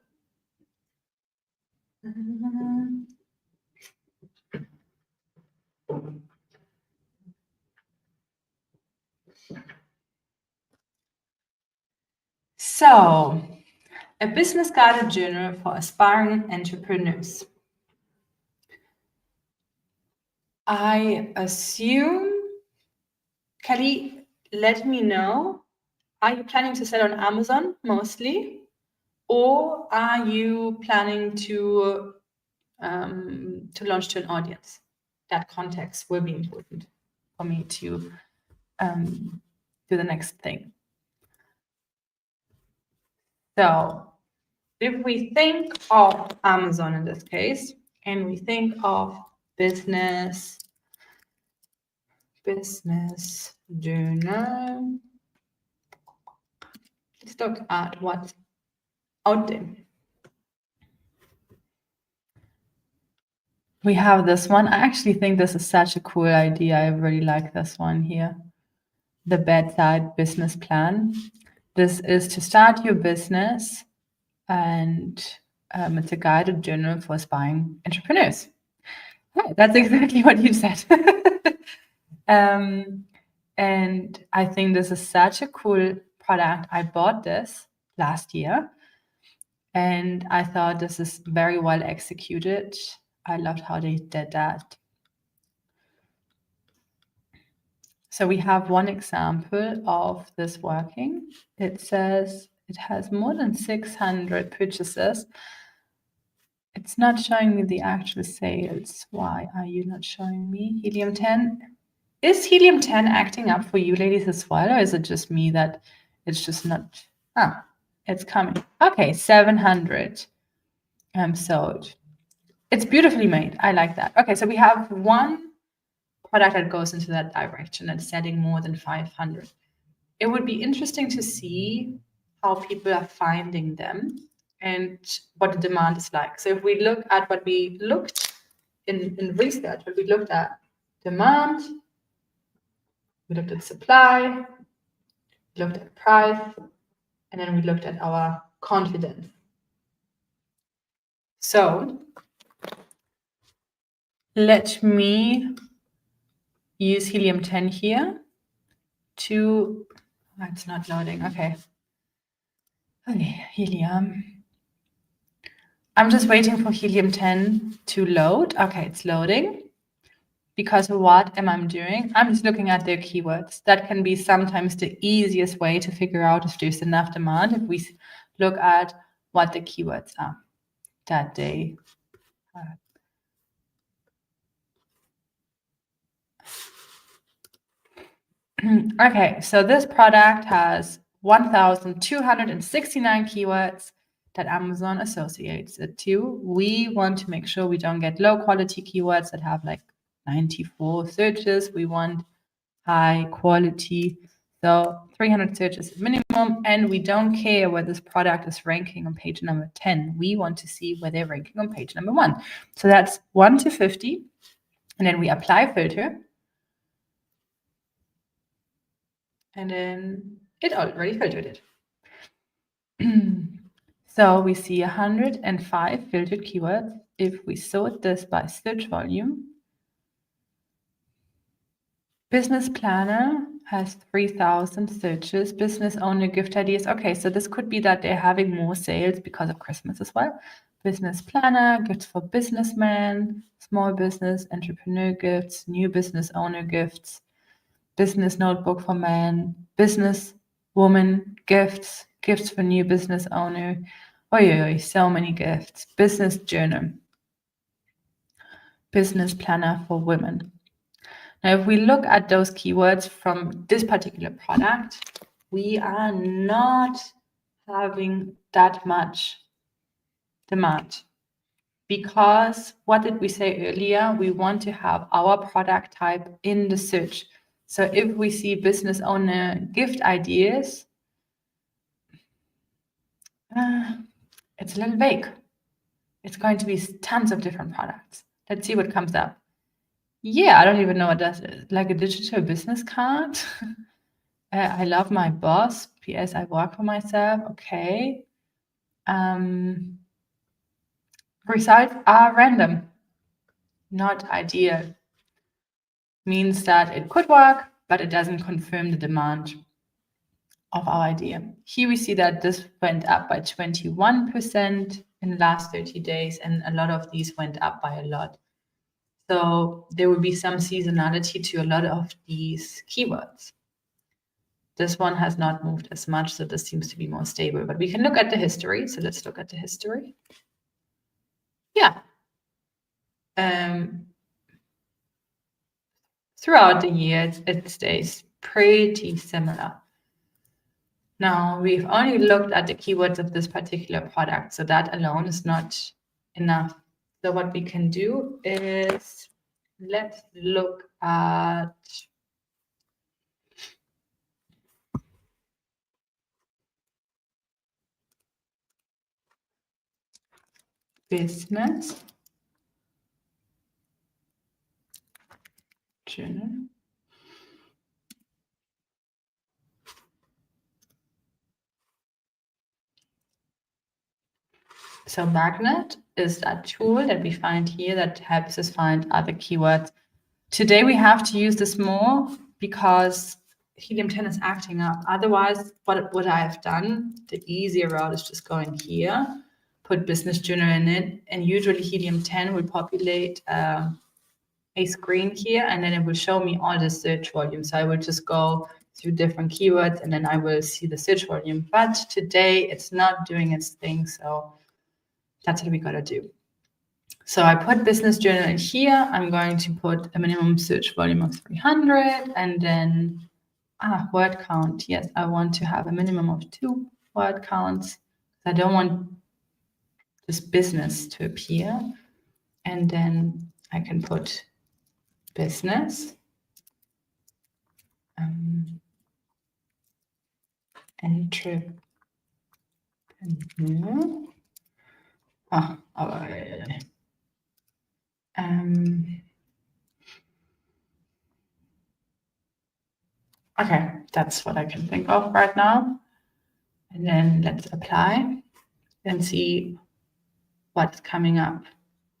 So, a business guided journal for aspiring entrepreneurs. I assume, Kelly, let me know, are you planning to sell on Amazon mostly? Or are you planning to launch to an audience? That context will be important for me to do the next thing. So if we think of Amazon in this case, and we think of business journal, let's look at what's out there. We have this one. I actually think this is such a cool idea. I really like this one here. The bedside business plan. This is to start your business, and it's a guided journal for aspiring entrepreneurs. Right, that's exactly what you said. And I think this is such a cool product. I bought this last year, and I thought this is very well executed. I loved how they did that. So we have one example of this working. It says it has more than 600 purchases. It's not showing me the actual sales. Why are you not showing me? Helium 10. Is Helium 10 acting up for you ladies as well? Or is it just me that it's just not? Ah, it's coming. Okay, 700 sold. It's beautifully made. I like that. Okay, so we have one product that goes into that direction and selling more than 500. It would be interesting to see how people are finding them and what the demand is like. So if we look at what we looked in research, what we looked at demand, we looked at supply, we looked at price, and then we looked at our confidence. So let me use Helium 10 here to, oh, it's not loading, okay. Okay, Helium. I'm just waiting for Helium 10 to load. Okay, it's loading. Because what am I doing? I'm just looking at their keywords. That can be sometimes the easiest way to figure out if there's enough demand, if we look at what the keywords are that they have. Okay, so this product has 1,269 keywords that Amazon associates it to. We want to make sure we don't get low quality keywords that have like 94 searches. We want high quality. So 300 searches minimum, and we don't care where this product is ranking on page number 10. We want to see where they're ranking on page number 1. So that's 1 to 50, and then we apply filter. And then it already filtered it. So we see 105 filtered keywords. If we sort this by search volume, business planner has 3,000 searches. Business owner gift ideas. Okay, so this could be that they're having more sales because of Christmas as well. Business planner, gifts for businessmen, small business, entrepreneur gifts, new business owner gifts, business notebook for men, business woman gifts, gifts for new business owner. Oh, so many gifts. Business journal, business planner for women. Now, if we look at those keywords from this particular product, we are not having that much demand. Because what did we say earlier? We want to have our product type in the search. So if we see business owner gift ideas, it's a little vague. It's going to be tons of different products. Let's see what comes up. Yeah, I don't even know what that is. Like a digital business card. I love my boss. P.S. I work for myself. Okay. Results are random. Not ideal. Means that it could work, but it doesn't confirm the demand. of our idea. Here we see that this went up by 21% in the last 30 days, and a lot of these went up by a lot. So there will be some seasonality to a lot of these keywords. This one has not moved as much, so this seems to be more stable. But we can look at the history. So let's look at the history. Yeah. Throughout the year, it stays pretty similar. Now, we've only looked at the keywords of this particular product, so that alone is not enough. So what we can do is, let's look at business journal. So Magnet is that tool that we find here that helps us find other keywords. Today we have to use this more because helium-10 is acting up. Otherwise, what I have done, the easier route is just go in here, put business journal in it, and usually helium-10 will populate a screen here, and then it will show me all the search volume. So I will just go through different keywords, and then I will see the search volume. But today it's not doing its thing, so that's what we gotta do. So I put business journal in here. I'm going to put a minimum search volume of 300, and then word count. Yes, I want to have a minimum of 2 word counts. I don't want this business to appear. And then I can put business entrepreneur. Okay, that's what I can think of right now. And then let's apply and see what's coming up.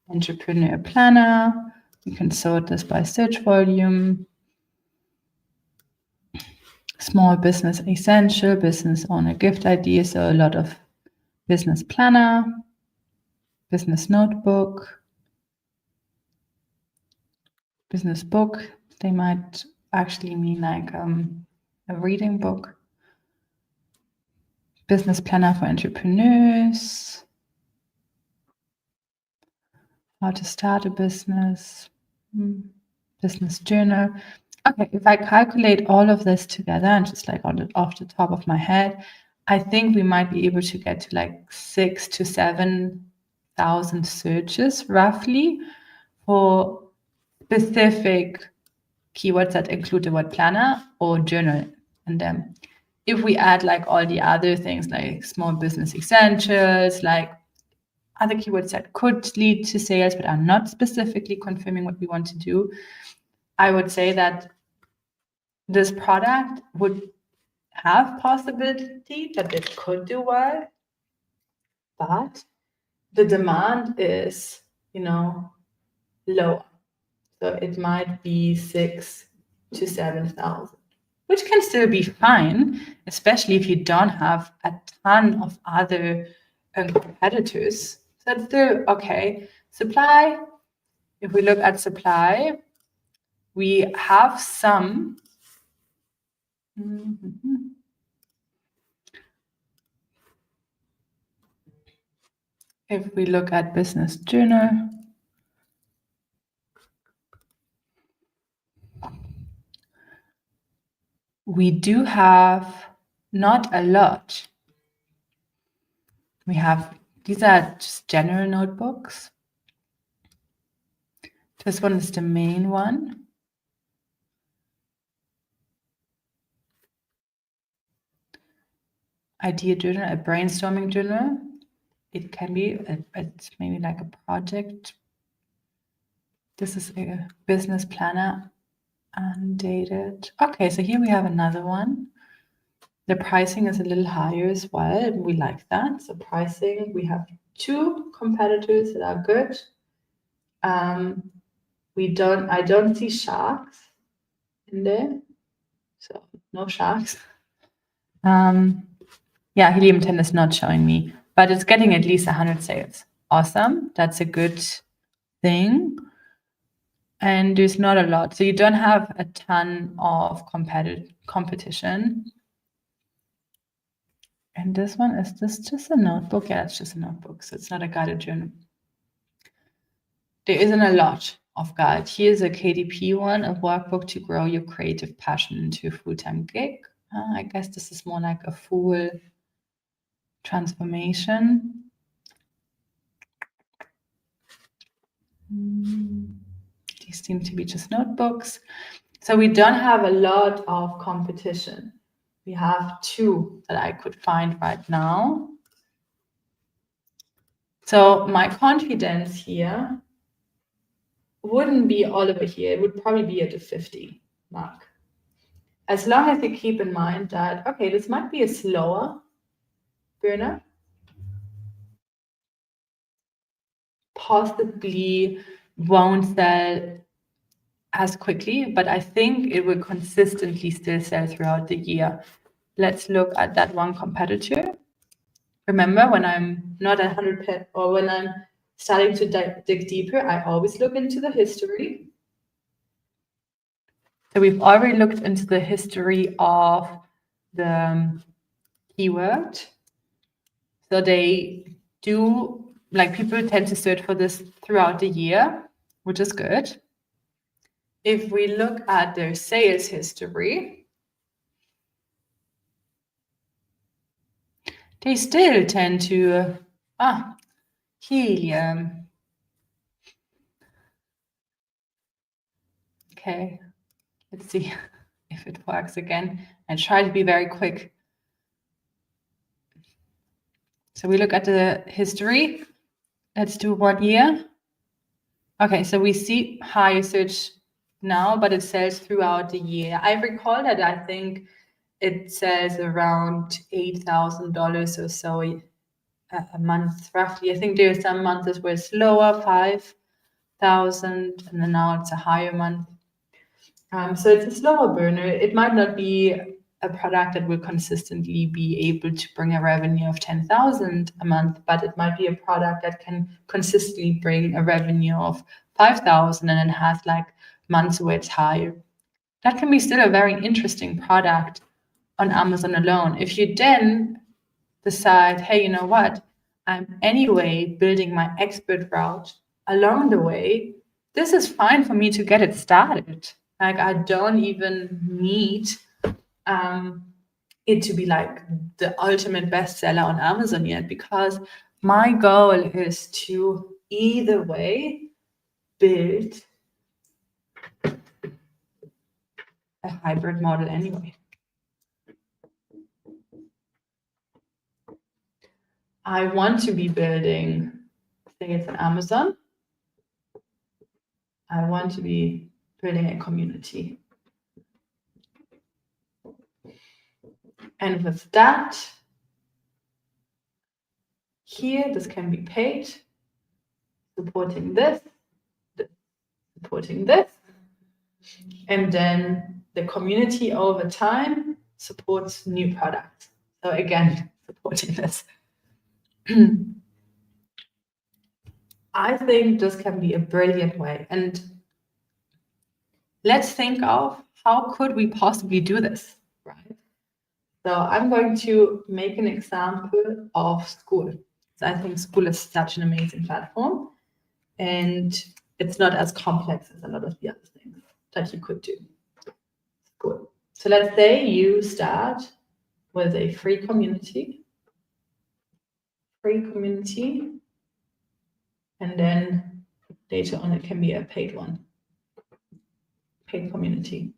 Entrepreneur planner. You can sort this by search volume. Small business essential, business owner gift idea. So a lot of business planner, business notebook, business book. They might actually mean like a reading book. Business planner for entrepreneurs. How to start a business. Business journal. Okay, if I calculate all of this together and just like off the top of my head, I think we might be able to get to like 6,000 to 7,000 searches roughly for specific keywords that include the word planner or journal in them. If we add like all the other things like small business essentials, like other keywords that could lead to sales but are not specifically confirming what we want to do, I would say that this product would have possibility that it could do well, but the demand is, lower. So it might be 6,000 to 7,000, which can still be fine, especially if you don't have a ton of other competitors. So that's still okay. Supply, if we look at supply, we have some. If we look at business journal, we do have not a lot. We have, these are just general notebooks. This one is the main one. Idea journal, a brainstorming journal. It can be, it's maybe like a project. This is a business planner, undated. Okay, so here we have another one. The pricing is a little higher as well, and we like that. So pricing, we have 2 competitors that are good. I don't see sharks in there, so no sharks. Yeah, helium 10 is not showing me, but it's getting at least 100 sales. Awesome. That's a good thing. And there's not a lot. So you don't have a ton of competition. And this one, is this just a notebook? Yeah, it's just a notebook. So it's not a guided journal. There isn't a lot of guide. Here's a KDP one, a workbook to grow your creative passion into a full-time gig. I guess this is more like a full transformation. These seem to be just notebooks. So we don't have a lot of competition. We have 2 that I could find right now. So my confidence here wouldn't be all over here. It would probably be at the 50 mark. As long as you keep in mind that, okay, this might be a slower burner, possibly won't sell as quickly, but I think it will consistently still sell throughout the year. Let's look at that one competitor. Remember, when I'm not 100 or when I'm starting to dig deeper, I always look into the history. So we've already looked into the history of the keyword. So they do, like, people tend to search for this throughout the year, which is good. If we look at their sales history, they still tend to, helium. Okay, let's see if it works again and try to be very quick. So we look at the history. Let's do 1 year. Okay, so we see high usage now, but it sells throughout the year. I recall that I think it sells around $8,000 or so a month, roughly. I think there are some months where it's lower, 5,000, and then now it's a higher month. So it's a slower burner. It might not be a product that will consistently be able to bring a revenue of 10,000 a month, but it might be a product that can consistently bring a revenue of 5,000 and then has like months where it's higher. That can be still a very interesting product on Amazon alone. If you then decide, hey, you know what? I'm anyway building my expert route along the way. This is fine for me to get it started. Like, I don't even need it to be like the ultimate bestseller on Amazon yet, because my goal is to either way build a hybrid model anyway. I want to be building things on Amazon. I want to be building a community. And with that, here, this can be paid, supporting this, supporting this. And then the community over time supports new products. So again, supporting this. I think this can be a brilliant way. And let's think of how could we possibly do this, right? So I'm going to make an example of school. So I think school is such an amazing platform, and it's not as complex as a lot of the other things that you could do. School. So let's say you start with a free community, and then later on it can be a paid one, paid community.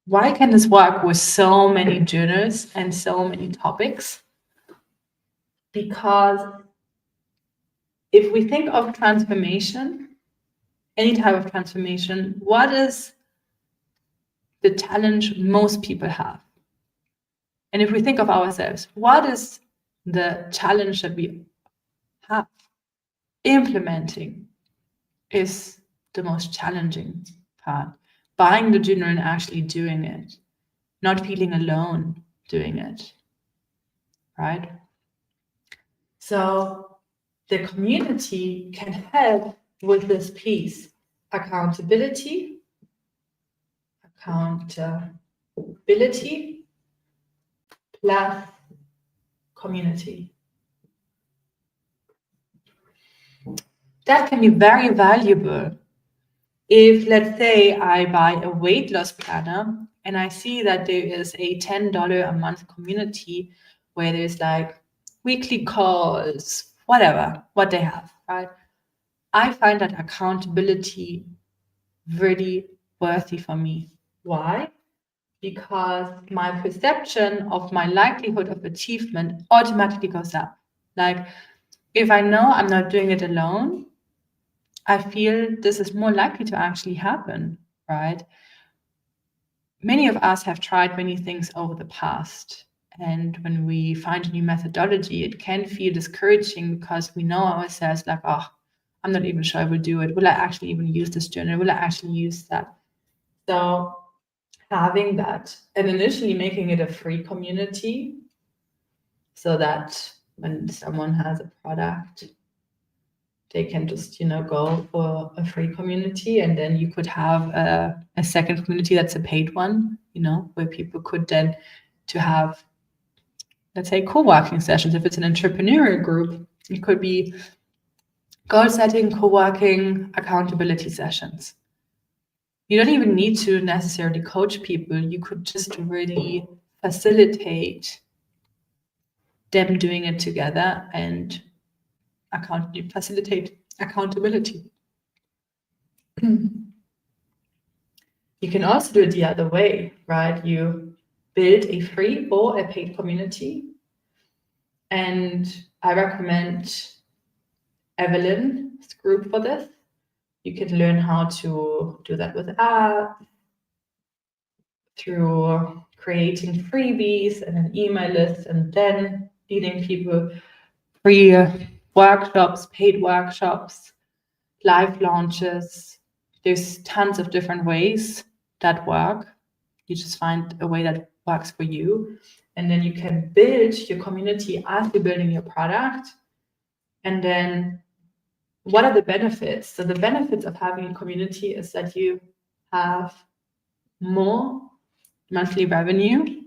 Why can this work with so many journals and so many topics? Because if we think of transformation, any type of transformation, what is the challenge most people have? And if we think of ourselves, what is the challenge that we have? Implementing is the most challenging part. buying the journal and actually doing it, not feeling alone doing it, right? So the community can help with this piece: accountability plus community. That can be very valuable. If, let's say, I buy a weight loss planner and I see that there is a $10 a month community where there's like weekly calls, whatever, what they have, right? I find that accountability really worthy for me. Why? Because my perception of my likelihood of achievement automatically goes up. Like, if I know I'm not doing it alone, I feel this is more likely to actually happen, right? Many of us have tried many things over the past. And when we find a new methodology, it can feel discouraging because we know ourselves like, oh, I'm not even sure I will do it. Will I actually even use this journal? Will I actually use that? So having that and initially making it a free community so that when someone has a product, they can just, go for a free community, and then you could have a second community that's a paid one, where people could then to have, let's say, co-working sessions. If it's an entrepreneurial group, it could be goal setting, co-working, accountability sessions. You don't even need to necessarily coach people. You could just really facilitate them doing it together and facilitate accountability. You can also do it the other way, right? You build a free or a paid community. And I recommend Evelyn's group for this. You can learn how to do that with apps, through creating freebies and an email list, and then leading people free workshops, paid workshops, live launches. There's tons of different ways that work. You just find a way that works for you. And then you can build your community as you're building your product. And then what are the benefits? So the benefits of having a community is that you have more monthly revenue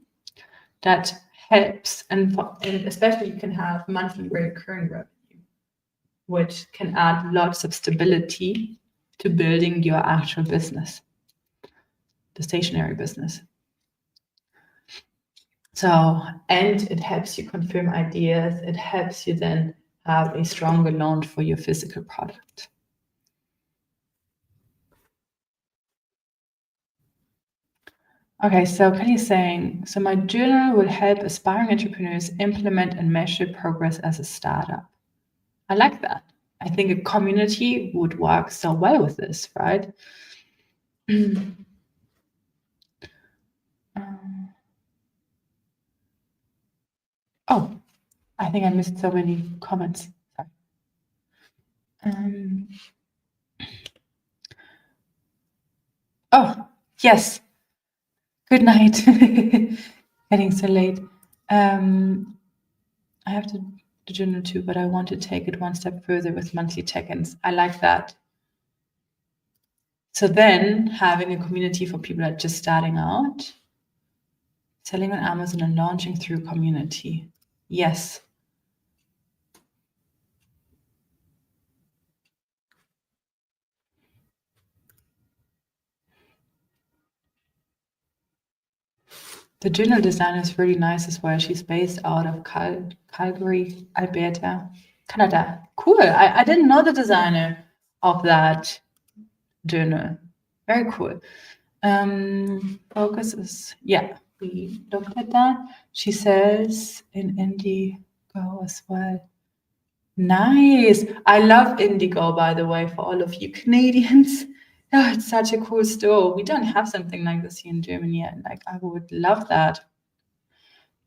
that helps, and especially you can have monthly recurring revenue, which can add lots of stability to building your actual business, the stationery business. So, and it helps you confirm ideas. It helps you then have a stronger launch for your physical product. Okay, so Kelly's saying, so my journal will help aspiring entrepreneurs implement and measure progress as a startup. I like that. I think a community would work so well with this, right? Oh, I think I missed so many comments. Sorry. Oh, yes. Good night. Getting so late. I have to the journal too, but I want to take it one step further with monthly check-ins. I like that. So then having a community for people that are just starting out, selling on Amazon and launching through community. Yes. The journal designer is really nice as well. She's based out of Calgary, Alberta, Canada. Cool. I didn't know the designer of that journal. Very cool. Focus is, yeah, we looked at that. She says in Indigo as well. Nice. I love Indigo, by the way, for all of you Canadians. Oh, it's such a cool store. We don't have something like this here in Germany yet. Like, I would love that.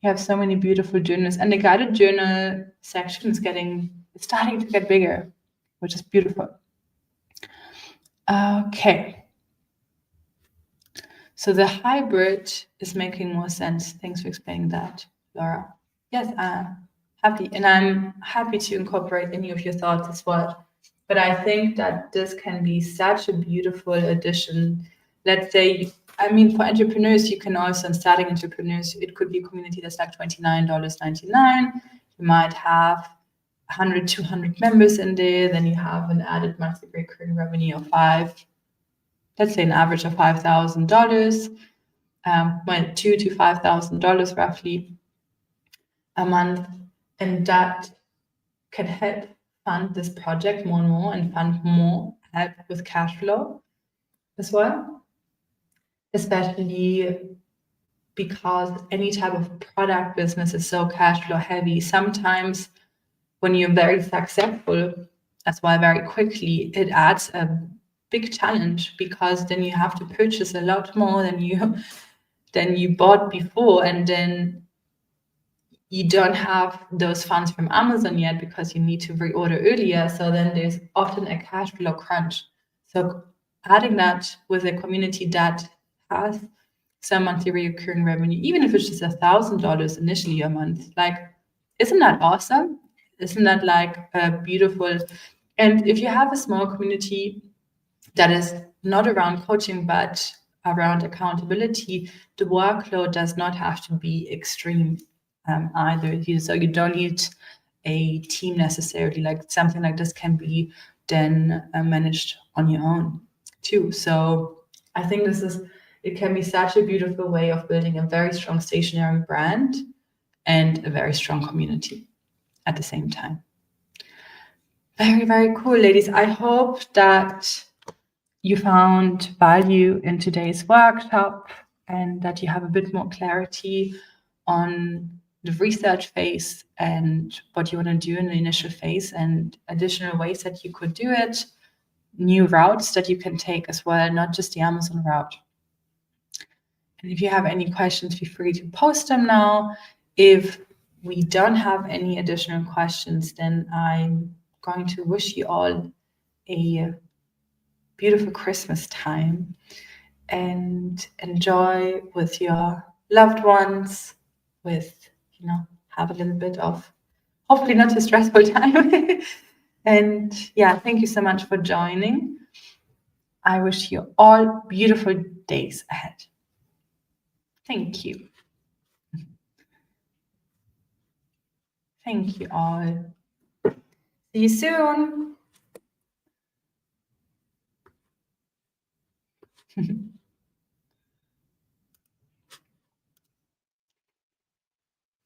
You have so many beautiful journals, and the guided journal section is starting to get bigger, which is beautiful. Okay. So the hybrid is making more sense. Thanks for explaining that, Laura. Yes, I'm happy, and I'm happy to incorporate any of your thoughts as well. But I think that this can be such a beautiful addition. Let's say, I mean, for entrepreneurs, you can also, and starting entrepreneurs, it could be a community that's like $29.99. You might have 100, 200 members in there. Then you have an added monthly recurring revenue of let's say an average of $5,000, well, $2,000 to $5,000 roughly a month. And that can help fund this project more and more and fund more, help with cash flow as well, especially because any type of product business is so cash flow heavy. Sometimes when you're very successful as well, very quickly, it adds a big challenge because then you have to purchase a lot more than you bought before, and then you don't have those funds from Amazon yet because you need to reorder earlier. So then there's often a cash flow crunch. So adding that with a community that has some monthly recurring revenue, even if it's just $1,000 initially a month, like, isn't that awesome? Isn't that like a beautiful? And if you have a small community that is not around coaching, but around accountability, the workload does not have to be extreme either. So you don't need a team necessarily. Like something like this can be then managed on your own too. So I think it can be such a beautiful way of building a very strong stationery brand and a very strong community at the same time. Very, very cool, ladies. I hope that you found value in today's workshop and that you have a bit more clarity on the research phase and what you want to do in the initial phase and additional ways that you could do it, new routes that you can take as well, not just the Amazon route. And if you have any questions, feel free to post them now. If we don't have any additional questions, then I'm going to wish you all a beautiful Christmas time and enjoy with your loved ones, have a little bit of hopefully not a stressful time. And yeah, thank you so much for joining. I wish you all beautiful days ahead. Thank you. Thank you all. See you soon.